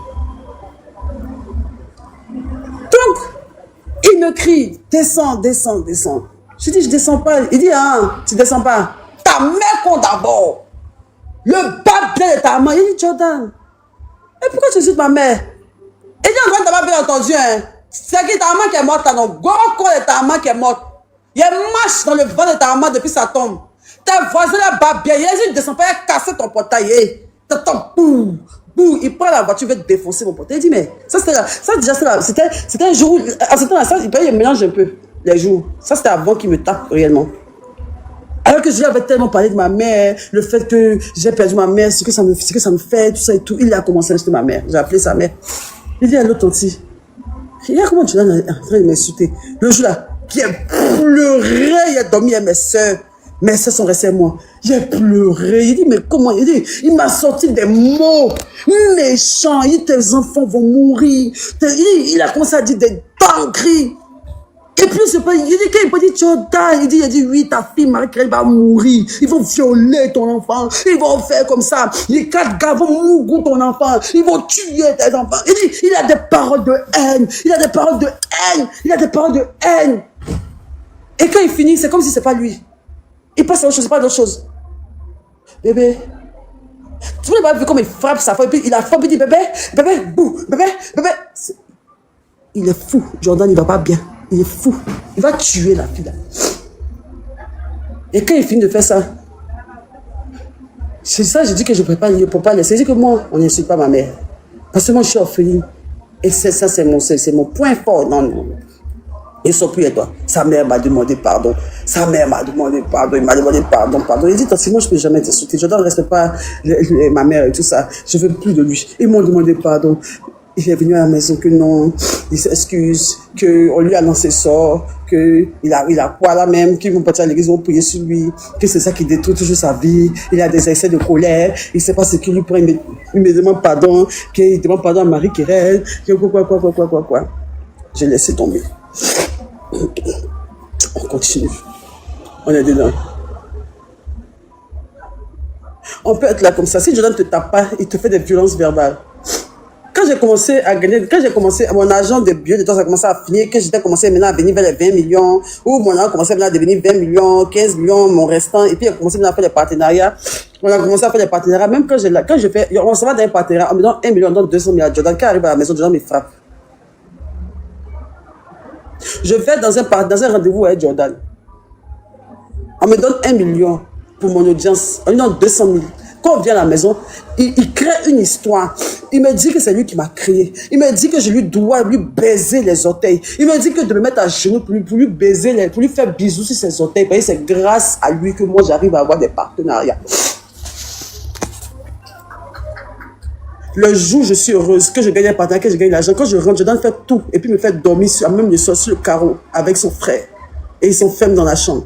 Donc, il me crie, descends, descends, descends. Je dis, je descends pas. Il dit, ah, tu descends pas. Ta mère compte d'abord. Le bas bien de ta main. Il dit, Jordan, et pourquoi tu insultes ma mère? Et dit, encore, t'as pas bien entendu, hein. C'est qui ta maman qui est morte, non? Gros corps de ta maman qui est morte. Il y a une marche dans le vent de ta maman depuis sa tombe. Tes voisins là bas bien. Il a dit, ne descends pas, il a cassé ton portail. T'entends, boum, boum. Il prend la voiture, il veut défoncer mon portail. Il dit, mais ça c'était là. Ça déjà, c'était un jour où, à ce temps-là, il mélange un peu les jours. Ça c'était avant qu'il me tape réellement. Alors que je lui avais tellement parlé de ma mère, le fait que j'ai perdu ma mère, ce que ça me fait, tout ça et tout. Il a commencé à insulter ma mère. J'ai appelé sa mère. Il dit à l'autre tanti, regarde comment tu es en train de m'insulter. Le jour là, qui a pleuré, il a dormi avec mes soeurs. Mes soeurs sont restées à moi. J'ai pleuré. Il dit, mais comment? Il dit, il m'a sorti des mots méchants. Il dit, tes enfants vont mourir. Il a commencé à dire des dingueries. Et puis, il dit, quand il peut dire, Jordan, il dit, oui, ta fille, Marie-Claire, va mourir. Ils vont violer ton enfant. Ils vont faire comme ça. Les 4 gars vont mourir ton enfant. Ils vont tuer tes enfants. Il dit, il a des paroles de haine. Il a des paroles de haine. Il a des paroles de haine. Et quand il finit, c'est comme si c'est pas lui. Il passe à autre chose, c'est pas d'autre chose. Bébé. Tu vois, il pas vu comme il frappe sa femme. Et puis il a frappé, il dit, bébé, bébé, bouh, bébé, bébé. Il est fou. Jordan, il va pas bien. Il est fou. Il va tuer la fille là. Et quand il finit de faire ça, c'est ça, j'ai dit que je ne peux pas laisser. J'ai dit que moi, on n'insulte pas ma mère. Parce que moi, je suis orpheline. Et ça, c'est mon point fort. Non, non. Et son plus et toi. Sa mère m'a demandé pardon. Sa mère m'a demandé pardon. Il m'a demandé pardon. Il dit, si moi, je ne peux jamais t'insulter. Je ne respecte pas ma mère et tout ça. Je ne veux plus de lui. Ils m'ont demandé pardon. Il est venu à la maison que non, il s'excuse, qu'on lui a lancé sort, qu'il a quoi là même, qu'ils vont partir à l'église, ils vont prier sur lui, que c'est ça qui détruit toujours sa vie, il a des excès de colère, il ne sait pas ce qu'il lui prend, il me demande pardon, qu'il demande pardon à Marie-Claire, que quoi. J'ai laissé tomber. On continue. On est dedans. On peut être là comme ça. Si Jordan ne te tape pas, il te fait des violences verbales. Quand j'ai commencé à gagner, mon agent de bio de temps a commencé à finir, que j'étais commencé maintenant à venir vers les 20 millions, ou mon agent a commencé maintenant à devenir 20 millions, 15 millions, mon restant, et puis il a commencé maintenant à faire des partenariats. On a commencé à faire des partenariats, même quand je fais, on se va dans un partenariat, on me donne 1 million, on donne 200 000 à Jordan, quand il arrive à la maison, Jordan me frappe. Je vais dans un rendez-vous avec Jordan. On me donne 1 million pour mon audience, on me donne 200 000. Quand on vient à la maison, il crée une histoire. Il me dit que c'est lui qui m'a créé. Il me dit que je lui dois lui baiser les orteils. Il me dit que de me mettre à genoux pour lui baiser, pour lui faire bisous sur ses orteils. Parce que c'est grâce à lui que moi j'arrive à avoir des partenariats. Le jour où je suis heureuse, que je gagne un partenariat, que je gagne l'argent, quand je rentre, je donne faire tout. Et puis me faire dormir même le soir sur le carreau avec son frère. Et ils sont fermes dans la chambre.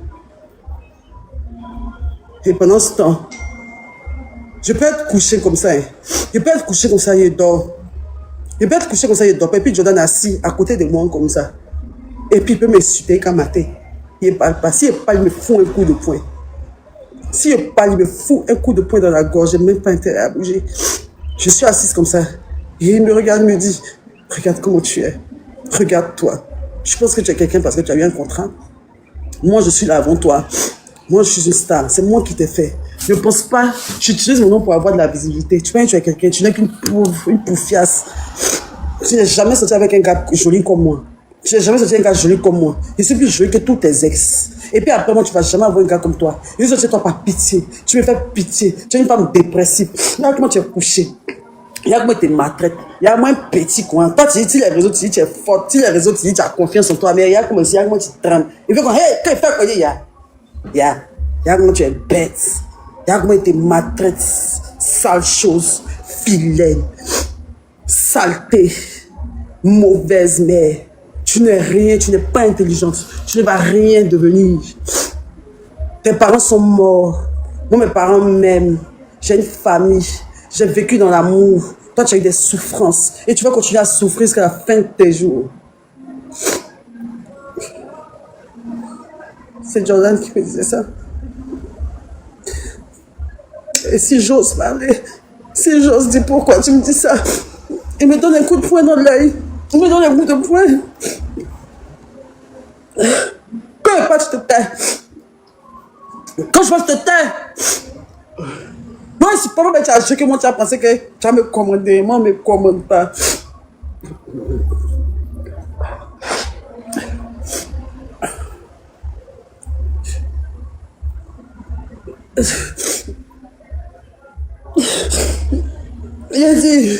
Et pendant ce temps, je peux être couché comme ça. Je peux être couché comme ça, il dort. Je peux être couché comme ça, il dort. Et puis Jordan assis à côté de moi comme ça. Et puis il peut m'insulter quand matin. Il ne parle pas. S'il parle, il me fout un coup de poing. S'il parle, il me fout un coup de poing dans la gorge. Je n'ai même pas intérêt à bouger. Je suis assise comme ça. Et il me regarde, me dit, regarde comment tu es. Regarde-toi. Je pense que tu es quelqu'un parce que tu as eu un contrat. Moi, je suis là avant toi. Moi, je suis une star. C'est moi qui t'ai fait. Ne pense pas, j'utilise mon nom pour avoir de la visibilité. Tu es quelqu'un, tu n'es qu'une poufiasse. Tu n'es jamais sorti avec un gars joli comme moi. Je n'ai jamais sorti un gars joli comme moi. Je suis plus joli que tous tes ex. Et puis après, moi, tu ne vas jamais avoir un gars comme toi. Je dis sorti toi par pitié. Tu me fais pitié. Tu es une femme dépressive. Regarde comment tu es couché. Regarde comment tu es maltraite. Il y a moins petit quoi. Toi, tu dis les réseaux, tu dis tu es forte. Tu dis les réseaux, tu dis tu as confiance en toi. Mais regarde comment tu trembles. Il veut qu'on, hey, quand il fait quoi, il y a. Regarde comment tu es bête. Regarde comment tu es maltraite. Sale chose. Vilaine. Saleté. Mauvaise mère. Tu n'es rien, tu n'es pas intelligente. Tu ne vas rien devenir. Tes parents sont morts. Moi, mes parents m'aiment. J'ai une famille. J'ai vécu dans l'amour. Toi, tu as eu des souffrances. Et tu vas continuer à souffrir jusqu'à la fin de tes jours. C'est Jordan qui me disait ça. Et si j'ose parler, si j'ose dire pourquoi tu me dis ça, il me donne un coup de poing dans l'œil. Il me donne un coup de poing. Quand pas, tu te tais. Quand je vois, je te tais. Moi, si pas moi, tu as choqué, moi, tu as pensé que tu vas me commander. Moi, on ne me commande pas. Il a dit,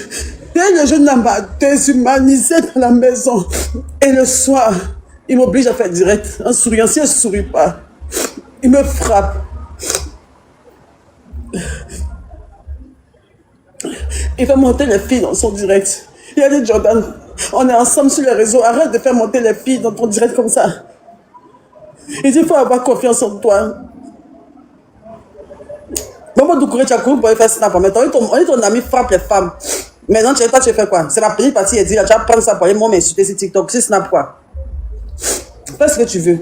le jeune homme m'a déshumanisé dans la maison. Et le soir, il m'oblige à faire direct. En souriant, si elle ne sourit pas, il me frappe. Il fait monter les filles dans son direct. Il a dit, Jordan, on est ensemble sur les réseaux. Arrête de faire monter les filles dans ton direct comme ça. Il dit, il faut avoir confiance en toi. Maman Doucouré, tu as couru pour aller faire snap. Mais ton ami frappe les femmes. Maintenant, tu fais quoi? C'est la petite partie, elle dit, tu vas prendre ça pour aller m'insulter sur TikTok. C'est snap quoi? Fais ce que tu veux.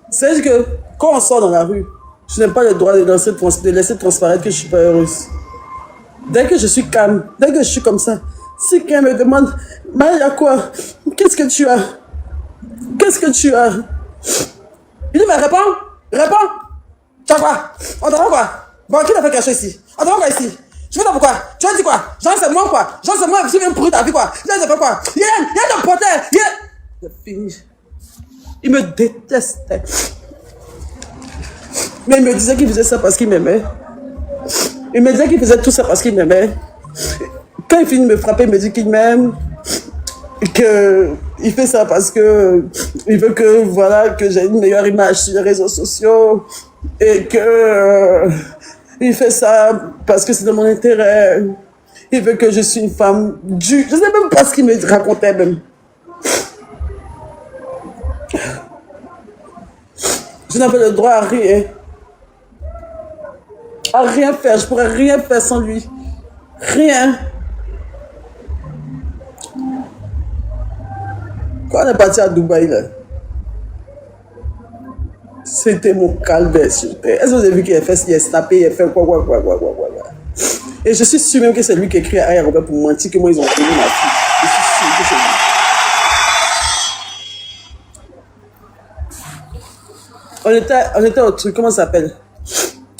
C'est que quand on sort dans la rue, je n'ai pas le droit de laisser transparaître que je suis pas heureuse. Dès que je suis calme, dès que je suis comme ça, si quelqu'un me demande, Maya, quoi? Qu'est-ce que tu as? Qu'est-ce que tu as? Il dit, mais réponds. Tu as quoi? On t'entend quoi? Bon, qui t'a fait cacher ici? On t'entend quoi ici? Je veux dire pourquoi? Tu as dit quoi? Genre, c'est moi quoi? Genre, c'est moi, je viens pourrir ta vie quoi? Genre, c'est quoi? Il y a un porteur, C'est fini. Il me détestait. Mais il me disait qu'il faisait ça parce qu'il m'aimait. Il me disait qu'il faisait tout ça parce qu'il m'aimait. Quand il finit de me frapper, il me dit qu'il m'aime. Qu'il fait ça parce que il veut que, voilà, que j'ai une meilleure image sur les réseaux sociaux. Et que il fait ça parce que c'est de mon intérêt. Il veut que je suis une femme dure. Je ne sais même pas ce qu'il me racontait même. Je n'avais le droit à rien. À rien faire. Je pourrais rien faire sans lui. Rien. Quand on est parti à Dubaï, là, c'était mon calvaire. Est-ce que vous avez vu qu'il a fait, il a snappé, il a fait quoi. Et je suis sûr même que c'est lui qui a écrit à Aya Robert pour mentir que moi ils ont connu ma fille. Je suis sûr que c'est lui. On était au truc, comment ça s'appelle?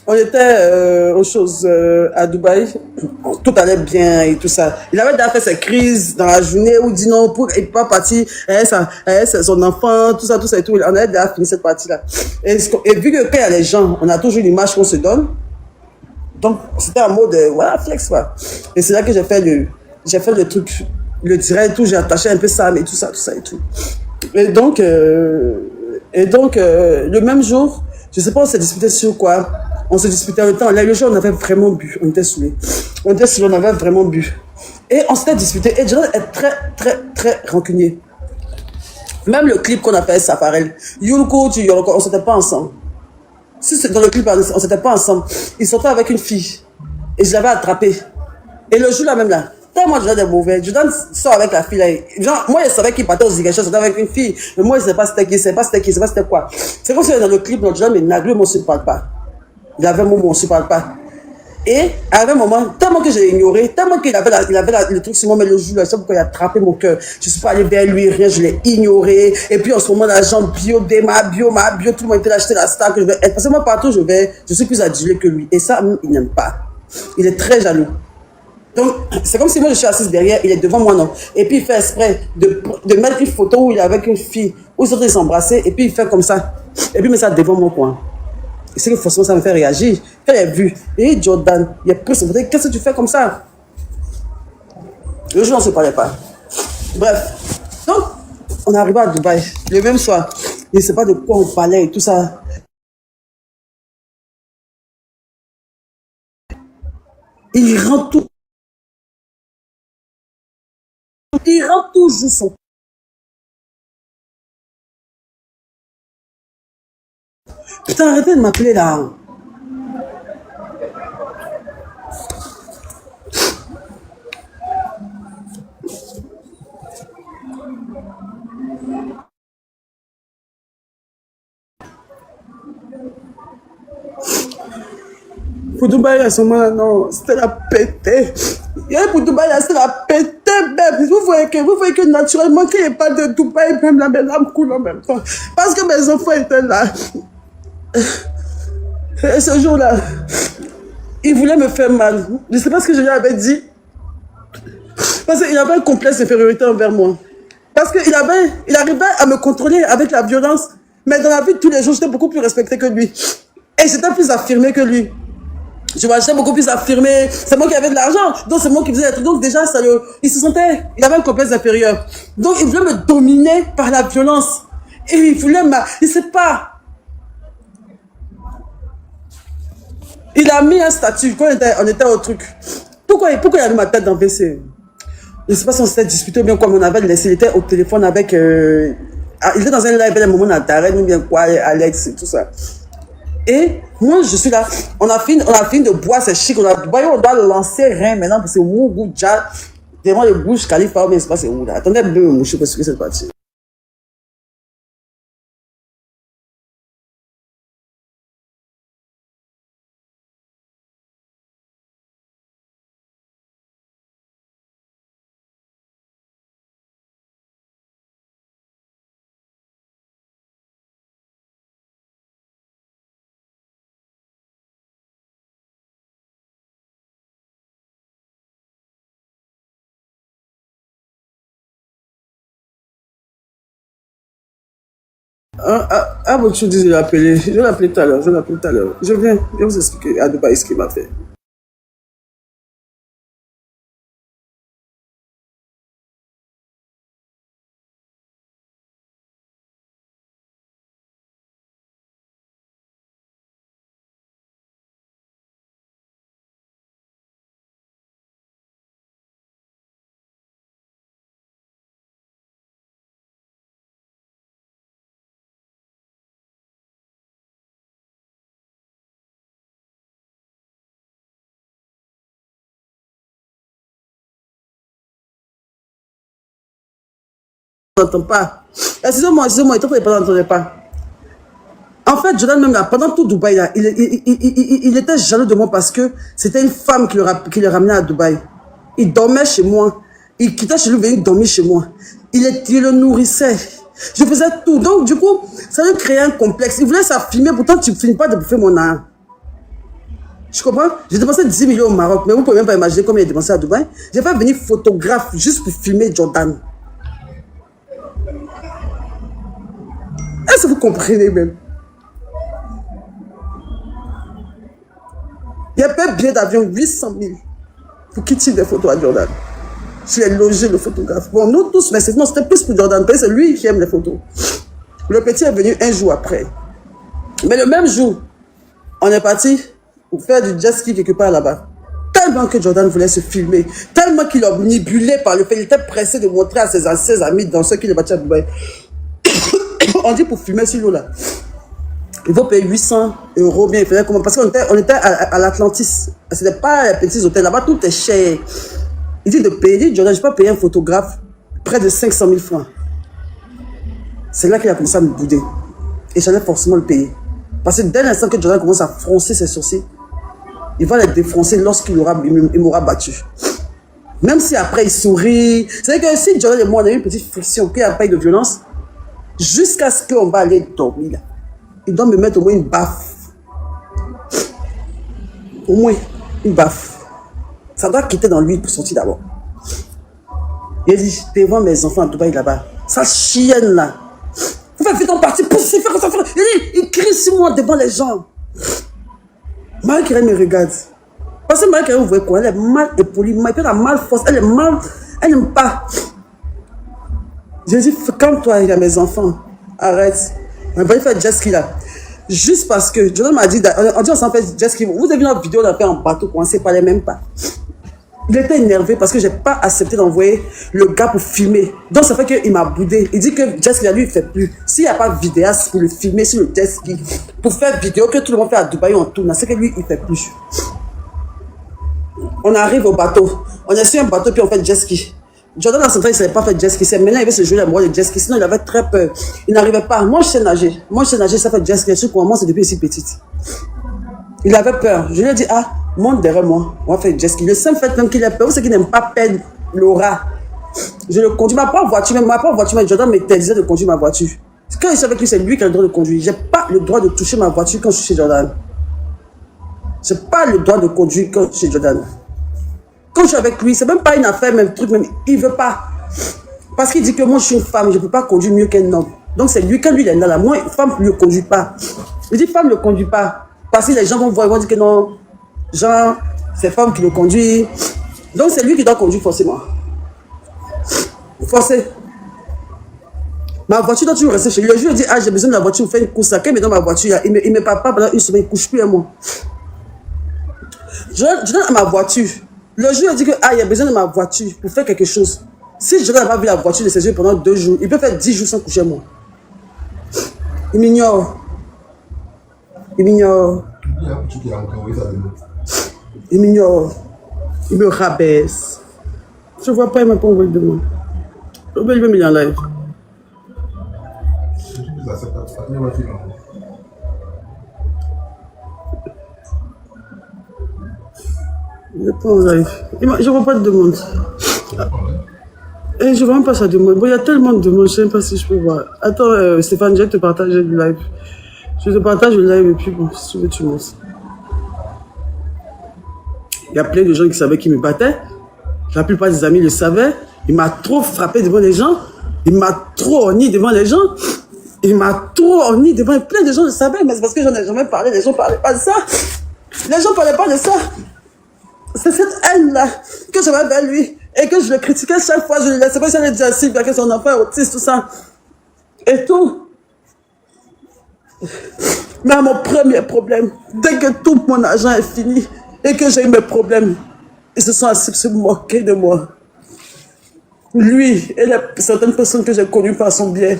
On était aux choses à Dubaï. Tout allait bien et tout ça. Il avait déjà fait ses crises dans la journée où il dit non, il n'est pas parti, c'est son enfant, tout ça et tout. On avait déjà fini cette partie-là. Et vu que quand il y a les gens, on a toujours l'image qu'on se donne. Donc, c'était un mode, voilà, flex, quoi. Et c'est là que j'ai fait le truc, le direct et tout. J'ai attaché un peu ça, mais tout ça et tout. Et donc, le même jour, je sais pas, on s'est disputé sur quoi. On se disputait le temps. Là, le jour, on avait vraiment bu. On était saoulés. On avait vraiment bu. Et on s'était disputé. Et Jordan est très, très, très rancunier. Même le clip qu'on a fait, Safarel. Yulko, on s'était pas ensemble. Si c'est dans le clip, on s'était pas ensemble. Il sortait avec une fille. Et je l'avais attrapé. Et le jour là même là, tellement Jordan est mauvais. Jordan sort avec la fille là. Genre, moi, je savais qu'il partait aux Zigachas, sortait avec une fille. Mais moi, je ne sais pas c'était qui, je ne sais pas c'était quoi. C'est comme si dans le clip, Jordan, mais Naglou, moi, on ne se parle pas. Il avait un moment, on ne se parle pas. Et à un moment, tellement que j'ai ignoré, tellement qu'il avait, le truc sur moi, mais le jour, là, je sais pourquoi il a attrapé mon cœur. Je suis pas allé vers lui, rien, je l'ai ignoré. Et puis en ce moment, l'agent bio, tout le monde était là, acheter la star que je vais être. Parce que moi, partout, je suis plus adulé que lui. Et ça, il n'aime pas. Il est très jaloux. Donc, c'est comme si moi, je suis assise derrière, il est devant moi, non. Et puis, il fait exprès de mettre une photo où il est avec une fille, où ils sont s'embrasser, et puis il fait comme ça. Et puis, il met ça devant mon coin. Et c'est que forcément, ça me fait réagir. Quand il a vu, et Jordan, il a pris son côté, qu'est-ce que tu fais comme ça? Le jour, on ne se parlait pas. Bref. Donc, on est arrivé à Dubaï, le même soir. Je ne sais pas de quoi on parlait et tout ça. Il rend tout. Il rend toujours son. Putain, arrêtez de m'appeler là. Pour Dubaï, à ce moment-là, non, c'était la pété. Pour Dubaï, c'était la pété, même. Vous voyez que naturellement, qu'il n'y ait pas de Dubaï, même la larmes coulent en même temps. Parce que mes enfants étaient là. Et ce jour-là, il voulait me faire mal. Je ne sais pas ce que je lui avais dit. Parce qu'il avait un complexe d'infériorité envers moi. Parce qu'il arrivait à me contrôler avec la violence. Mais dans la vie de tous les jours, j'étais beaucoup plus respectée que lui. Et j'étais plus affirmée que lui. Je vois, j'étais beaucoup plus affirmée. C'est moi qui avais de l'argent. Donc, c'est moi qui faisais les trucs. Donc, déjà, il avait un complexe inférieur. Donc, il voulait me dominer par la violence. Et il voulait il sait pas. Il a mis un statut quand on était au truc. Pourquoi il a mis ma tête dans WC? Je ne sais pas si on s'était disputé ou bien quoi, mais on avait laissé. Il était au téléphone avec. Il était dans un live, à un moment, on a Darren ou bien quoi, Alex et tout ça. Et moi, je suis là. On a fini de boire, c'est chic. On doit lancer rien maintenant parce que c'est Wougou Dja. Devant le bouche, Khalifa, mais c'est pas c'est où là. Attendez, me moucher parce que c'est parti. Bon, tu dis de l'appeler. Je vais l'appeler tout à l'heure. Je viens. Je vais vous expliquer à Dubaï ce qu'il m'a fait. Je n'entends pas. Excusez-moi, il n'entendait pas. En fait, Jordan, même là, pendant tout Dubaï, là, il était jaloux de moi parce que c'était une femme qui le ramenait à Dubaï. Il dormait chez moi. Il quittait chez lui, venir dormir chez moi. Il le nourrissait. Je faisais tout. Donc, du coup, ça lui créait un complexe. Il voulait s'affirmer, pourtant, tu ne finis pas de bouffer mon âme. Tu comprends? J'ai dépensé 10 millions au Maroc, mais vous ne pouvez même pas imaginer combien il a dépensé à Dubaï. J'ai fait venir photographe juste pour filmer Jordan. Est-ce que vous comprenez même? Il y a pas un billet d'avion 800 000 pour qu'il tire des photos à Jordan. Je l'ai logé, le photographe. Bon, nous tous, mais c'était plus pour Jordan. C'est lui qui aime les photos. Le petit est venu un jour après. Mais le même jour, on est parti pour faire du jet ski quelque part là-bas. Tellement que Jordan voulait se filmer, tellement qu'il omnibulait par le fait, il était pressé de montrer à ses amis dans ceux qui le battent à Dubaï. On dit pour filmer sur l'eau là. Il faut payer 800 €, bien, il faisait comment? Parce qu'on était à l'Atlantis. Ce n'était pas un petit hôtel. Là-bas, tout est cher. Il dit de payer. Il dit, Jordan, je ne peux pas payer un photographe près de 500 000 francs. C'est là qu'il a commencé à me bouder. Et j'allais forcément le payer. Parce que dès l'instant que Jordan commence à froncer ses sourcils, il va les défoncer lorsqu'il m'aura battu. Même si après il sourit. C'est-à-dire que si Jordan et moi on a eu une petite friction, qu'il n'y a pas eu de violence, jusqu'à ce qu'on va aller dormir là, il doit me mettre au moins une baffe. Au moins une baffe. Ça doit quitter dans lui pour sortir d'abord. Il a dit, devant mes enfants à Dubaï là-bas, sa chienne là, vous faites vite en partie, poussez, faites comme ça. Il crie sur moi devant les gens. Marie-Claire me regarde. Parce que Marie-Claire, vous voyez quoi, elle est mal épolie, elle a mal force, elle est mal, elle n'aime pas. J'ai dit, calme-toi, il y a mes enfants, arrête. On va faire jet ski là. Juste parce que Jordan m'a dit, on dit on s'en fait jet ski. Vous avez vu notre vidéo, on a fait en bateau, on ne sait pas les même pas. Il était énervé parce que je n'ai pas accepté d'envoyer le gars pour filmer. Donc ça fait qu'il m'a boudé. Il dit que jet ski lui, il ne fait plus. S'il n'y a pas de vidéaste pour le filmer sur le jet ski, pour faire vidéo que tout le monde fait à Dubaï, on tourne, c'est que lui, il ne fait plus. On arrive au bateau. On est sur un bateau, puis on fait jet ski. Jordan, dans ce temps, il ne savait pas faire jet ski. C'est maintenant, il veut se jouer la mort de jet ski. Sinon, il avait très peur. Il n'arrivait pas. Moi, je sais nager. Moi, je sais nager, ça fait jet ski. Je suis pour moi, c'est depuis ici petite. Il avait peur. Je lui ai dit, ah, monte derrière moi. On va faire jet ski. Le seul fait même qu'il a peur, c'est qu'il n'aime pas perdre Laura. Je le conduis. Ma propre voiture, mais Jordan m'interdisait de conduire ma voiture. Quand je suis avec lui, c'est lui qui a le droit de conduire. Je n'ai pas le droit de toucher ma voiture quand je suis chez Jordan. Je n'ai pas le droit de conduire quand je suis chez Jordan. Quand je suis avec lui, c'est même pas une affaire, même truc, même il veut pas. Parce qu'il dit que moi je suis une femme, je ne peux pas conduire mieux qu'un homme. Donc c'est lui, quand lui il est là, moi, une femme ne le conduit pas. Il dit femme ne le conduit pas. Parce que les gens vont voir, ils vont dire que non, genre, c'est femme qui le conduit. Donc c'est lui qui doit conduire forcément. Forcé. Ma voiture doit toujours rester chez lui. Le jour, il dit, ah, j'ai besoin de la voiture, vous faites une course. Quand il me donne ma voiture, il ne me parle pas pendant une semaine, il ne couche plus à moi. Je donne à ma voiture. Le jour, il dit que, ah, il a besoin de ma voiture pour faire quelque chose. Si je n'ai pas vu la voiture de ses yeux pendant 2 jours, il peut faire 10 jours sans coucher à moi. Il m'ignore. Il m'ignore. Il m'ignore. Il me rabaisse. Je ne vois pas, il m'a pas envoyé de moi. Il veut me en live. Je ne vois pas de demande. Et je ne vois même pas sa demande. Bon, il y a tellement de demandes, je ne sais pas si je peux voir. Attends, Stéphane, je vais te partager le live. Je te partage le live et puis bon, si tu veux, tu montes. Il y a plein de gens qui savaient qu'il me battait. La plupart des amis le savaient. Il m'a trop frappé devant les gens. Il m'a trop honni devant les gens. Il m'a trop honni devant plein de gens le savaient. Mais c'est parce que j'en ai jamais parlé. Les gens ne parlaient pas de ça. Les gens ne parlaient pas de ça. C'est cette haine-là que j'avais vers lui et que je le critiquais chaque fois. Je le laissais pas, je l'ai dit assis, parce que son enfant est autiste, tout ça. Et tout. Mais mon premier problème, dès que tout mon argent est fini et que j'ai eu mes problèmes, ils se sont assis pour se moquer de moi. Lui et certaines personnes que j'ai connues par son biais,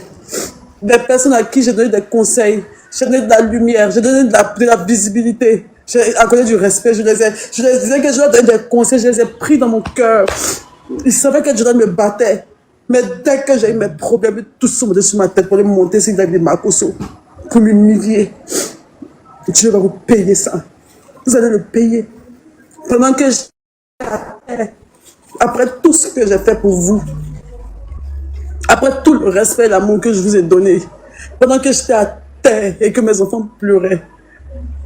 des personnes à qui j'ai donné des conseils, j'ai donné de la lumière, j'ai donné de la visibilité. J'ai accordé du respect, je les disais que je leur donnais des conseils, je les ai pris dans mon cœur. Ils savaient que Jordan me battait. Mais dès que j'ai eu mes problèmes, tout sont montés sur ma tête pour les monter sur David Makosso, pour m'humilier. Dieu va vous payer ça. Vous allez le payer. Pendant que après tout ce que j'ai fait pour vous, après tout le respect et l'amour que je vous ai donné, pendant que j'étais à terre et que mes enfants pleuraient,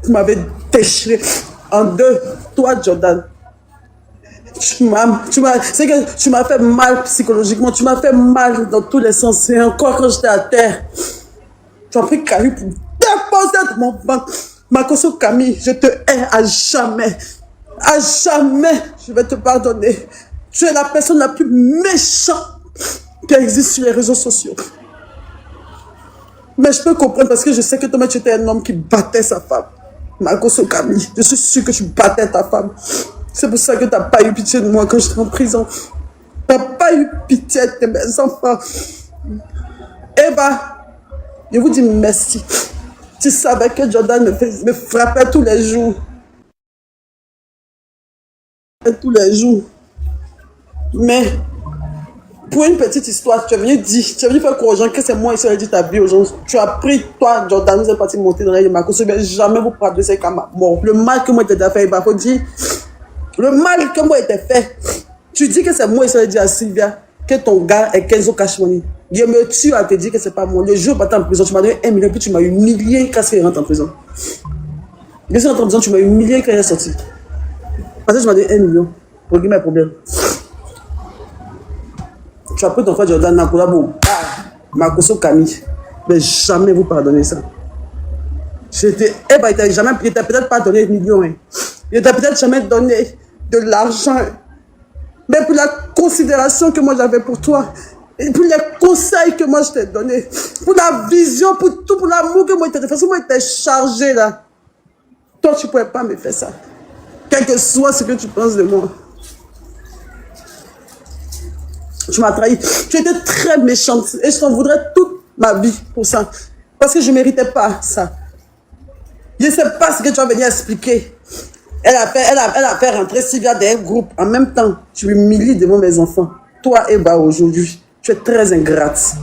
tu m'avais déchiré en deux. Toi, Jordan, tu m'as fait mal psychologiquement, tu m'as fait mal dans tous les sens. Et encore quand j'étais à terre, tu as pris Camille pour déposer de mon ventre. Makosso Camille, je te hais à jamais. À jamais, je vais te pardonner. Tu es la personne la plus méchante qui existe sur les réseaux sociaux. Mais je peux comprendre parce que je sais que toi, tu étais un homme qui battait sa femme. Makosso Camille, je suis sûre que tu battais ta femme. C'est pour ça que tu n'as pas eu pitié de moi quand j'étais en prison. Tu n'as pas eu pitié de mes enfants. Eva, je vous dis merci. Tu savais que Jordan me frappait tous les jours. Tous les jours. Mais pour une petite histoire, tu es venu dire, tu es venu faire croire aux gens que c'est moi qui ai dit ta vie aux gens. Tu as pris, toi, Jordan, vous êtes parti monter dans les Marcos. Jamais vous parlez de ces camarades. Bon, le mal que moi j'ai fait, il faut dire, le mal que moi j'ai fait. Tu dis que c'est moi qui ai dit à Sylvia que ton gars est Kenzo Cashmoney. Je me tue à te dire que c'est pas moi. Le jour où tu es en prison, tu m'as donné 1 million, puis tu m'as humilié quand il rentre en prison. Je suis rentré en prison, tu m'as humilié quand il est sorti. Parce que tu m'as donné 1 million pour régler mes problèmes. Tu as pris ton frère Jordan Nakoula pour Makoso Camille. Mais jamais vous pardonnez ça. Il t'a jamais, il t'a peut-être pas donné 1 million. Hein. Il t'a peut-être jamais donné de l'argent. Mais pour la considération que moi j'avais pour toi, et pour les conseils que moi je t'ai donnés, pour la vision, pour tout, pour l'amour que moi je t'ai fait, moi j'étais chargé là. Toi tu ne pouvais pas me faire ça. Quel que soit ce que tu penses de moi. Tu m'as trahi. Tu étais très méchante. Et je t'en voudrais toute ma vie pour ça. Parce que je ne méritais pas ça. Je ne sais pas ce que tu vas venir expliquer. Elle a fait rentrer Sylvia dans un groupe. En même temps, tu m'humilies devant mes enfants. Toi, Eba, aujourd'hui, tu es très ingrate.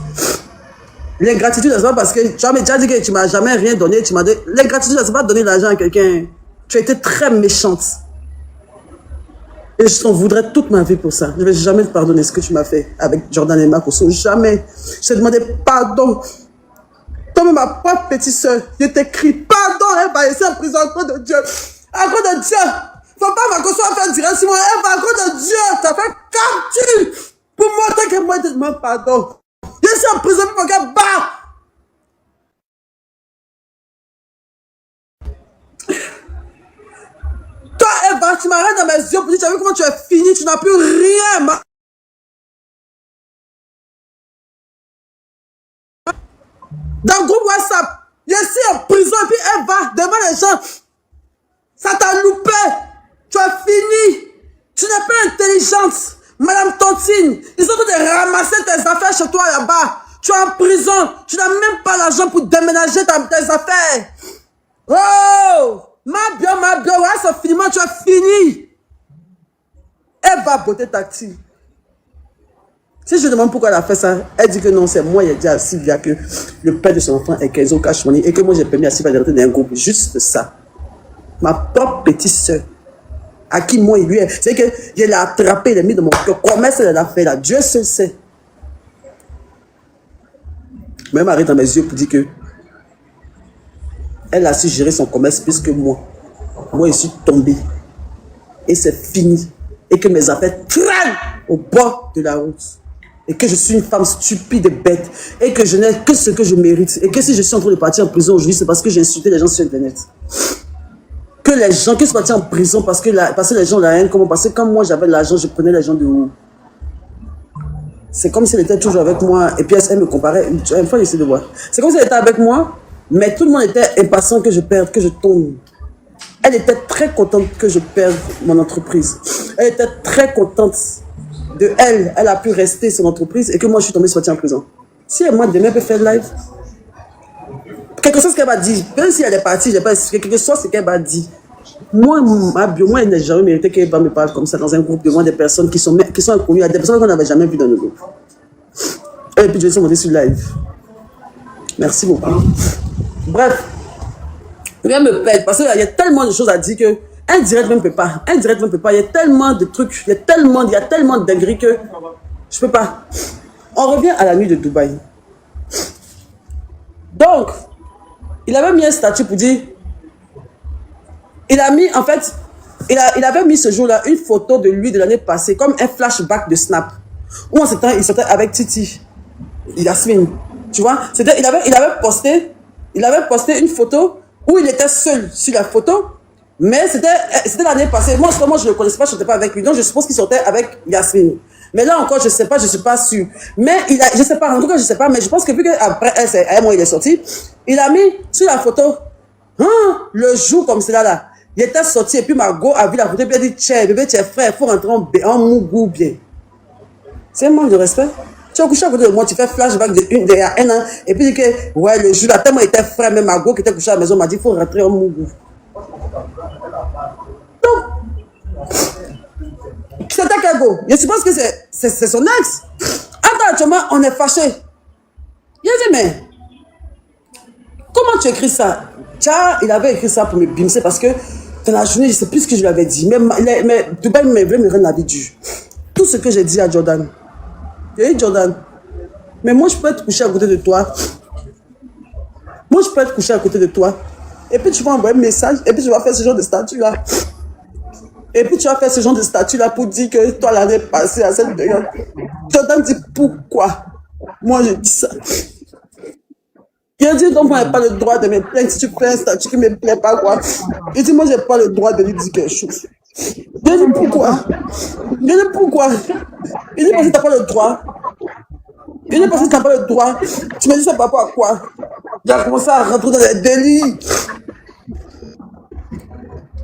L'ingratitude, c'est pas parce que tu as déjà dit que tu ne m'as jamais rien donné. L'ingratitude, c'est pas donner de l'argent à quelqu'un. Tu as été très méchante. Et je t'en voudrais toute ma vie pour ça. Je ne vais jamais te pardonner ce que tu m'as fait avec Jordan et Makoso. Jamais. Je t'ai demandé pardon. Toi, ma propre petite soeur, je t'écris pardon. Elle va rester en prison à cause de Dieu. À cause de Dieu. Faut pas Makoso faire direct sur moi. Elle va à cause de Dieu. Tu as fait capture pour montrer que moi, je te demande pardon. Je suis en prison pour que bah. Toi, Eva, tu m'arrêtes dans mes yeux pour dire, tu as vu comment tu es fini, tu n'as plus rien. Dans le groupe WhatsApp, je suis en prison et puis Eva, devant les gens, ça t'a loupé. Tu as fini. Tu n'es pas intelligente. Madame Tontine, ils ont tous ramassé tes affaires chez toi là-bas. Tu es en prison. Tu n'as même pas l'argent pour déménager tes affaires. Oh! Ma bien, ouais, c'est fini, tu as fini. Elle va beauté tactile. Si je demande pourquoi elle a fait ça, elle dit que non, c'est moi, il a dit à Sylvia que le père de son enfant est Kenzo Cashmoney et que moi j'ai permis à Sylvia de rentrer dans un groupe. Juste ça. Ma propre petite soeur, à qui moi il lui est. C'est que je l'ai attrapé, il l'a mis dans mon cœur. Comment elle a fait là? Dieu seul sait. Même arrête dans mes yeux pour dire que elle a su gérer son commerce plus que moi. Moi, je suis tombé. Et c'est fini. Et que mes affaires traînent au bord de la route. Et que je suis une femme stupide et bête. Et que je n'ai que ce que je mérite. Et que si je suis en train de partir en prison aujourd'hui, c'est parce que j'ai insulté les gens sur Internet. Que les gens qui sont partis en prison parce que les gens ont la haine, comment? Parce que quand moi j'avais l'argent, je prenais les gens de haut. C'est comme si elle était toujours avec moi. Et puis elle me comparait. Une fois, j'essaie de voir. C'est comme si elle était avec moi. Mais tout le monde était impatient que je perde, que je tombe. Elle était très contente que je perde mon entreprise. Elle était très contente de elle. Elle a pu rester son entreprise et que moi, je suis tombée sortie en prison. Si elle, moi, demain, elle peut faire live. Quelque chose qu'elle m'a dit. Même si elle est partie, je n'ai pas expliqué. Quelque chose qu'elle m'a dit. Moi, elle n'a jamais mérité qu'elle me parle comme ça dans un groupe devant des personnes qui sont inconnues, des personnes qu'on n'avait jamais vues dans le groupe. Et puis, je suis montée sur live. Merci beaucoup. Bref, rien me pète parce qu'il y a tellement de choses à dire que indirect même peut pas. Indirect même peut pas. Il y a tellement de trucs, il y a tellement de dingueries que je peux pas. On revient à la nuit de Dubaï. Donc, il avait mis un statut pour dire. Il a mis, en fait, il avait mis ce jour-là une photo de lui de l'année passée, comme un flashback de Snap. Où en ce temps, il sortait avec Titi, Yasmine. Tu vois, il avait posté une photo où il était seul sur la photo, mais c'était l'année passée. Moi, je ne le connaissais pas, je ne sortais pas avec lui. Donc, je suppose qu'il sortait avec Yasmine. Mais là encore, je ne sais pas, je ne suis pas sûre. Mais je ne sais pas, en tout cas, je ne sais pas, mais je pense que vu qu'après moi, il est sorti, il a mis sur la photo, le jour comme cela là, il était sorti et puis Margot a vu la photo et puis elle a dit, tiens, bébé, tu es frère, il faut rentrer en mougou bien. C'est un manque de respect. Tu as couché à côté de moi, tu fais flashback d'il y a 1 an, et puis tu dis que, ouais, le jour là, tellement il était frère, même Margot qui était couché à la maison m'a dit, il faut rentrer en mougou. Donc, c'était Kago. Je suppose que c'est son ex. actuellement, on est fâché. Il a dit, mais comment tu écris ça? Tiens, il avait écrit ça pour me bimser parce que dans la journée, je ne sais plus ce que je lui avais dit. Mais Dubaï voulait me rendre la vie dure. Tout ce que j'ai dit à Jordan. J'ai dit, Jordan, mais moi, je peux être couché à côté de toi. Moi, je peux être couché à côté de toi. Et puis, tu vas envoyer un message. Et puis, tu vas faire ce genre de statut-là. Et puis, tu vas faire ce genre de statut-là pour dire que toi, l'année passée, à cette période. Jordan dit, pourquoi? Moi, je dis ça. Il a dit, donc, moi, je n'ai pas le droit de me plaindre si tu fais un statut qui ne me plaît pas, quoi. Il dit, moi, je n'ai pas le droit de lui dire quelque chose. Il a dit, pourquoi? Il a dit, pourquoi? Il dit, parce que tu n'as pas le droit. Il dit, parce que tu n'as pas le droit. Tu me dis ça par rapport à quoi? J'ai commencé à rentrer dans les délits.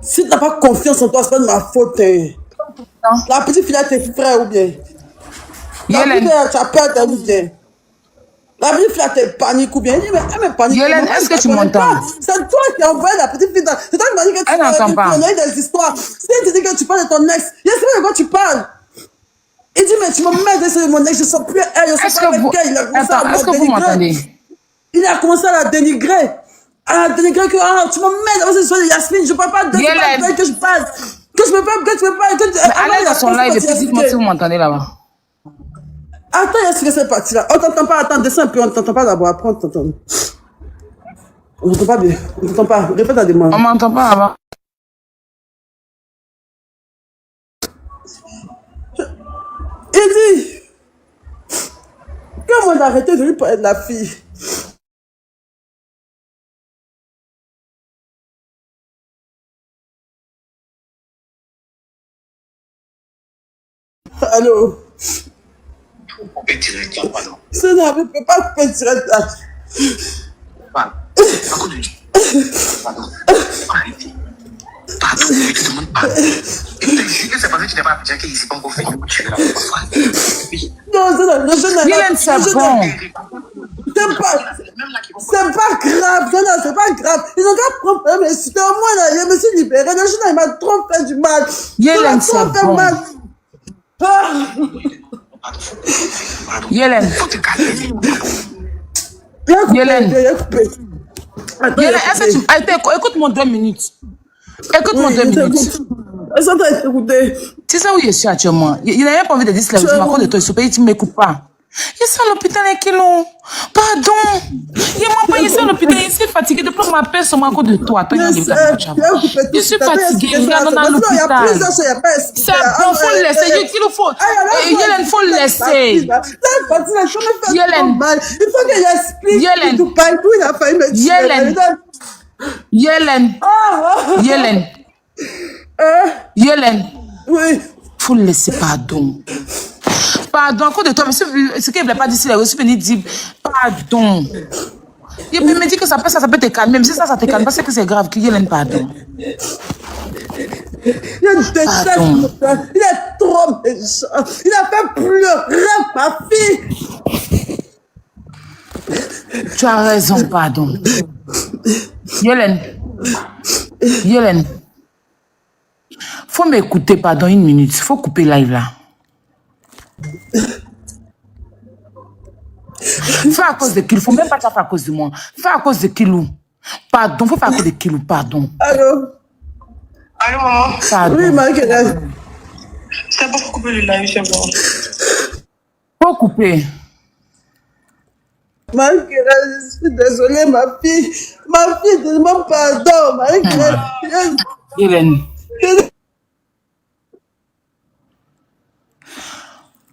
Si tu n'as pas confiance en toi, ce n'est pas de ma faute. Hein. La petite fille, tes frères ou bien? La petite fille, tu as peur d'elle ou bien? La petite fille, t'es panique ou bien? Il dit, mais elle me panique. Yélène, est-ce que tu m'entends? C'est toi qui as envoyé la petite fille. C'est toi qui m'as dit que tu connais des histoires. Si elle te dit que tu parles de ton ex, il y a de quoi tu parles. Il dit, mais tu me mets de mon ex, je ne sens plus elle, je ne sens pas avec elle. Est-ce que vous m'entendez? Il a commencé à la dénigrer. À la dénigrer que tu me mets dans ce soir de Yasmine, je ne parle pas de elle que je parle. Que je ne peux pas, que tu ne peux pas. Allez dans son live et puis dites-moi si vous m'entendez là-bas. Attends, il y a ce que c'est parti là. On t'entend pas, attends, descends un peu, on t'entend pas d'abord, après on t'entend. On t'entend pas bien, on t'entend pas, répète ta demande. On m'entend pas là-bas. Il dit, comment d'arrêter de lui parler de la fille? Allô? Couper directement, pardon. Ça ne peut pas couper direct là. Pardon. Pardon. Arrêtez. Pardon, je te demande pardon. Je te jure que c'est parce que tu n'es pas apprécié qu'il s'est pas encore fait. Tu es là. Oui. Non, Yélène, c'est bon. C'est pas grave, c'est pas grave. Ils ont qu'à prendre, mais c'était au moins là, je me suis libérée. Le jour il m'a trop fait du mal. Yélène, c'est bon. Yélène. Yélène. Yélène, est-ce que tu... Écoute-moi 2 minutes. Écoute-moi 2 minutes. Est-ce que tu as écouté? Tu sais où je suis actuellement? Il n'a même pas envie de dire cela. Je m'accorde de toi, tu ne m'écoutes pas. Je suis à l'hôpital un kilo. Pardon. Il m'a pas ici à l'hôpital. Je suis fatiguée. Depuis que ma père sur ma côte de toi. Je suis fatiguée. Regarde, on est à l'hôpital. C'est bon, faut le laisser. Il faut. Yélène, faut le laisser. Yélène. Il faut qu'il explique. Yélène. Tout partout, il a failli me tuer. Yélène. Yélène. Yélène. Yélène. Oui. Faut le laisser, pardon. Pardon, à cause de toi, mais ce qu'il ne voulait pas dire, il a aussi venu dire pardon. Il me dit que ça peut te calmer, même si ça te calme pas, c'est que c'est grave, qu'il y ait pardon. Il est trop méchant. Il a fait pleurer ma fille. Tu as raison, pardon. Yélène. Yélène. Faut m'écouter, pardon, 1 minute. Faut couper live là. Fais à cause de Kilou. Faut même pas faire à cause de moi. Fais à cause de Kilou. Pardon, faut faire à cause de Kilou, pardon. Allô? Allô, maman? Pardon. Oui, Marguerite. C'est pas pour couper le live, c'est bon. Faut couper. Marguerite, je suis désolée, ma fille. Ma fille, demande pardon, Marguerite. Yélène.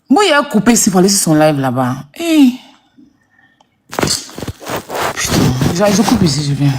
Moi, il a coupé ici pour aller sur son live là-bas. Hey. Putain, je coupe ici, je viens.